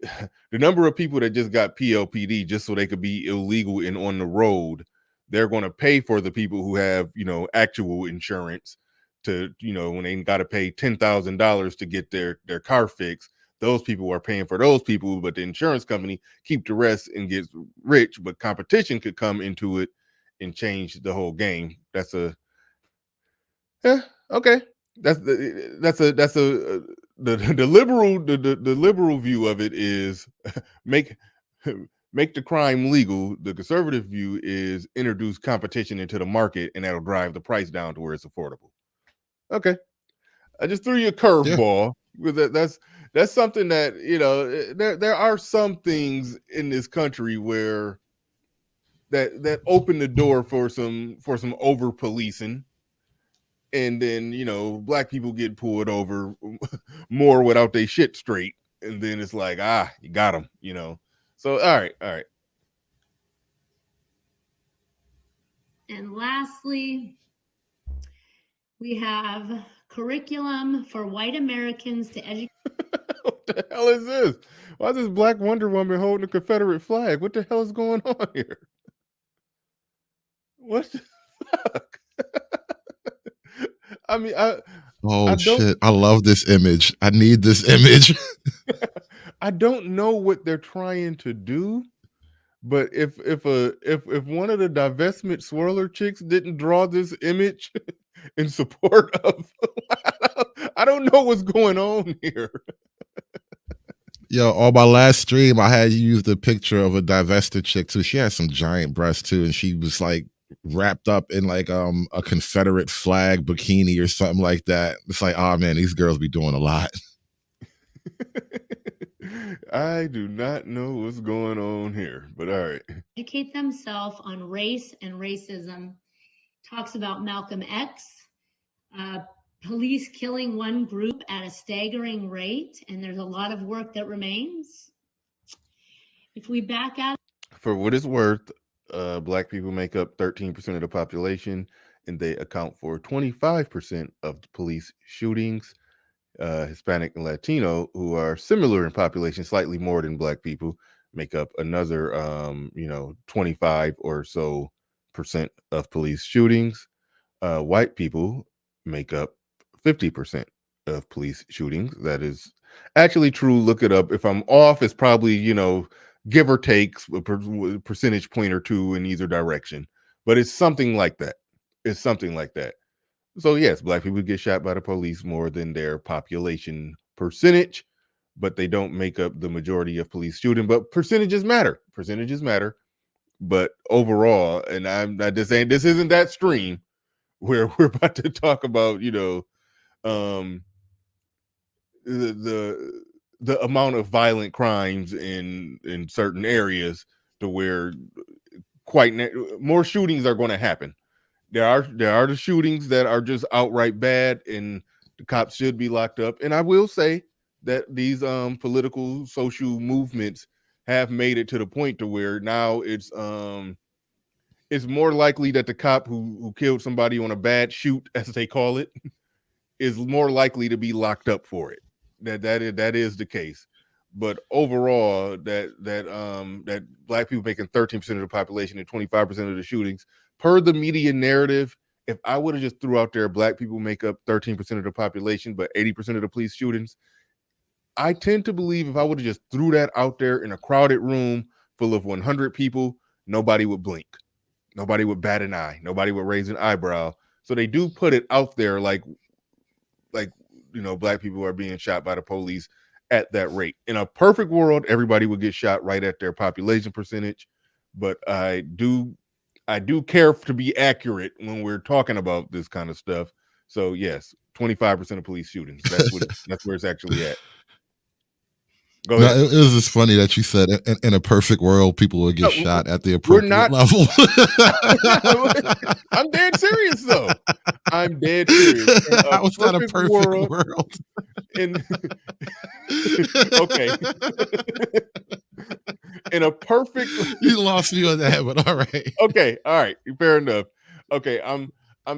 Speaker 1: just got PLPD just so they could be illegal and on the road, they're going to pay for the people who have actual insurance to when they got to pay $10,000 to get their car fixed. Those people are paying for those people, but the insurance company keep the rest and gets rich. But competition could come into it and change the whole game. That's okay. The liberal view of it is make the crime legal. The conservative view is introduce competition into the market, and that'll drive the price down to where it's affordable. Okay, I just threw you a curveball. That's something that there are some things in this country where that open the door for some over policing. and then black people get pulled over more without their shit straight, and then it's like, you got them, So all right.
Speaker 16: And lastly, we have curriculum for white Americans to educate.
Speaker 1: What the hell is this? Why is this Black Wonder Woman holding a Confederate flag? What the hell is going on here? What the fuck? I mean,
Speaker 4: Oh shit! I love this image. I need this image.
Speaker 1: I don't know what they're trying to do, but if one of the divestment swirler chicks didn't draw this image in support of, I don't know what's going on here.
Speaker 4: Yo, on my last stream, I had used a picture of a divested chick too. She had some giant breasts too, and she was like wrapped up in like a Confederate flag bikini or something like that. It's like, oh man, these girls be doing a lot.
Speaker 1: I do not know what's going on here, but all right.
Speaker 16: Educate themselves on race and racism. Talks about Malcolm X, police killing one group at a staggering rate, and there's a lot of work that remains. If we back out,
Speaker 1: for what it's worth, black people make up 13% of the population, and they account for 25% of police shootings. Hispanic and Latino, who are similar in population, slightly more than black people, make up another 25 or so percent of police shootings. White people make up 50% of police shootings. That is actually true. Look it up. If I'm off, it's probably give or take a percentage point or two in either direction, but it's something like that. So yes, black people get shot by the police more than their population percentage, but they don't make up the majority of police shooting. But percentages matter. But overall, and I'm not just saying this isn't that stream where we're about to talk about the amount of violent crimes in certain areas to where more shootings are going to happen. There are the shootings that are just outright bad, and the cops should be locked up. And I will say that these political social movements have made it to the point to where now it's more likely that the cop who killed somebody on a bad shoot, as they call it, is more likely to be locked up for it. That is the case. But overall, that black people making 13% of the population and 25% of the shootings, per the media narrative, if I would have just threw out there black people make up 13% of the population, but 80% of the police shootings, I tend to believe if I would have just threw that out there in a crowded room full of 100 people, nobody would blink. Nobody would bat an eye. Nobody would raise an eyebrow. So they do put it out there like black people are being shot by the police at that rate. In a perfect world, everybody would get shot right at their population percentage. But I do care to be accurate when we're talking about this kind of stuff. So yes, 25% of police shootings. That's where it's actually at. Go ahead.
Speaker 4: No, it was just funny that you said in a perfect world, people would get shot at the appropriate level.
Speaker 1: I'm dead serious though. I'm dead serious.
Speaker 4: How was that a perfect world?
Speaker 1: Okay. In a perfect,
Speaker 4: you lost me on that, but all right.
Speaker 1: Okay, all right, fair enough. Okay, I'm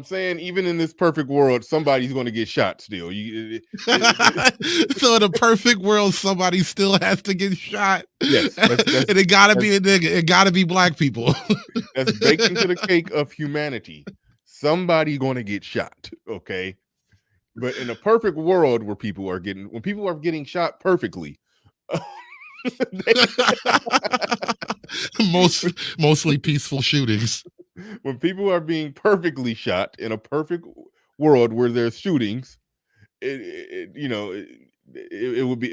Speaker 1: saying even in this perfect world, somebody's going to get shot still.
Speaker 4: So in a perfect world, somebody still has to get shot.
Speaker 1: Yes,
Speaker 4: and it gotta be a nigga. It gotta be black people.
Speaker 1: That's baked into the cake of humanity. Somebody going to get shot. Okay, but in a perfect world when people are getting shot perfectly.
Speaker 4: Mostly peaceful shootings.
Speaker 1: When people are being perfectly shot in a perfect world where there's shootings, it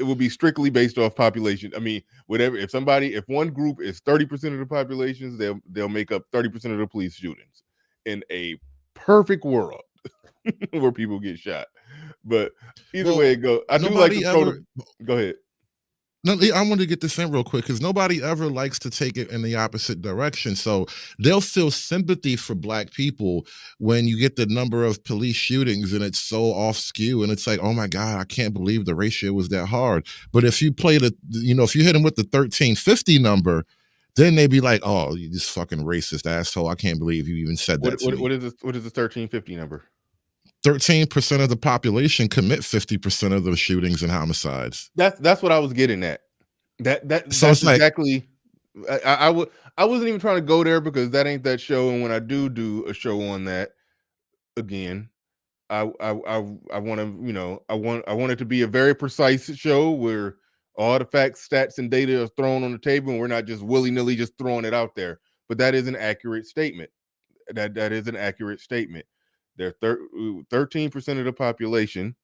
Speaker 1: would be strictly based off population. I mean, if one group is 30% of the populations, they'll make up 30% of the police shootings in a perfect world where people get shot. But either way it goes, I do like to go ahead.
Speaker 4: No, I want to get this in real quick because nobody ever likes to take it in the opposite direction. So they'll feel sympathy for black people when you get the number of police shootings and it's so off skew, and it's like, oh my God, I can't believe the ratio was that hard. But if you play if you hit them with the 1350 number, then they be like, oh, you just fucking racist asshole. I can't believe you even said that.
Speaker 1: What is the 1350 number?
Speaker 4: 13% of the population commit 50% of the shootings and homicides.
Speaker 1: That's what I was getting at. That's
Speaker 4: So it's like-
Speaker 1: exactly. I wasn't even trying to go there because that ain't that show. And when I do a show on that, again, I want to I want it to be a very precise show where all the facts, stats, and data are thrown on the table, and we're not just willy-nilly just throwing it out there. But that is an accurate statement. That is an accurate statement. There 13% of the population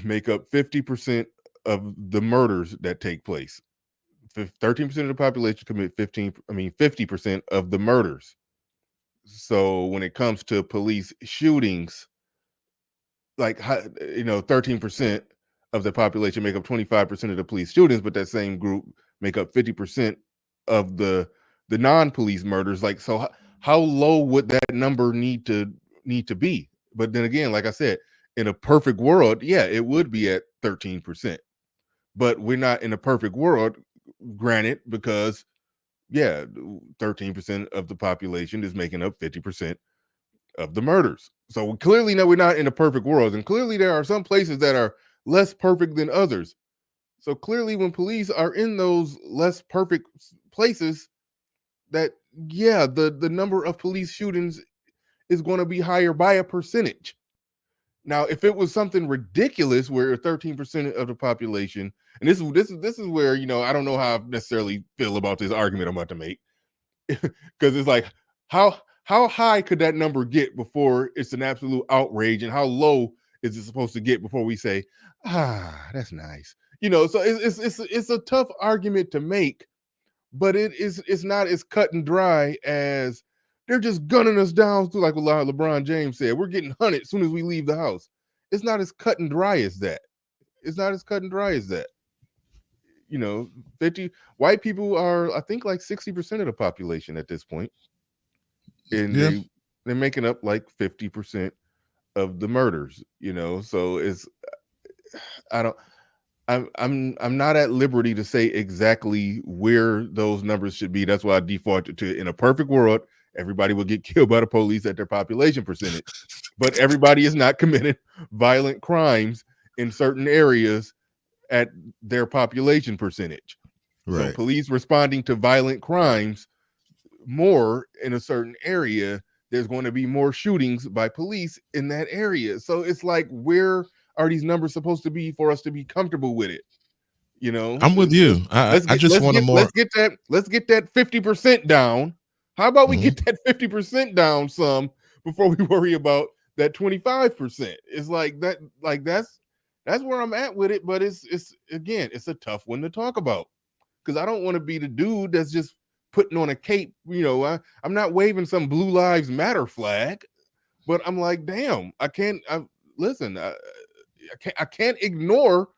Speaker 1: make up 50% of the murders that take place. 13% of the population commit 50% of the murders. So when it comes to police shootings, like 13% of the population make up 25% of the police shootings, but that same group make up 50% of the non-police murders. Like, so how low would that number need to be? But then again, like I said, in a perfect world, yeah, it would be at 13%. But we're not in a perfect world, granted, because 13% of the population is making up 50% of the murders. So we clearly know we're not in a perfect world, and clearly there are some places that are less perfect than others. So clearly when police are in those less perfect places, that the number of police shootings is going to be higher by a percentage. Now, if it was something ridiculous where 13% of the population, and this is where, I don't know how I necessarily feel about this argument I'm about to make, because it's like, how high could that number get before it's an absolute outrage, and how low is it supposed to get before we say, that's nice? So it's a tough argument to make, but it's not as cut and dry as they're just gunning us down through, like what LeBron James said. We're getting hunted as soon as we leave the house. It's not as cut and dry as that. 50 white people are, I think, like 60% of the population at this point. And they're making up like 50% of the murders, so it's, I'm not at liberty to say exactly where those numbers should be. That's why I defaulted to, in a perfect world, everybody will get killed by the police at their population percentage, but everybody is not committing violent crimes in certain areas at their population percentage.
Speaker 4: Right.
Speaker 1: So police responding to violent crimes more in a certain area, there's going to be more shootings by police in that area. So it's like, where are these numbers supposed to be for us to be comfortable with it?
Speaker 4: I'm with you. Let's get that 50% down. How about we get that 50% down some before we worry about that 25%? It's like that, that's where I'm at with it. But it's a tough one to talk about, because I don't want to be the dude that's just putting on a cape. I'm not waving some Blue Lives Matter flag, but I'm like, damn, I can't ignore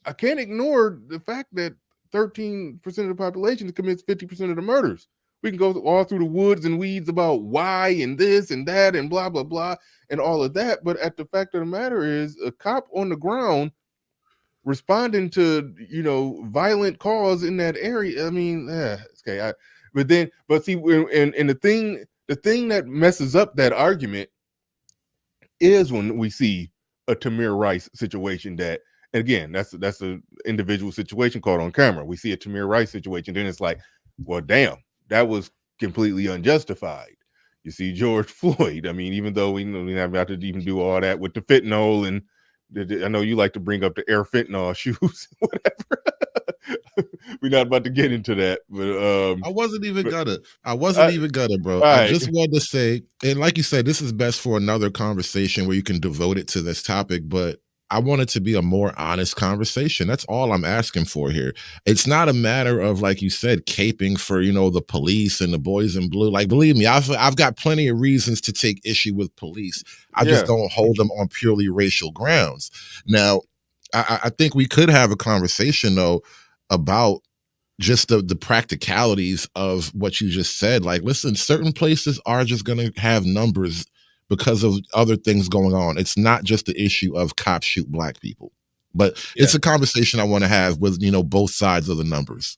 Speaker 4: the fact that 13% of the population commits 50% of the murders. We can go all through the woods and weeds about why and this and that and blah, blah, blah, and all of that. But at the fact of the matter is, a cop on the ground responding to, violent cause in that area. I mean, okay. But see, and the thing that messes up that argument is when we see a Tamir Rice situation that, again, that's an individual situation caught on camera. We see a Tamir Rice situation, then it's like, well, damn, that was completely unjustified. You see George Floyd. I mean, even though we're not about to even do all that with the fentanyl, and I know you like to bring up the Air Fentanyl shoes, whatever. We're not about to get into that, but I wasn't even gonna, bro. I just wanted to say, and like you said, this is best for another conversation where you can devote it to this topic, but I want it to be a more honest conversation. That's all I'm asking for here. It's not a matter of, like you said, caping for, the police and the boys in blue. Like, believe me, I've got plenty of reasons to take issue with police. I just don't hold them on purely racial grounds. Now, I think we could have a conversation though about just the practicalities of what you just said. Like, listen, certain places are just going to have numbers because of other things going on. It's not just the issue of cops shoot black people, but it's a conversation I want to have with, both sides of the numbers.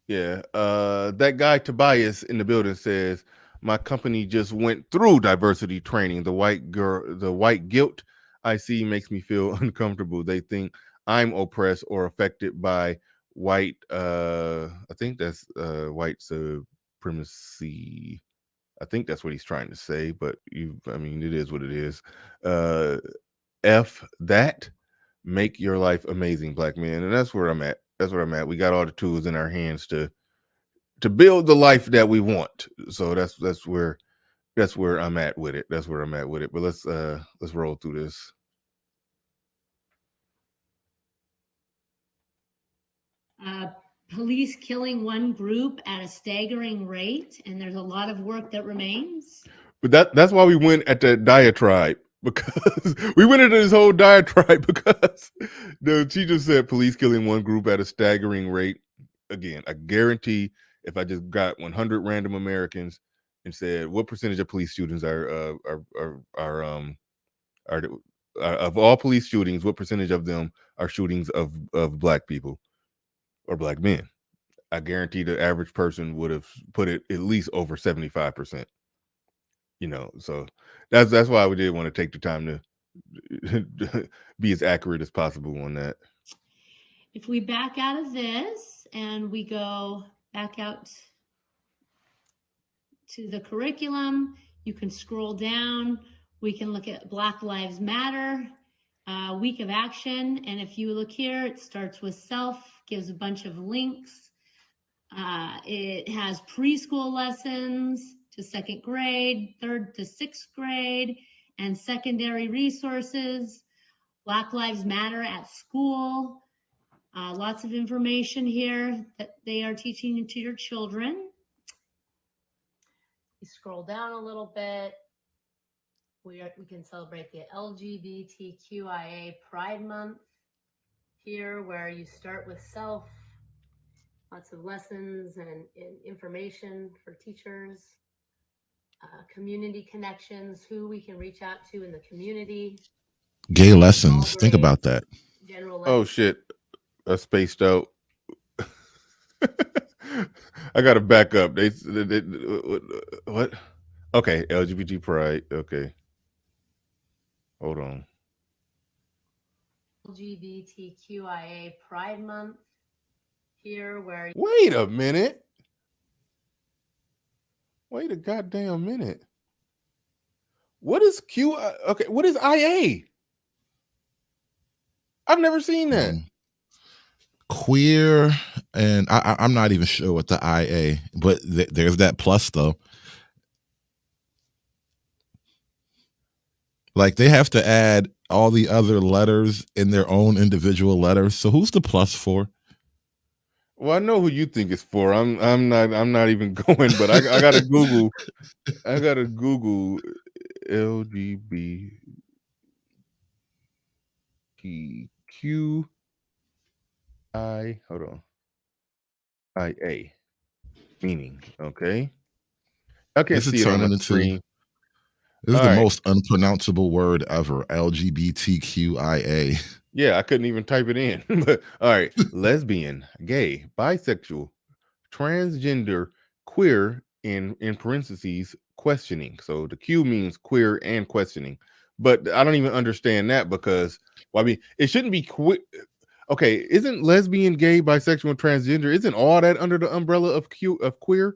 Speaker 1: Yeah. That guy Tobias in the building says, my company just went through diversity training. The white guilt I see makes me feel uncomfortable. They think I'm oppressed or affected by white, I think that's white supremacy. I think that's what he's trying to say, but it is what it is. F that, make your life amazing, black men. And that's where I'm at. We got all the tools in our hands to build the life that we want. So that's where I'm at with it. But let's roll through this.
Speaker 16: Police killing one group at a staggering rate, and there's a lot of work that remains.
Speaker 1: But that's why we went at the diatribe, because we went into this whole diatribe because she just said police killing one group at a staggering rate. Again, I guarantee if I just got 100 random Americans and said what percentage of police shootings are of all police shootings, what percentage of them are shootings of black people or black men, I guarantee the average person would have put it at least over 75%. So that's why we did want to take the time to be as accurate as possible on that.
Speaker 16: If we back out of this and we go back out to the curriculum, you can scroll down. We can look at Black Lives Matter, week of action. And if you look here, it starts with self, gives a bunch of links. It has preschool lessons to second grade, third to sixth grade, and secondary resources. Black Lives Matter at school. Lots of information here that they are teaching to your children. You scroll down a little bit. We can celebrate the LGBTQIA Pride Month here, where you start with self, lots of lessons and information for teachers, community connections, who we can reach out to in the community.
Speaker 4: Gay lessons. Think about that.
Speaker 1: Oh shit, I spaced out. I gotta back up. They what? Okay, LGBT Pride. Okay, hold on.
Speaker 16: LGBTQIA Pride Month here, where
Speaker 1: Wait a minute. Wait a goddamn minute. What is Q? Okay, what is IA? I've never seen that.
Speaker 4: Queer, and I'm not even sure what the IA, but there's that plus though. Like they have to add all the other letters in their own individual letters. So who's the plus for?
Speaker 1: Well, I know who you think it's for. I'm not even going, but I gotta Google. I gotta Google LGBTQI. Hold on. IA meaning. Okay. I can't see it on the screen.
Speaker 4: This is the most unpronounceable word ever. LGBTQIA.
Speaker 1: Yeah, I couldn't even type it in. But all right, lesbian, gay, bisexual, transgender, queer, in parentheses, questioning. So the Q means queer and questioning. But I don't even understand that because it shouldn't be queer. Okay, isn't lesbian, gay, bisexual, and transgender? Isn't all that under the umbrella of queer?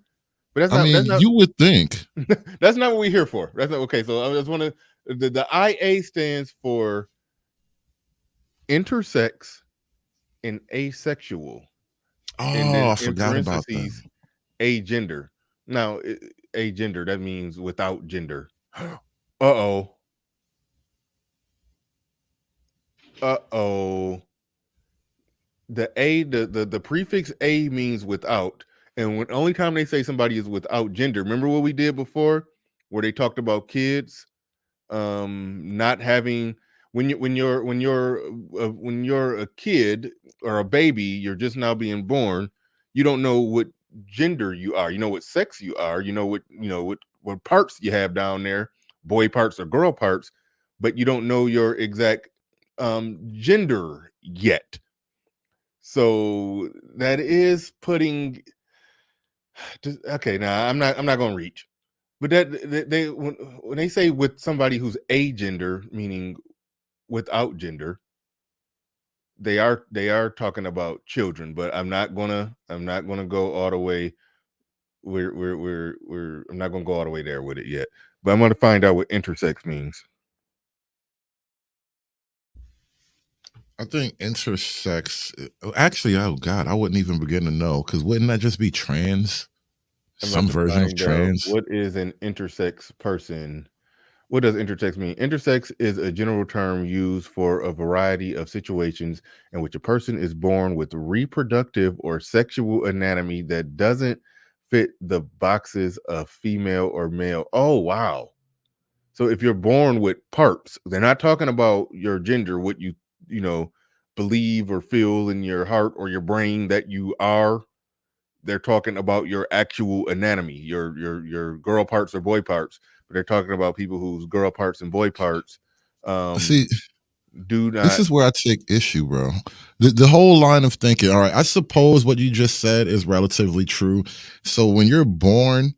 Speaker 1: But that's
Speaker 4: that's not, you would think.
Speaker 1: That's not what we're here for. That's not okay. So I just want to. The IA stands for intersex and asexual.
Speaker 4: Oh, I forgot about that.
Speaker 1: Agender. Now, agender, that means without gender. Uh-oh. The prefix A means without. And when only time they say somebody is without gender, remember what we did before where they talked about kids not having, when you're a kid or a baby, you're just now being born. You don't know what gender you are. You know what sex you are. You know what parts you have down there, boy parts or girl parts, but you don't know your exact gender yet. So that is putting. Okay, now I'm not going to reach, but that they when they say with somebody who's agender, meaning without gender, they are talking about children. But I'm not gonna go all the way. I'm not gonna go all the way there with it yet. But I'm gonna find out what intersex means.
Speaker 4: I think intersex. Actually, oh God, I wouldn't even begin to know, because wouldn't that just be trans?
Speaker 1: I'm
Speaker 4: Some
Speaker 1: about to
Speaker 4: version of
Speaker 1: find out
Speaker 4: trans.
Speaker 1: what is an intersex person. What does intersex mean? Intersex is a general term used for a variety of situations in which a person is born with reproductive or sexual anatomy that doesn't fit the boxes of female or male. Oh, wow. So if you're born with parts, they're not talking about your gender, what you believe or feel in your heart or your brain that you are. They're talking about your actual anatomy, your girl parts or boy parts. But they're talking about people whose girl parts and boy parts
Speaker 4: See,
Speaker 1: do not.
Speaker 4: this is where I take issue, bro. The whole line of thinking. All right, I suppose what you just said is relatively true. So when you're born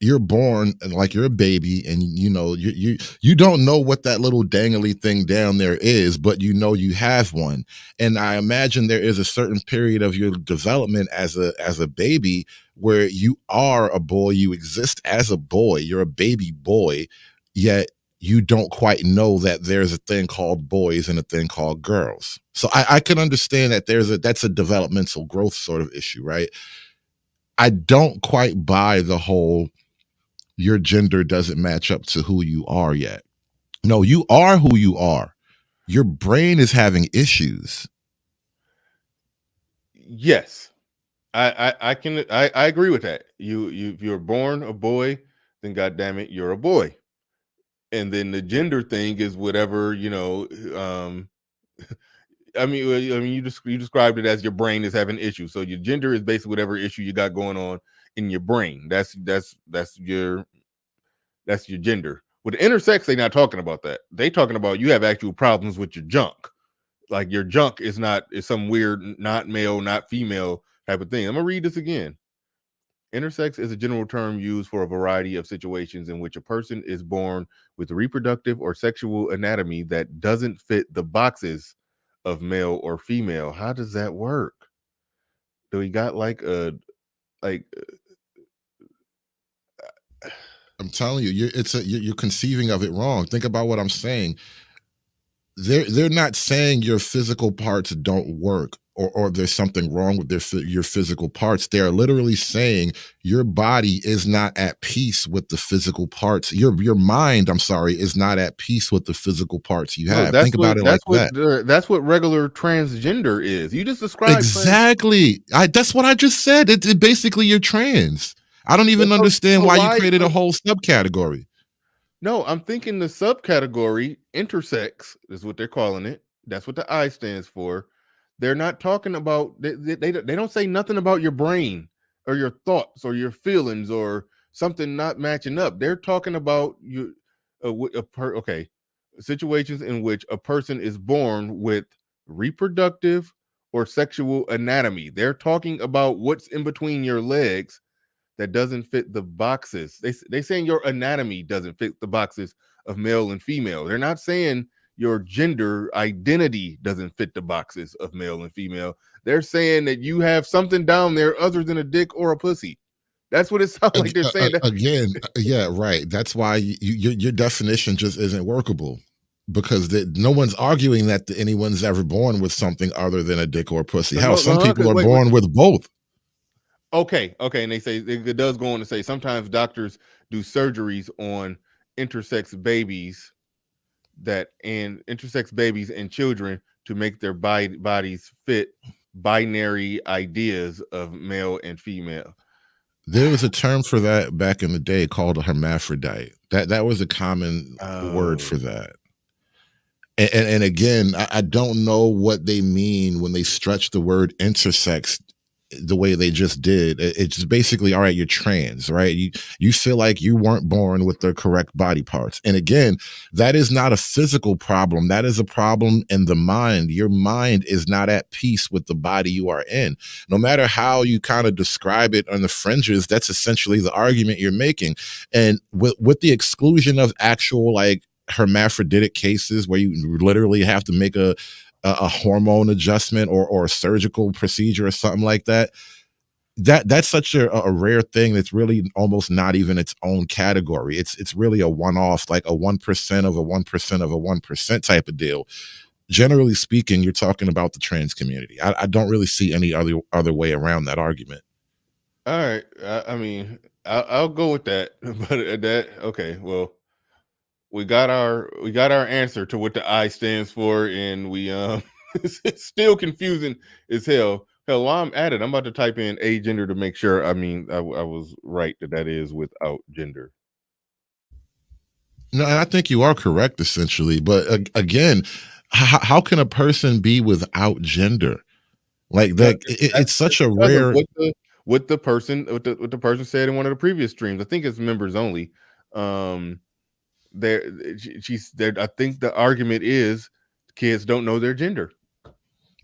Speaker 4: like you're a baby, and you don't know what that little dangly thing down there is, but you have one. And I imagine there is a certain period of your development as a baby where you are a boy, you exist as a boy, you're a baby boy, yet you don't quite know that there's a thing called boys and a thing called girls. So I can understand that that's a developmental growth sort of issue, right? I don't quite buy the whole your gender doesn't match up to who you are yet. No, you are who you are. Your brain is having issues.
Speaker 1: Yes, I agree with that. If you're born a boy, then God damn it, you're a boy. And then the gender thing is whatever, I mean, you described it as your brain is having issues. So your gender is basically whatever issue you got going on in your brain. That's your gender. With intersex, they're not talking about that. They talking about you have actual problems with your junk. Like your junk is some weird, not male, not female type of thing. I'm gonna read this again. Intersex is a general term used for a variety of situations in which a person is born with reproductive or sexual anatomy that doesn't fit the boxes of male or female. How does that work? Do we got
Speaker 4: I'm telling you, you're conceiving of it wrong. Think about what I'm saying. They're not saying your physical parts don't work or there's something wrong with your physical parts. They're literally saying your body is not at peace with the physical parts. Your mind, I'm sorry, is not at peace with the physical parts you have. Think about it like that.
Speaker 1: That's what regular transgender is. You just described
Speaker 4: exactly. That's what I just said. It basically you're trans. I don't even understand why you created a whole subcategory.
Speaker 1: No, I'm thinking the subcategory intersex is what they're calling it. That's what the I stands for. They're not talking about, they don't say nothing about your brain or your thoughts or your feelings or something not matching up. They're talking about situations in which a person is born with reproductive or sexual anatomy. They're talking about what's in between your legs that doesn't fit the boxes. They saying your anatomy doesn't fit the boxes of male and female. They're not saying your gender identity doesn't fit the boxes of male and female. They're saying that you have something down there other than a dick or a pussy. That's what it sounds like they're saying.
Speaker 4: Again, yeah, right. That's why your definition just isn't workable, because no one's arguing that anyone's ever born with something other than a dick or a pussy. Hell, some people are born with both.
Speaker 1: Okay. And they say it does go on to say sometimes doctors do surgeries on intersex babies and children to make their bodies fit binary ideas of male and female.
Speaker 4: There was a term for that back in the day called a hermaphrodite. That was a common word for that. And again, I don't know what they mean when they stretch the word intersex the way they just did. It's just basically, all right, you're trans, right? You feel like you weren't born with the correct body parts. And again, that is not a physical problem. That is a problem in the mind. Your mind is not at peace with the body you are in. No matter how you kind of describe it on the fringes, that's essentially the argument you're making. And with the exclusion of actual like hermaphroditic cases where you literally have to make a hormone adjustment or a surgical procedure or something like that, that's such a rare thing that's really almost not even its own category. It's really a one-off, like a 1% of a 1% of a 1% type of deal. Generally speaking, you're talking about the trans community. I don't really see any other way around that argument.
Speaker 1: All right. I mean, I'll go with that. But that okay. Well, we got our answer to what the I stands for, and we it's still confusing as hell. Hell, while I'm at it, I'm about to type in agender to make sure. I mean, I was right that is without gender.
Speaker 4: No, and I think you are correct essentially. But again, how can a person be without gender? Like that, it's such a
Speaker 1: Because of
Speaker 4: rare.
Speaker 1: what the person said in one of the previous streams. I think it's members only. She's there. I think the argument is kids don't know their gender.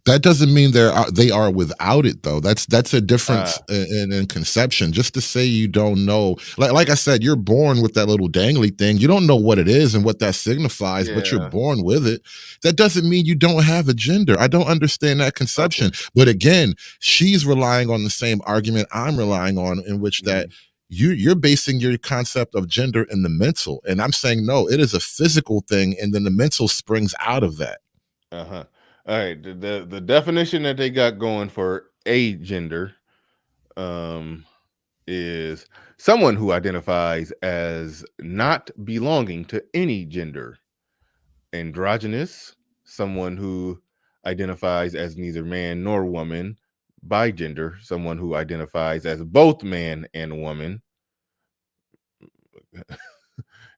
Speaker 4: That doesn't mean they are without it though. That's a difference in conception. Just to say you don't know, like I said, you're born with that little dangly thing. You don't know what it is and what that signifies, but you're
Speaker 1: Yeah.
Speaker 4: born with it. That doesn't mean you don't have a gender. I don't understand that conception. But again, she's relying on the same argument I'm relying on, in which that you're basing your concept of gender in the mental, and I'm saying no, it is a physical thing, and then the mental springs out of that.
Speaker 1: Uh-huh. All right. The definition that they got going for agender is someone who identifies as not belonging to any gender. Androgynous, someone who identifies as neither man nor woman. Bigender, someone who identifies as both man and woman.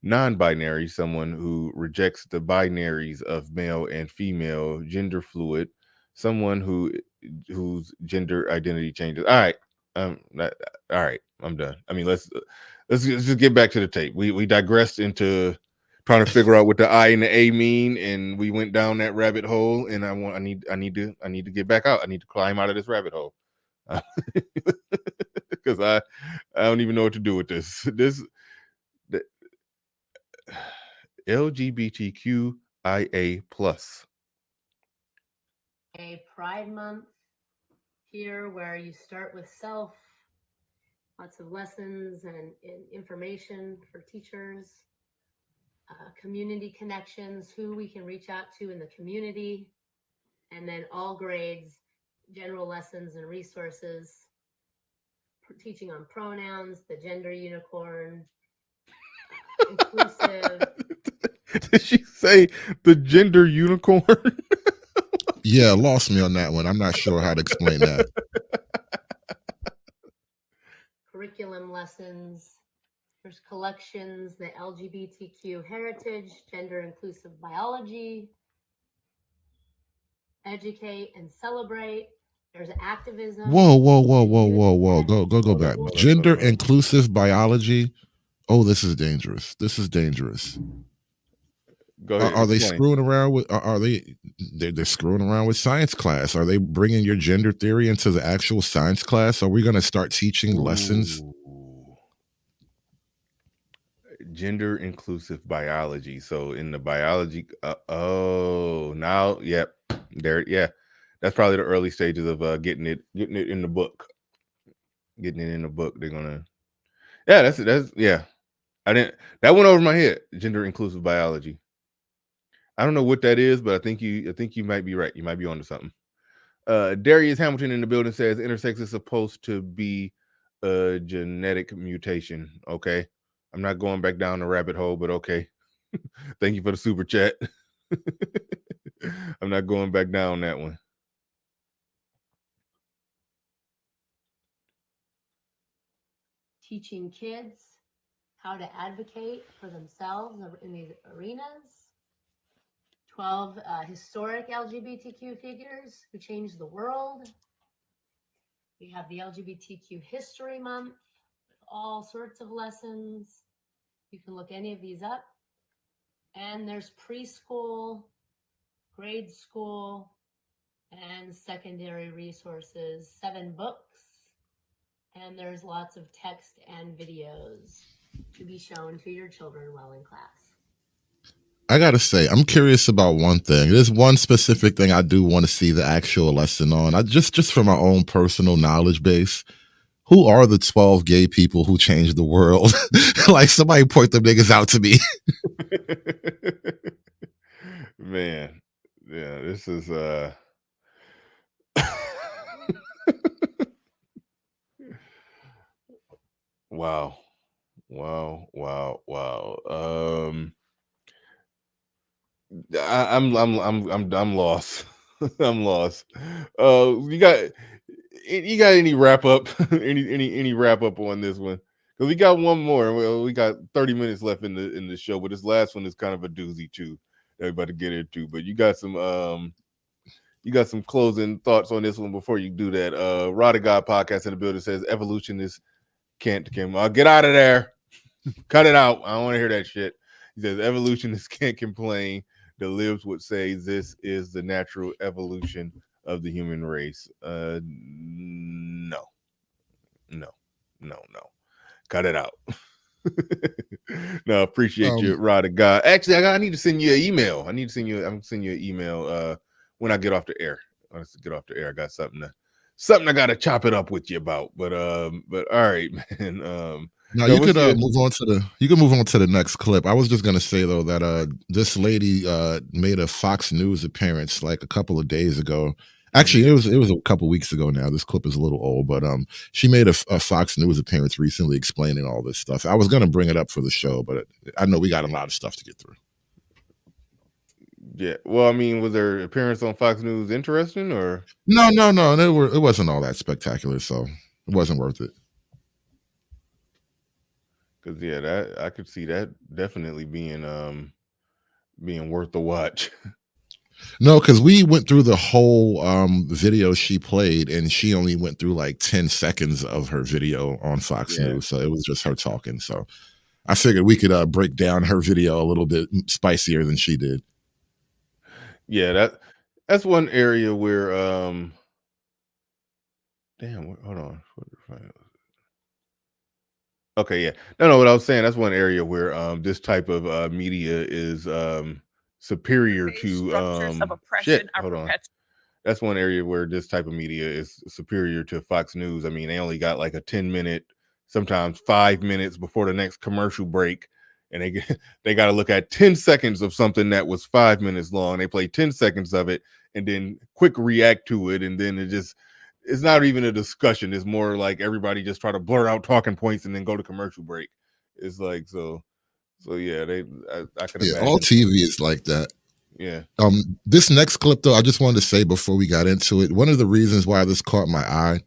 Speaker 1: Non-binary, someone who rejects the binaries of male and female. Gender fluid, someone whose gender identity changes. All right, all right, I'm done. I mean, let's just get back to the tape. We digressed into trying to figure out what the I and the A mean, and we went down that rabbit hole. And I need to get back out. I need to climb out of this rabbit hole because I don't even know what to do with this. LGBTQIA plus.
Speaker 16: A Pride Month here where you start with self, lots of lessons and information for teachers, community connections, who we can reach out to in the community, and then all grades, general lessons and resources, teaching on pronouns, the gender unicorn, inclusive.
Speaker 1: Did she say the gender unicorn?
Speaker 4: Yeah, lost me on that one. I'm not sure how to explain that.
Speaker 16: Curriculum lessons. There's collections, the LGBTQ heritage, gender inclusive biology, educate and celebrate. There's activism.
Speaker 4: Whoa. Go back. Gender inclusive biology. Oh, this is dangerous. This is dangerous.
Speaker 1: Go ahead.
Speaker 4: Are they screwing around with? Are they? They're screwing around with science class. Are they bringing your gender theory into the actual science class? Are we going to start teaching lessons?
Speaker 1: Gender inclusive biology. So in the biology, now, yep, there, yeah, that's probably the early stages of getting it in the book. Getting it in the book. They're gonna, yeah, that's yeah. That went over my head. Gender inclusive biology. I don't know what that is, but I think you might be right. You might be onto something. Darius Hamilton in the building says intersex is supposed to be a genetic mutation. Okay. I'm not going back down the rabbit hole, but okay. Thank you for the super chat. I'm not going back down that one.
Speaker 16: Teaching kids how to advocate for themselves in these arenas. 12 historic LGBTQ figures who changed the world. We have the LGBTQ History Month, with all sorts of lessons. You can look any of these up. And there's preschool, grade school, and secondary resources, 7 books. And there's lots of text and videos to be shown to your children while in class.
Speaker 4: I gotta say, I'm curious about one thing. There's one specific thing I do want to see the actual lesson on. I just from my own personal knowledge base. Who are the 12 gay people who changed the world? Like, somebody point them niggas out to me.
Speaker 1: Man, yeah, this is wow. I'm lost. I'm lost. You got any wrap up? any wrap up on this one? Because we got one more. Well, we got 30 minutes left in the show, but this last one is kind of a doozy too. Everybody get into. But you got some closing thoughts on this one before you do that. Rod of God podcast in the building says evolution is can't get out of there. Cut it out. I don't want to hear that shit. He says evolutionists can't complain. The libs would say this is the natural evolution of the human race. No. Cut it out. No, appreciate you, Rod of God. Actually, I need to send you an email. I'm gonna send you an email when I get off the air. I got something I gotta chop it up with you about. But all right, man.
Speaker 4: Now you could move on to the next clip. I was just gonna say though that this lady made a Fox News appearance like a couple of days ago. Actually, it was a couple weeks ago now. This clip is a little old, but she made a Fox News appearance recently explaining all this stuff. I was gonna bring it up for the show, but I know we got a lot of stuff to get through.
Speaker 1: Yeah. Well, I mean, was her appearance on Fox News interesting or?
Speaker 4: No. It wasn't all that spectacular, so it wasn't worth it.
Speaker 1: Because that I could see that definitely being worth the watch.
Speaker 4: No, because we went through the whole video she played, and she only went through like 10 seconds of her video on Fox News, so it was just her talking. So I figured we could break down her video a little bit spicier than she did.
Speaker 1: Yeah, that's one area where hold on. Okay, yeah. No, what I was saying, that's one area where this type of media is superior to hold on. That's one area where this type of media is superior to Fox News. I mean, they only got like a 10-minute, sometimes 5 minutes before the next commercial break, and they got to look at 10 seconds of something that was 5 minutes long. They play 10 seconds of it and then quick react to it, and then it's not even a discussion. It's more like everybody just try to blur out talking points and then go to commercial break. It's like so yeah. I can imagine.
Speaker 4: All TV is like that.
Speaker 1: Yeah.
Speaker 4: This next clip though, I just wanted to say before we got into it, one of the reasons why this caught my eye,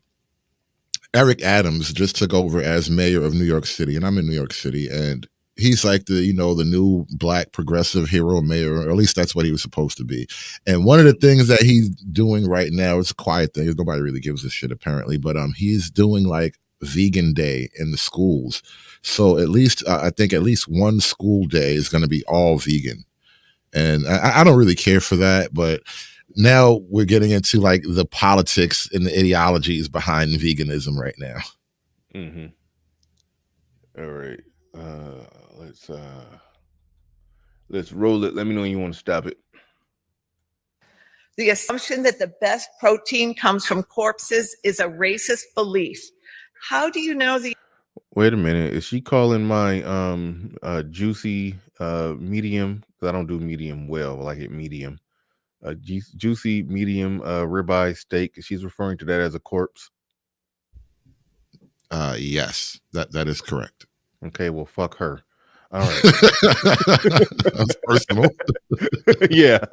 Speaker 4: Eric Adams just took over as mayor of New York City, and I'm in New York City, and he's like the new black progressive hero mayor, or at least that's what he was supposed to be. And one of the things that he's doing right now, it's a quiet thing, nobody really gives a shit apparently, but he's doing like vegan day in the schools. So at least I think at least one school day is going to be all vegan. And I don't really care for that, but now we're getting into like the politics and the ideologies behind veganism right now.
Speaker 1: Mm-hmm. All right. Let's roll it. Let me know when you want to stop it.
Speaker 17: The assumption that the best protein comes from corpses is a racist belief. How do you know the...
Speaker 1: Wait a minute. Is she calling my juicy medium? Because I don't do medium well. I like it medium. Juicy medium ribeye steak. She's referring to that as a corpse?
Speaker 4: Yes, that is correct.
Speaker 1: Okay, well, fuck her. All right.
Speaker 4: That's personal.
Speaker 1: Yeah.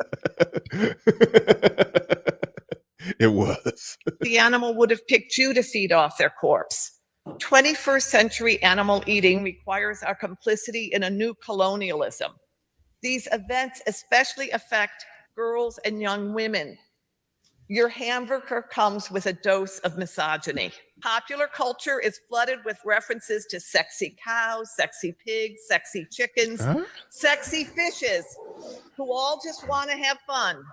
Speaker 1: It was.
Speaker 17: The animal would have picked you to feed off their corpse. 21st century animal eating requires our complicity in a new colonialism. These events especially affect girls and young women. Your hamburger comes with a dose of misogyny. Popular culture is flooded with references to sexy cows, sexy pigs, sexy chickens, sexy fishes, who all just want to have fun.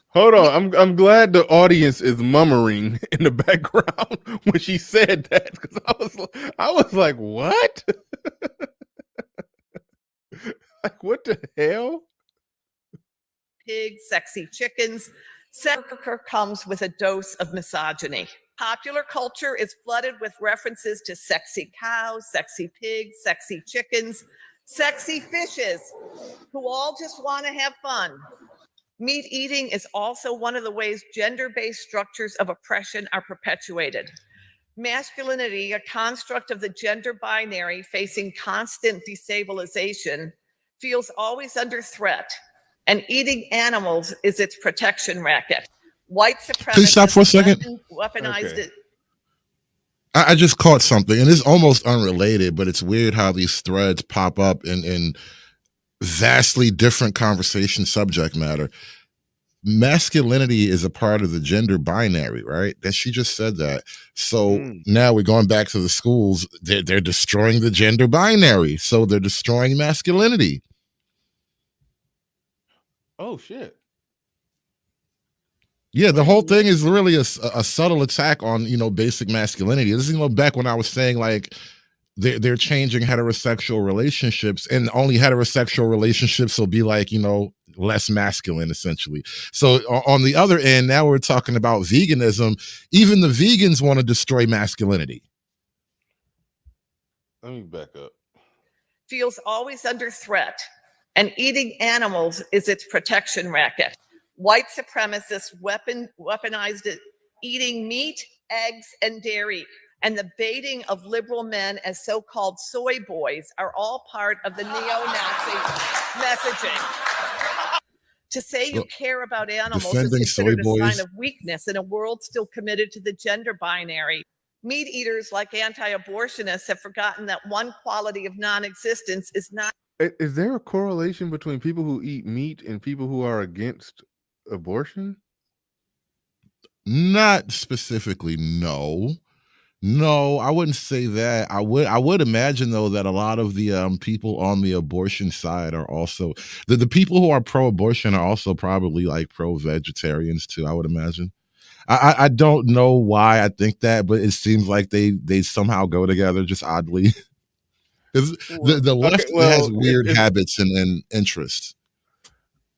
Speaker 1: Hold on, I'm glad the audience is murmuring in the background when she said that, because I was like, what? Like, what the hell?
Speaker 17: Pigs, sexy chickens. Hamburger comes with a dose of misogyny. Popular culture is flooded with references to sexy cows, sexy pigs, sexy chickens, sexy fishes, who all just want to have fun. Meat eating is also one of the ways gender-based structures of oppression are perpetuated. Masculinity, a construct of the gender binary facing constant destabilization, feels always under threat, and eating animals is its protection racket. White supremacists
Speaker 4: Can you stop for a second?
Speaker 17: weaponized it.
Speaker 4: I just caught something, and it's almost unrelated, but it's weird how these threads pop up in vastly different conversation subject matter. Masculinity is a part of the gender binary, right? That she just said that. So now we're going back to the schools. They're destroying the gender binary. So they're destroying masculinity.
Speaker 1: Oh shit.
Speaker 4: Yeah, the whole thing is really a subtle attack on, basic masculinity. This is, back when I was saying, like, they're changing heterosexual relationships, and only heterosexual relationships will be like, less masculine, essentially. So on the other end, now we're talking about veganism. Even the vegans want to destroy masculinity.
Speaker 1: Let me back up.
Speaker 17: Feels always under threat, and eating animals is its protection racket. White supremacists weaponized it, eating meat, eggs, and dairy, and the baiting of liberal men as so-called soy boys are all part of the neo-Nazi messaging. To say you care about animals is
Speaker 4: defending
Speaker 17: considered
Speaker 4: soy
Speaker 17: a
Speaker 4: boys.
Speaker 17: sign of weakness in a world still committed to the gender binary. Meat eaters like anti-abortionists have forgotten that one quality of non-existence is not.
Speaker 1: Is there a correlation between people who eat meat and people who are against abortion?
Speaker 4: Not specifically, no. No, I wouldn't say that. I would imagine, though, that a lot of the people on the abortion side are also the people who are pro-abortion are also probably like pro-vegetarians too, I would imagine. I don't know why I think that, but it seems like they somehow go together just oddly. The left has weird habits and interests.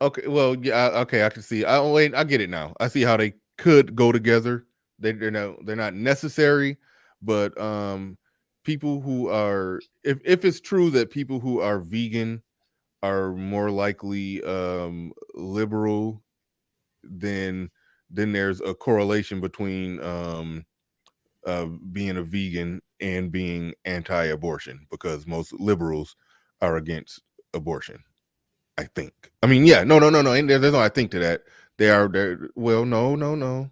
Speaker 1: Okay, well, yeah, okay, I can see. I get it now. I see how they could go together. They're not necessary, but people who are, if it's true that people who are vegan are more likely liberal, then there's a correlation between being a vegan and being anti-abortion, because most liberals are against abortion. I think. I mean, yeah, no. There's no I think to that. They're well, no.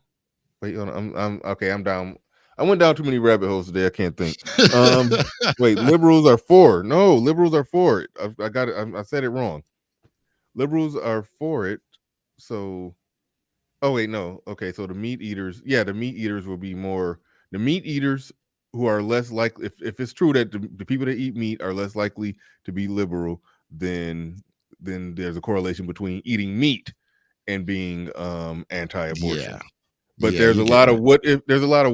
Speaker 1: Wait, I'm okay. I'm down. I went down too many rabbit holes today. I can't think. Wait, liberals are for. No, liberals are for it. I got it. I said it wrong. Liberals are for it. So, oh wait, no. Okay, so the meat eaters. Yeah, the meat eaters will be more. The meat eaters who are less likely. If it's true that the people that eat meat are less likely to be liberal, then there's a correlation between eating meat and being anti-abortion.
Speaker 4: Yeah.
Speaker 1: But
Speaker 4: Yeah,
Speaker 1: there's
Speaker 4: you
Speaker 1: a
Speaker 4: get
Speaker 1: lot
Speaker 4: that.
Speaker 1: of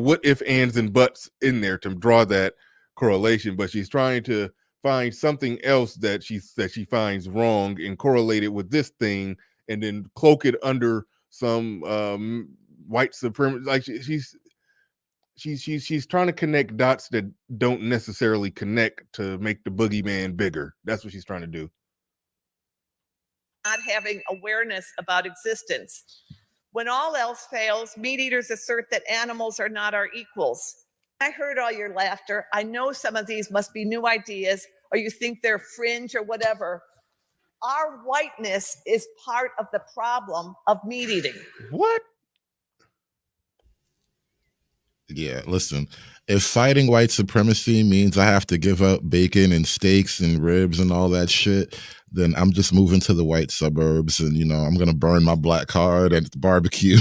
Speaker 1: what if, ands, and buts in there to draw that correlation. But she's trying to find something else that she finds wrong and correlate it with this thing, and then cloak it under some white supremacy. Like she's trying to connect dots that don't necessarily connect to make the boogeyman bigger. That's what she's trying to do.
Speaker 17: Not having awareness about existence. When all else fails, meat eaters assert that animals are not our equals. I heard all your laughter. I know some of these must be new ideas, or you think they're fringe or whatever. Our whiteness is part of the problem of meat eating.
Speaker 1: What?
Speaker 4: Yeah, listen. If fighting white supremacy means I have to give up bacon and steaks and ribs and all that shit, then I'm just moving to the white suburbs and I'm gonna burn my black card at the barbecue.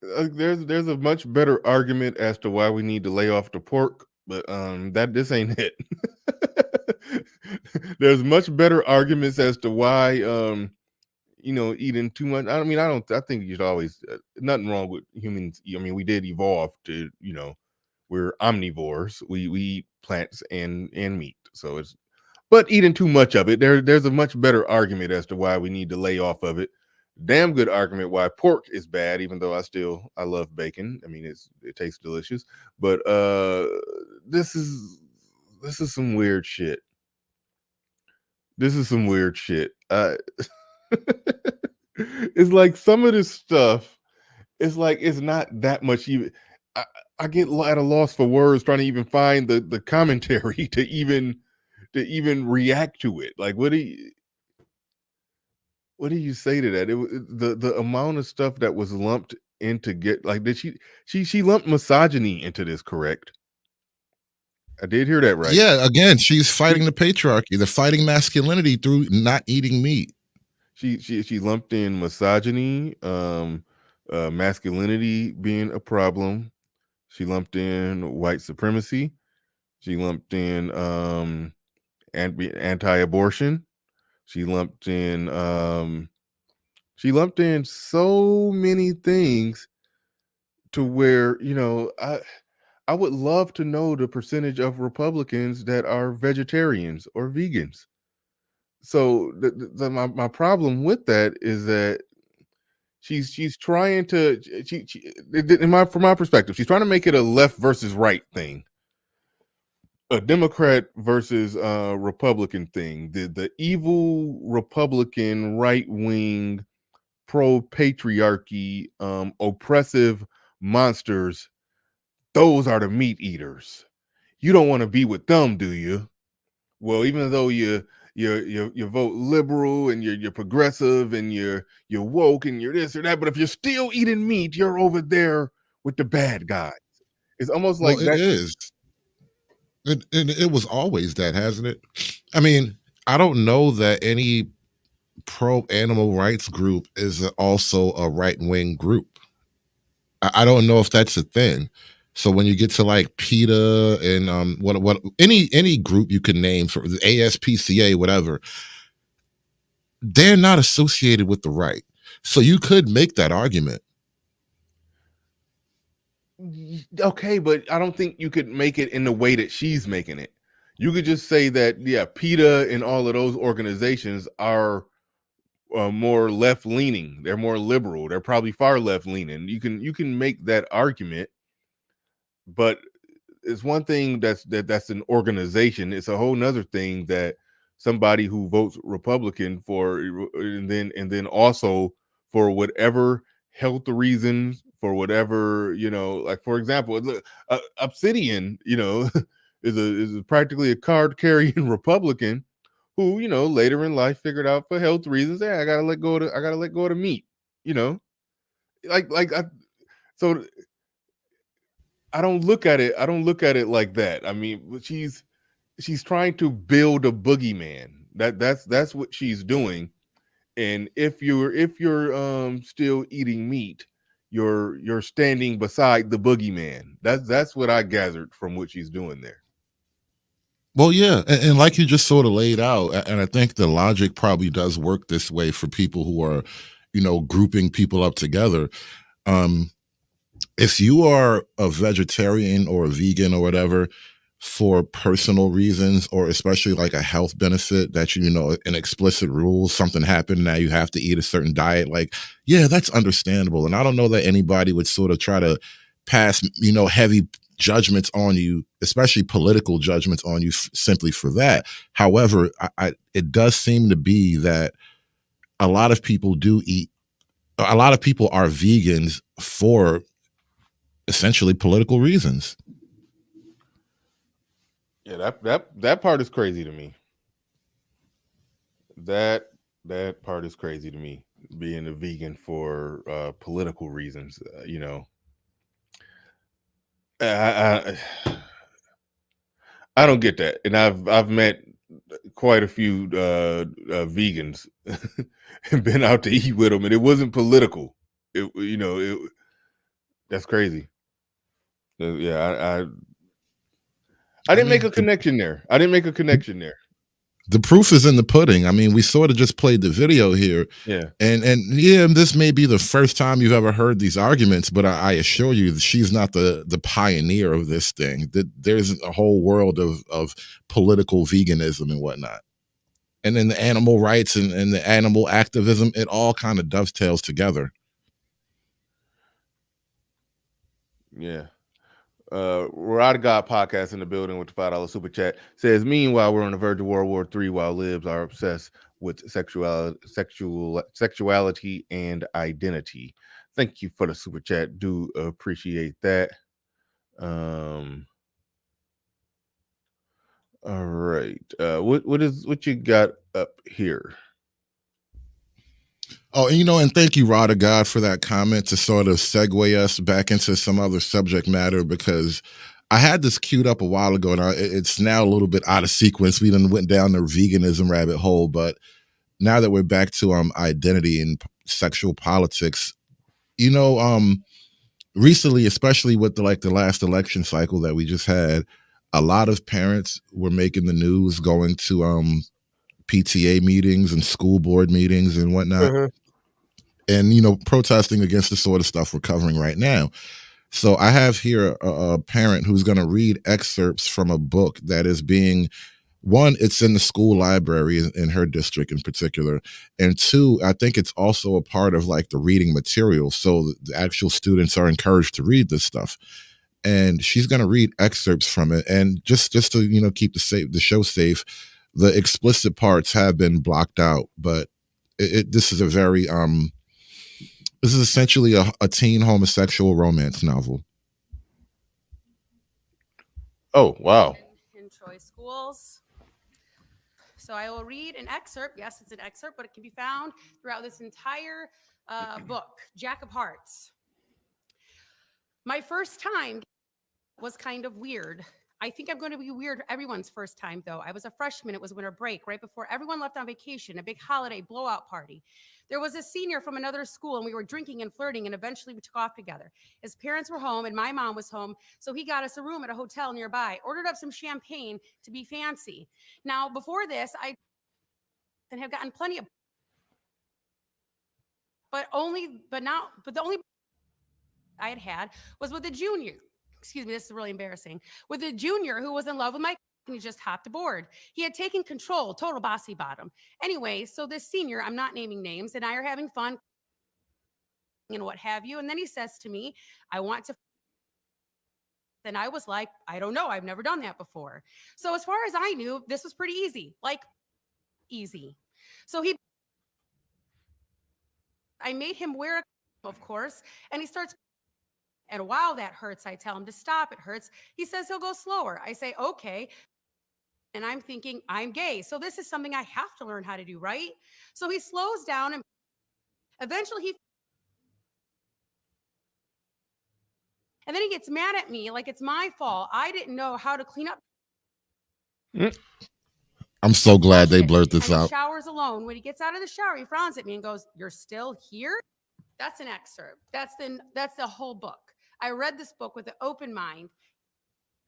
Speaker 1: There's a much better argument as to why we need to lay off the pork, but that this ain't it. There's much better arguments as to why eating too much. I think you should always nothing wrong with humans. I mean, we did evolve to we're omnivores. We eat plants and meat. So but eating too much of it, there's a much better argument as to why we need to lay off of it. Damn good argument why pork is bad, even though I love bacon. I mean, it tastes delicious, but this is some weird shit. This is some weird shit. It's like some of this stuff, it's like it's not that much even. I get at a loss for words trying to even find the commentary to even react to it. Like, what do you say to that? The amount of stuff that was lumped into did she lumped misogyny into this, correct? I did hear that right.
Speaker 4: Yeah, again, she's fighting the patriarchy. They're fighting masculinity through not eating meat.
Speaker 1: She lumped in misogyny, masculinity being a problem. She lumped in white supremacy. She lumped in anti-abortion. She lumped in so many things to where I would love to know the percentage of Republicans that are vegetarians or vegans. So my problem with that is that she's trying to from my perspective, she's trying to make it a left versus right thing, a Democrat versus Republican thing. The evil Republican right wing pro patriarchy oppressive monsters. Those are the meat eaters. You don't want to be with them, do you? Well, even though you vote liberal and you're progressive and you're woke and you're this or that, but if you're still eating meat, you're over there with the bad guys. It's almost like
Speaker 4: it is. It was always that, hasn't it? I mean, I don't know that any pro animal rights group is also a right wing group. I don't know if that's a thing. So when you get to like PETA and what any group you can name, for the ASPCA, whatever, they're not associated with the right. So you could make that argument.
Speaker 1: Okay, but I don't think you could make it in the way that she's making it. You could just say that, yeah, PETA and all of those organizations are more left leaning. They're more liberal. They're probably far left leaning. You can make that argument, but it's one thing that's an organization. It's a whole nother thing that somebody who votes Republican for, and then also for whatever health reasons, for whatever, like for example, Obsidian, is practically a card carrying Republican who, later in life figured out for health reasons, hey, I gotta let go of the meat, so I don't look at it like that. I mean, she's trying to build a boogeyman. That's what she's doing. And if you're still eating meat, you're standing beside the boogeyman. That's what I gathered from what she's doing there.
Speaker 4: Well, yeah, and like you just sort of laid out, and I think the logic probably does work this way for people who are, grouping people up together. If you are a vegetarian or a vegan or whatever for personal reasons, or especially like a health benefit that an explicit rule, something happened, now you have to eat a certain diet, like, yeah, that's understandable. And I don't know that anybody would sort of try to pass, heavy judgments on you, especially political judgments on you simply for that. However, it does seem to be that a lot of people are vegans for essentially political reasons.
Speaker 1: Yeah, that part is crazy to me. That part is crazy to me. being a vegan for political reasons. I don't get that, and I've met quite a few vegans and been out to eat with them, and it wasn't political. That's crazy. Yeah, I didn't make a connection there.
Speaker 4: The proof is in the pudding. I mean, we sort of just played the video here.
Speaker 1: Yeah.
Speaker 4: And yeah, this may be the first time you've ever heard these arguments, but I assure you that she's not the pioneer of this thing. That there's a whole world of political veganism and whatnot. And then the animal rights and the animal activism, it all kind of dovetails together.
Speaker 1: Yeah. Rod God podcast in the building with the $5 super chat says, meanwhile, we're on the verge of World War III while libs are obsessed with sexuality and identity. Thank you for the super chat. Do appreciate that. All right. What you got up here?
Speaker 4: Oh, and thank you, Rod of God, for that comment to sort of segue us back into some other subject matter, because I had this queued up a while ago, and it's now a little bit out of sequence. We done went down the veganism rabbit hole, but now that we're back to identity and sexual politics, recently, especially with the last election cycle that we just had, a lot of parents were making the news going to PTA meetings and school board meetings and whatnot. And, protesting against the sort of stuff we're covering right now. So I have here a parent who's going to read excerpts from a book that is being, one, it's in the school library in her district in particular. And two, I think it's also a part of the reading material. So the actual students are encouraged to read this stuff. And she's going to read excerpts from it. And just to, keep the show safe, the explicit parts have been blocked out. But this is a very, this is essentially a teen homosexual romance novel.
Speaker 1: Oh, wow.
Speaker 18: In Troy schools. So I will read an excerpt. Yes, it's an excerpt, but it can be found throughout this entire book, Jack of Hearts. My first time was kind of weird. I think I'm going to be weird everyone's first time, though. I was a freshman. It was winter break, right before everyone left on vacation, a big holiday blowout party. There was a senior from another school, and we were drinking and flirting, and eventually we took off together. His parents were home, and my mom was home, so he got us a room at a hotel nearby, ordered up some champagne to be fancy. Now, before this, I have gotten plenty of, but the only I had was with a junior. Excuse me, this is really embarrassing. With a junior who was in love with my, and he just hopped aboard. He had taken control, total bossy bottom. Anyway, so this senior, I'm not naming names, and I are having fun and what have you. And then he says to me, I want to. And I was like, I don't know. I've never done that before. So as far as I knew, this was pretty easy, easy. So I made him wear a, of course, and he starts. And wow, that hurts. I tell him to stop. It hurts. He says he'll go slower. I say, okay. And I'm thinking, I'm gay. So this is something I have to learn how to do, right? So he slows down and eventually and then he gets mad at me like it's my fault. I didn't know how to clean up.
Speaker 4: I'm so glad they blurred this
Speaker 18: and
Speaker 4: out.
Speaker 18: He showers alone. When he gets out of the shower, he frowns at me and goes, "You're still here?" That's an excerpt. That's the whole book. I read this book with an open mind.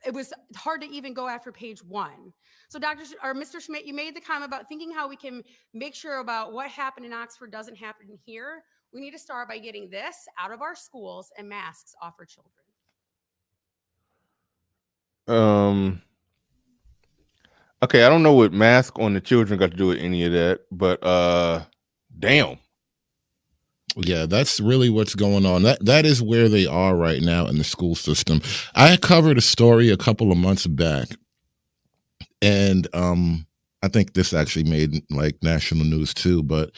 Speaker 18: It was hard to even go after page 1. So Mr. Schmidt, you made the comment about thinking how we can make sure about what happened in Oxford doesn't happen here. We need to start by getting this out of our schools and masks off our children.
Speaker 1: Okay, I don't know what mask on the children got to do with any of that, but damn.
Speaker 4: Yeah, that's really what's going on. That is where they are right now in the school system. I covered a story a couple of months back, and I think this actually made national news too, but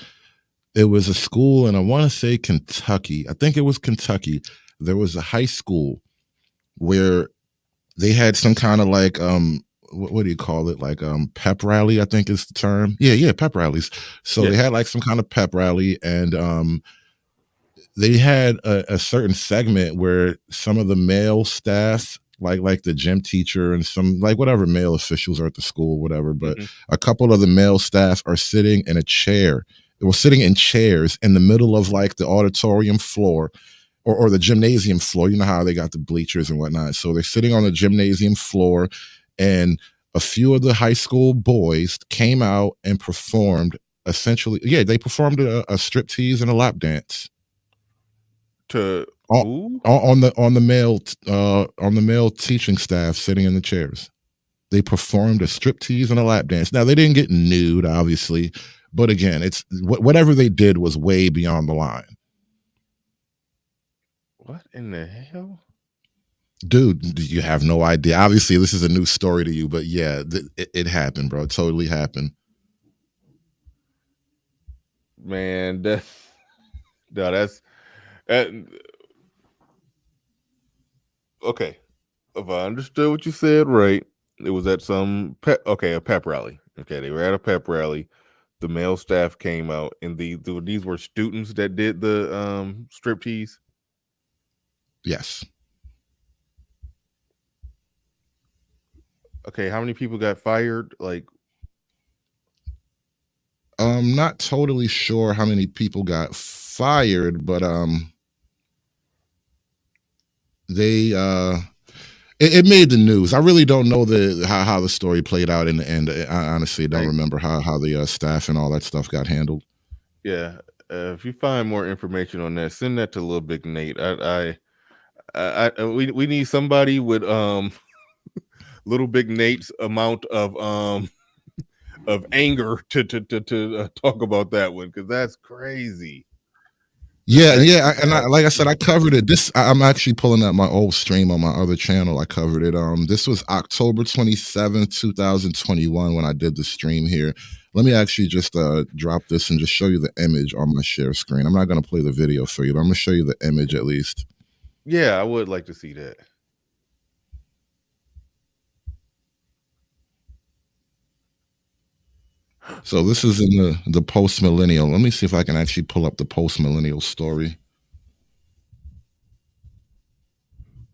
Speaker 4: it was a school, and I want to say Kentucky. I think it was Kentucky. There was a high school where they had some kind of what do you call it? Like pep rally, I think is the term. Yeah, pep rallies. So
Speaker 1: Yeah.
Speaker 4: they had like some kind of pep rally, and they had a certain segment where some of the male staff, like the gym teacher and some like whatever male officials are at the school, whatever, but a couple of the male staff are sitting in a chair. They were sitting in chairs in the middle of like the auditorium floor or the gymnasium floor. You know how they got the bleachers and whatnot. So they're sitting on the gymnasium floor, and a few of the high school boys came out and performed essentially. Yeah, they performed a striptease and a lap dance
Speaker 1: To
Speaker 4: on the male teaching staff sitting in the chairs. They performed a striptease and a lap dance. Now they didn't get nude, obviously, but again, it's whatever they did was way beyond the line.
Speaker 1: What in the hell?
Speaker 4: Dude, you have no idea. Obviously, this is a new story to you, but yeah, it happened, bro. It totally happened.
Speaker 1: Man, that's okay. If I understood what you said right, it was at some a pep rally. Okay, they were at a pep rally. The male staff came out, and these were students that did the striptease.
Speaker 4: Yes.
Speaker 1: Okay, how many people got fired? Like,
Speaker 4: I'm not totally sure how many people got fired, but they it made the news. I really don't know how the story played out in the end. I honestly don't remember how the staff and all that stuff got handled.
Speaker 1: yeah, if you find more information on that, send that to Little Big Nate. We need somebody with Little Big Nate's amount of anger to talk about that one, because that's crazy.
Speaker 4: Yeah, like I said, I covered it. I'm actually pulling up my old stream on my other channel. I covered it. This was October 27th, 2021 when I did the stream here. Let me actually just drop this and just show you the image on my share screen. I'm not going to play the video for you, but I'm going to show you the image at least.
Speaker 1: Yeah, I would like to see that.
Speaker 4: So this is in the post-millennial. Let me see if I can actually pull up the post-millennial story.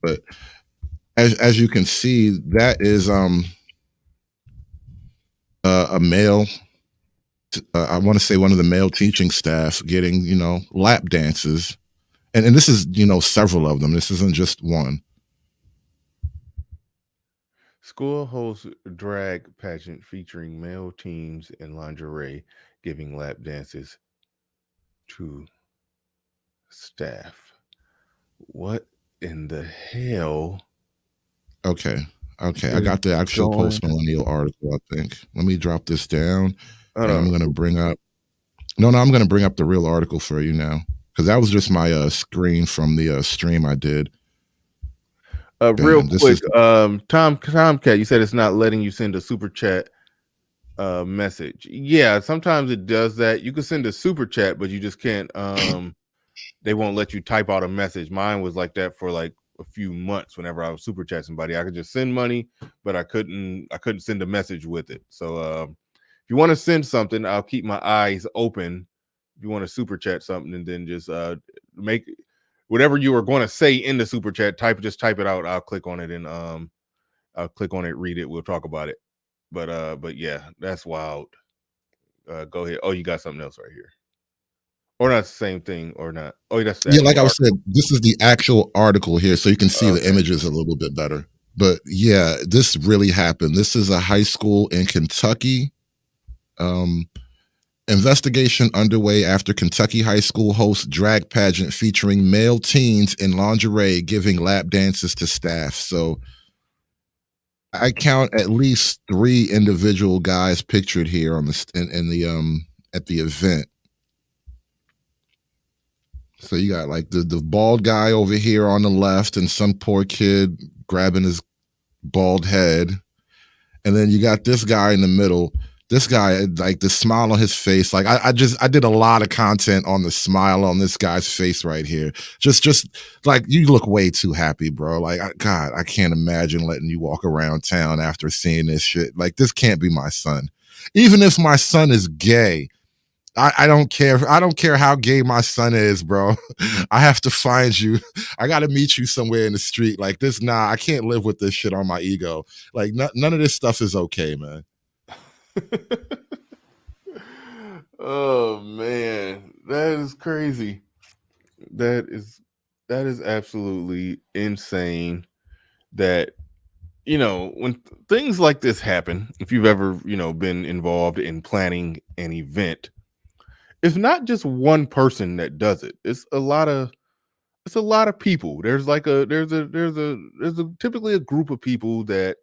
Speaker 4: But as you can see, that is a male. I want to say one of the male teaching staff getting lap dances, and this is several of them. This isn't just one.
Speaker 1: School hosts drag pageant featuring male teens in lingerie giving lap dances to staff. What in the hell?
Speaker 4: Okay. I got the actual post-millennial article, I think. Let me drop this down. And I'm going to bring up... No, I'm going to bring up the real article for you now. Because that was just my screen from the stream I did.
Speaker 1: Real quick, Tomcat, you said it's not letting you send a super chat message. Yeah, sometimes it does that. You can send a super chat, but you just can't. They won't let you type out a message. Mine was like that for like a few months. Whenever I was super chat somebody, I could just send money, but I couldn't send a message with it. So if you want to send something, I'll keep my eyes open. If you want to super chat something, and then just make whatever you are going to say in the super chat, just type it out. I'll click on it and I'll click on it, read it. We'll talk about it. But yeah, that's wild. Go ahead. Oh, you got something else right here. Or not the same thing or not. Oh, that's
Speaker 4: yeah, like I was saying, this is the actual article here, so you can see the images a little bit better. But yeah, this really happened. This is a high school in Kentucky. Investigation underway after Kentucky high school hosts drag pageant featuring male teens in lingerie giving lap dances to staff. So I count at least 3 individual guys pictured here on the at the event. So you got like the bald guy over here on the left and some poor kid grabbing his bald head. And then you got this guy in the middle. This guy, like the smile on his face, like I did a lot of content on the smile on this guy's face right here. Just like you look way too happy, bro. Like God, I can't imagine letting you walk around town after seeing this shit. Like this can't be my son. Even if my son is gay, I don't care. I don't care how gay my son is, bro. I have to find you. I got to meet you somewhere in the street. Like this, nah, I can't live with this shit on my ego. Like none of this stuff is okay, man.
Speaker 1: Oh man, that is crazy. That is absolutely insane. That when things like this happen, if you've ever been involved in planning an event, it's not just one person that does it. It's a lot of people. There's typically a group of people that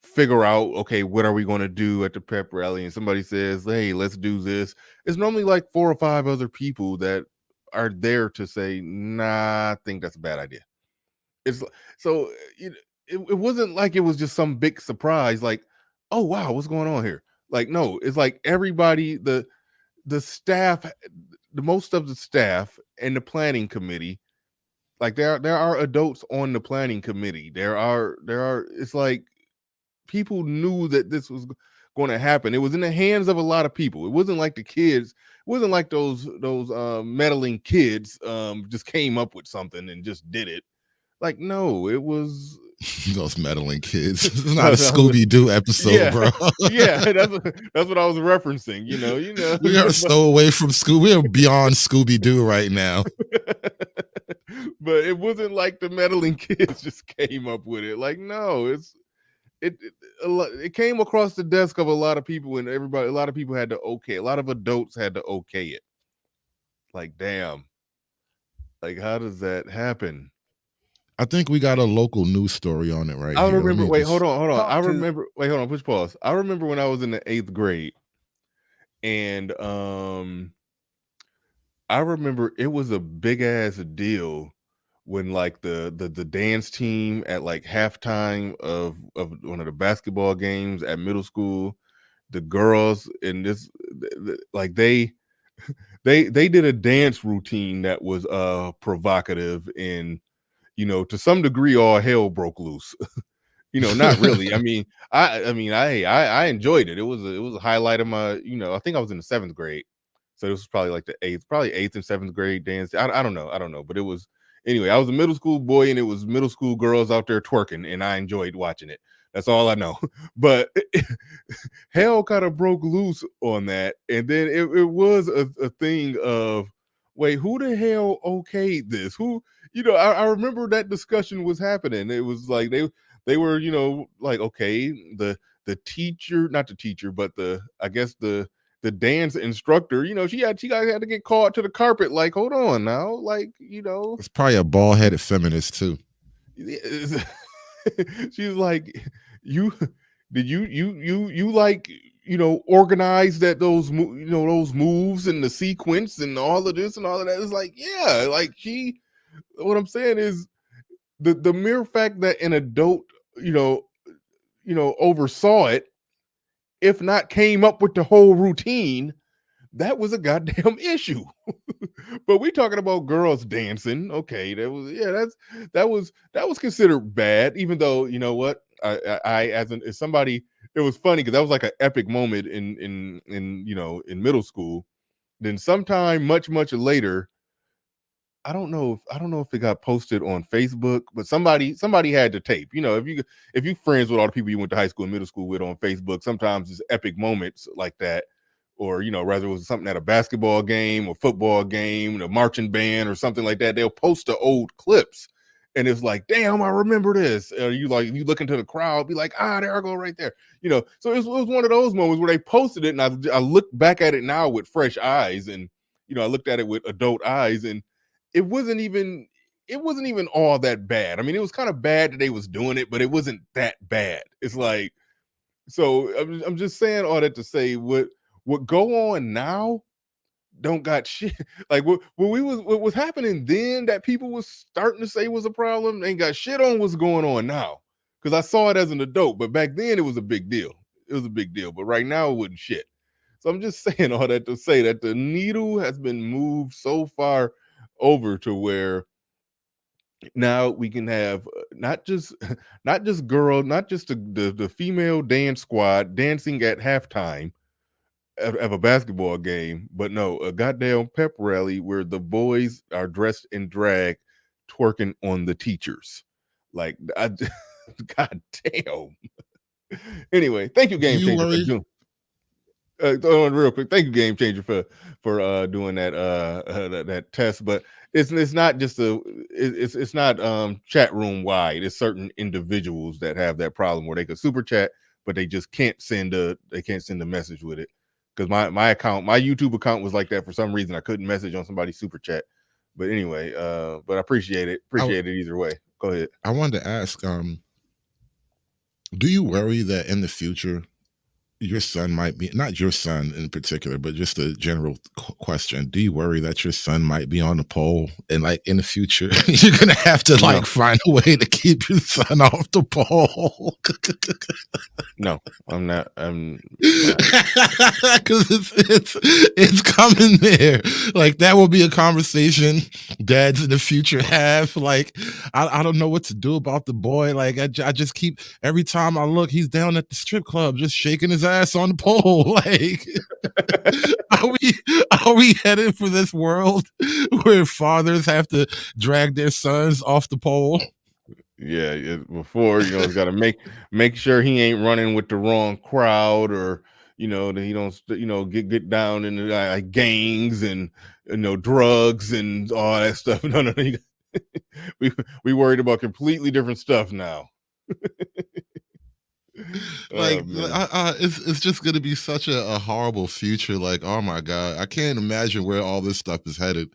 Speaker 1: figure out, okay, what are we going to do at the pep rally, and somebody says, hey, let's do this. It's normally like 4 or 5 other people that are there to say, nah, I think that's a bad idea. It's so it wasn't like it was just some big surprise, like, oh wow, what's going on here? Like, no, it's like everybody, the staff, the most of the staff and the planning committee, like there are adults on the planning committee. There are it's like people knew that this was going to happen. It was in the hands of a lot of people. It wasn't like the kids. It wasn't like those meddling kids just came up with something and just did it. Like, no, it was
Speaker 4: those meddling kids. It's not a Scooby-Doo episode,
Speaker 1: yeah,
Speaker 4: bro.
Speaker 1: Yeah, that's what I was referencing.
Speaker 4: We are so away from school. We are beyond Scooby-Doo right now.
Speaker 1: But it wasn't like the meddling kids just came up with it. Like, no, it came across the desk of a lot of people, and a lot of people had to okay. A lot of adults had to okay it. Like, damn. Like, how does that happen?
Speaker 4: I think we got a local news story on it right
Speaker 1: I
Speaker 4: here.
Speaker 1: remember. Wait, hold on. I remember. Wait, hold on. Push pause. I remember when I was in the 8th grade, and I remember it was a big ass deal when like the dance team at like halftime of one of the basketball games at middle school, the girls in this like they did a dance routine that was provocative, and to some degree all hell broke loose. Not really. I mean I enjoyed it. It was a highlight of my, I think I was in the 7th grade. So this was probably like the 8th and 7th grade dance. I don't know, but it was, anyway, I was a middle school boy, and it was middle school girls out there twerking, and I enjoyed watching it. That's all I know. But hell kind of broke loose on that, and then it was a thing of, wait, who the hell okayed this? Who, I remember that discussion was happening. It was like they were, like, okay, the teacher, not the teacher, but I guess the dance instructor, she had to get called to the carpet. Like, hold on now, like,
Speaker 4: it's probably a bald-headed feminist too.
Speaker 1: She's like, you like, organize that those moves and the sequence and all of this and all of that. It's like, yeah, like what I'm saying is the mere fact that an adult, oversaw it, if not came up with the whole routine, that was a goddamn issue. But we talking about girls dancing. Okay, that was considered bad, even though, you know what, I as somebody, it was funny because that was like an epic moment in middle school. Then sometime much later, I don't know if it got posted on Facebook, but somebody had the tape. If you friends with all the people you went to high school and middle school with on Facebook, sometimes it's epic moments like that, or rather it was something at a basketball game or football game, a marching band or something like that. They'll post the old clips, and it's like, damn, I remember this. You look into the crowd, be like, there I go right there. So it was one of those moments where they posted it, and I look back at it now with fresh eyes, and I looked at it with adult eyes, and it wasn't even all that bad. I mean, it was kind of bad that they was doing it, but it wasn't that bad. It's like, so I'm just saying all that to say what go on now don't got shit. Like what was happening then that people was starting to say was a problem, ain't got shit on what's going on now. Because I saw it as an adult, but back then it was a big deal. It was a big deal. But right now, it wasn't shit. So I'm just saying all that to say that the needle has been moved so far over to where now we can have not just not just the female dance squad dancing at halftime of a basketball game, but no, a goddamn pep rally where the boys are dressed in drag twerking on the teachers. Like, god damn. Anyway, thank you, Game
Speaker 4: you
Speaker 1: Changer,
Speaker 4: worry?
Speaker 1: for doing. Real quick, thank you, Game Changer, for doing that test. But it's not just it's not chat room wide. It's certain individuals that have that problem where they could super chat, but they just can't send a message with it. Because my YouTube account was like that for some reason. I couldn't message on somebody's super chat. But anyway, but I appreciate it. Appreciate it either way. Go ahead.
Speaker 4: I wanted to ask, do you worry that in the future your son might be, not your son in particular, but just a general question, do you worry that your son might be on the pole and like in the future you're gonna have to like find a way to keep your son off the pole?
Speaker 1: No, I'm not.
Speaker 4: Because it's coming there. Like that will be a conversation dads in the future have. Like I don't know what to do about the boy. Like I just keep, every time I look, he's down at the strip club just shaking his ass on the pole. Like are we headed for this world where fathers have to drag their sons off the pole?
Speaker 1: Yeah, before, it's got to make sure he ain't running with the wrong crowd, or that he don't get down in the gangs and drugs and all that stuff. No, we worried about completely different stuff now.
Speaker 4: Like it's just gonna be such a horrible future. Like, oh my god, I can't imagine where all this stuff is headed.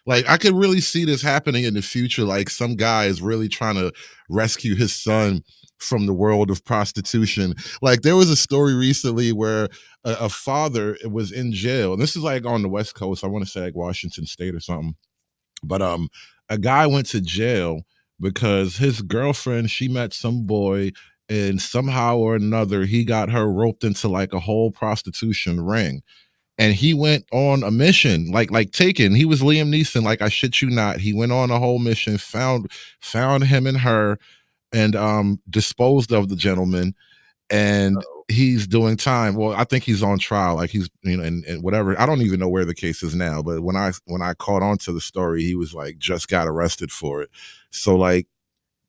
Speaker 4: Like I could really see this happening in the future. Like some guy is really trying to rescue his son from the world of prostitution. Like there was a story recently where a father was in jail, and this is like on the West Coast. I want to say like Washington State or something. But a guy went to jail because his girlfriend, she met some boy, and somehow or another he got her roped into like a whole prostitution ring. And he went on a mission, like Taken. He was Liam Neeson, like I shit you not. He went on a whole mission, found him and her, and disposed of the gentleman. And he's doing time. Well, I think he's on trial. Like he's, and whatever. I don't even know where the case is now. But when I caught on to the story, he was like just got arrested for it. So like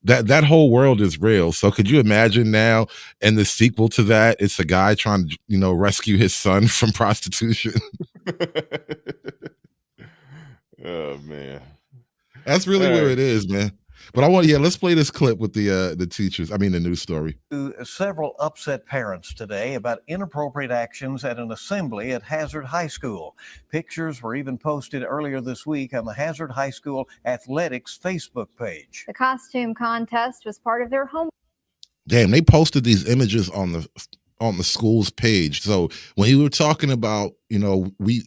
Speaker 4: that whole world is real. So could you imagine now, and the sequel to that, it's a guy trying to rescue his son from prostitution?
Speaker 1: Oh man,
Speaker 4: that's really where it is, man. But let's play this clip with the teachers. I mean, the news story.
Speaker 19: Several upset parents today about inappropriate actions at an assembly at Hazard High School. Pictures were even posted earlier this week on the Hazard High School athletics Facebook page.
Speaker 20: The costume contest was part of their home.
Speaker 4: Damn, they posted these images on the school's page. So when you were talking about,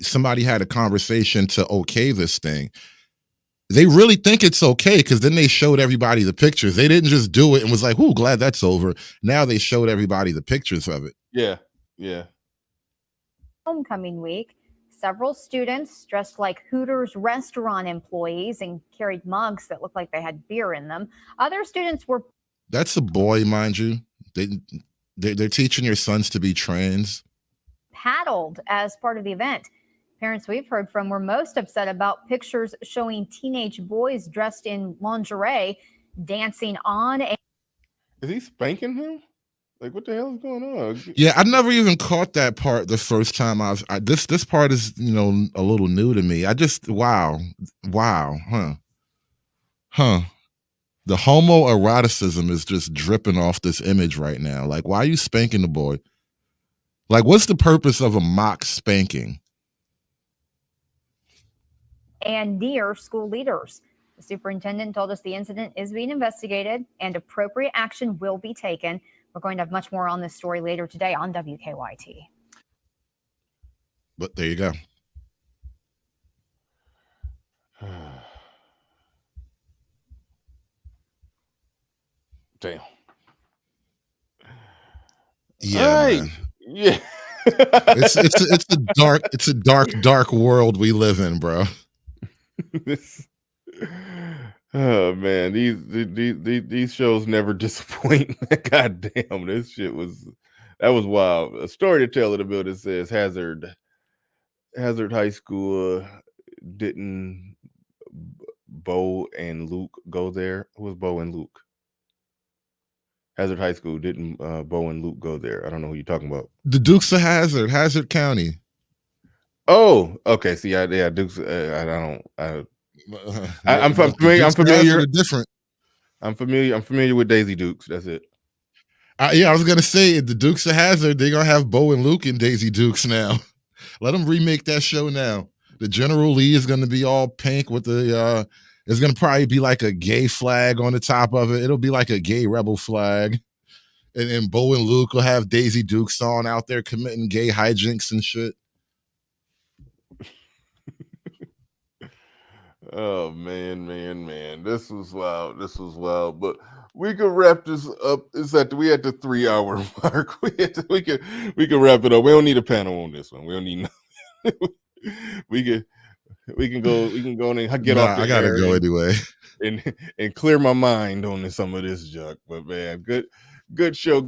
Speaker 4: somebody had a conversation to okay this thing, they really think it's okay, because then they showed everybody the pictures. They didn't just do it and was like, "Ooh, glad that's over." Now they showed everybody the pictures of it.
Speaker 1: Yeah.
Speaker 20: Homecoming week, several students dressed like Hooters restaurant employees and carried mugs that looked like they had beer in them. Other students were.
Speaker 4: That's a boy, mind you. They're teaching your sons to be trans.
Speaker 20: Paddled as part of the event. Parents we've heard from were most upset about pictures showing teenage boys dressed in lingerie dancing on a.
Speaker 1: Is he spanking him? Like, what the hell is going on?
Speaker 4: Yeah, I never even caught that part the first time this part is, a little new to me. I just, wow, huh. The homoeroticism is just dripping off this image right now. Like, why are you spanking the boy? Like, what's the purpose of a mock spanking?
Speaker 20: And near school leaders. The superintendent told us the incident is being investigated and appropriate action will be taken. We're going to have much more on this story later today on WKYT.
Speaker 4: But there you go.
Speaker 1: Damn.
Speaker 4: Yeah,
Speaker 1: hey,
Speaker 4: man.
Speaker 1: Yeah.
Speaker 4: It's a dark world we live in, bro.
Speaker 1: Oh man, these shows never disappoint. God damn, this shit that was wild. A story to tell in the building says Hazard High School didn't Bo and Luke go there. Who was Bo and Luke? Hazard High School didn't Bo and Luke go there. I don't know who you're talking about.
Speaker 4: The Dukes of Hazard County.
Speaker 1: Oh, okay. See, yeah, Dukes. I'm familiar.
Speaker 4: Different.
Speaker 1: I'm familiar with Daisy Dukes. That's it.
Speaker 4: Yeah, I was gonna say the Dukes of Hazard. They're gonna have Bo and Luke and Daisy Dukes now. Let them remake that show now. The General Lee is gonna be all pink with the. It's gonna probably be like a gay flag on the top of it. It'll be like a gay rebel flag, and Bo and Luke will have Daisy Dukes on out there committing gay hijinks and shit.
Speaker 1: Oh man, this was wild. But we could wrap this up. We at the 3-hour mark. We can wrap it up. We don't need a panel on this one. We don't need we can go and get off.
Speaker 4: I gotta go anyway.
Speaker 1: And clear my mind on some of this junk. But man, good show,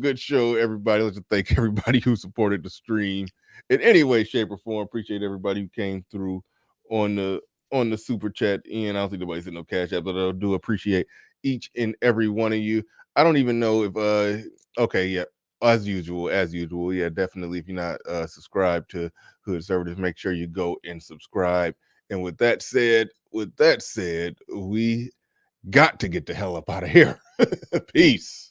Speaker 1: everybody. Let's just thank everybody who supported the stream in any way, shape, or form. Appreciate everybody who came through on the super chat. Ian, I don't think nobody's in no cash app, but I do appreciate each and every one of you. I don't even know if okay, yeah, as usual, yeah, definitely. If you're not subscribed to Hood Conservatives, make sure you go and subscribe. And with that said, we got to get the hell up out of here. Peace.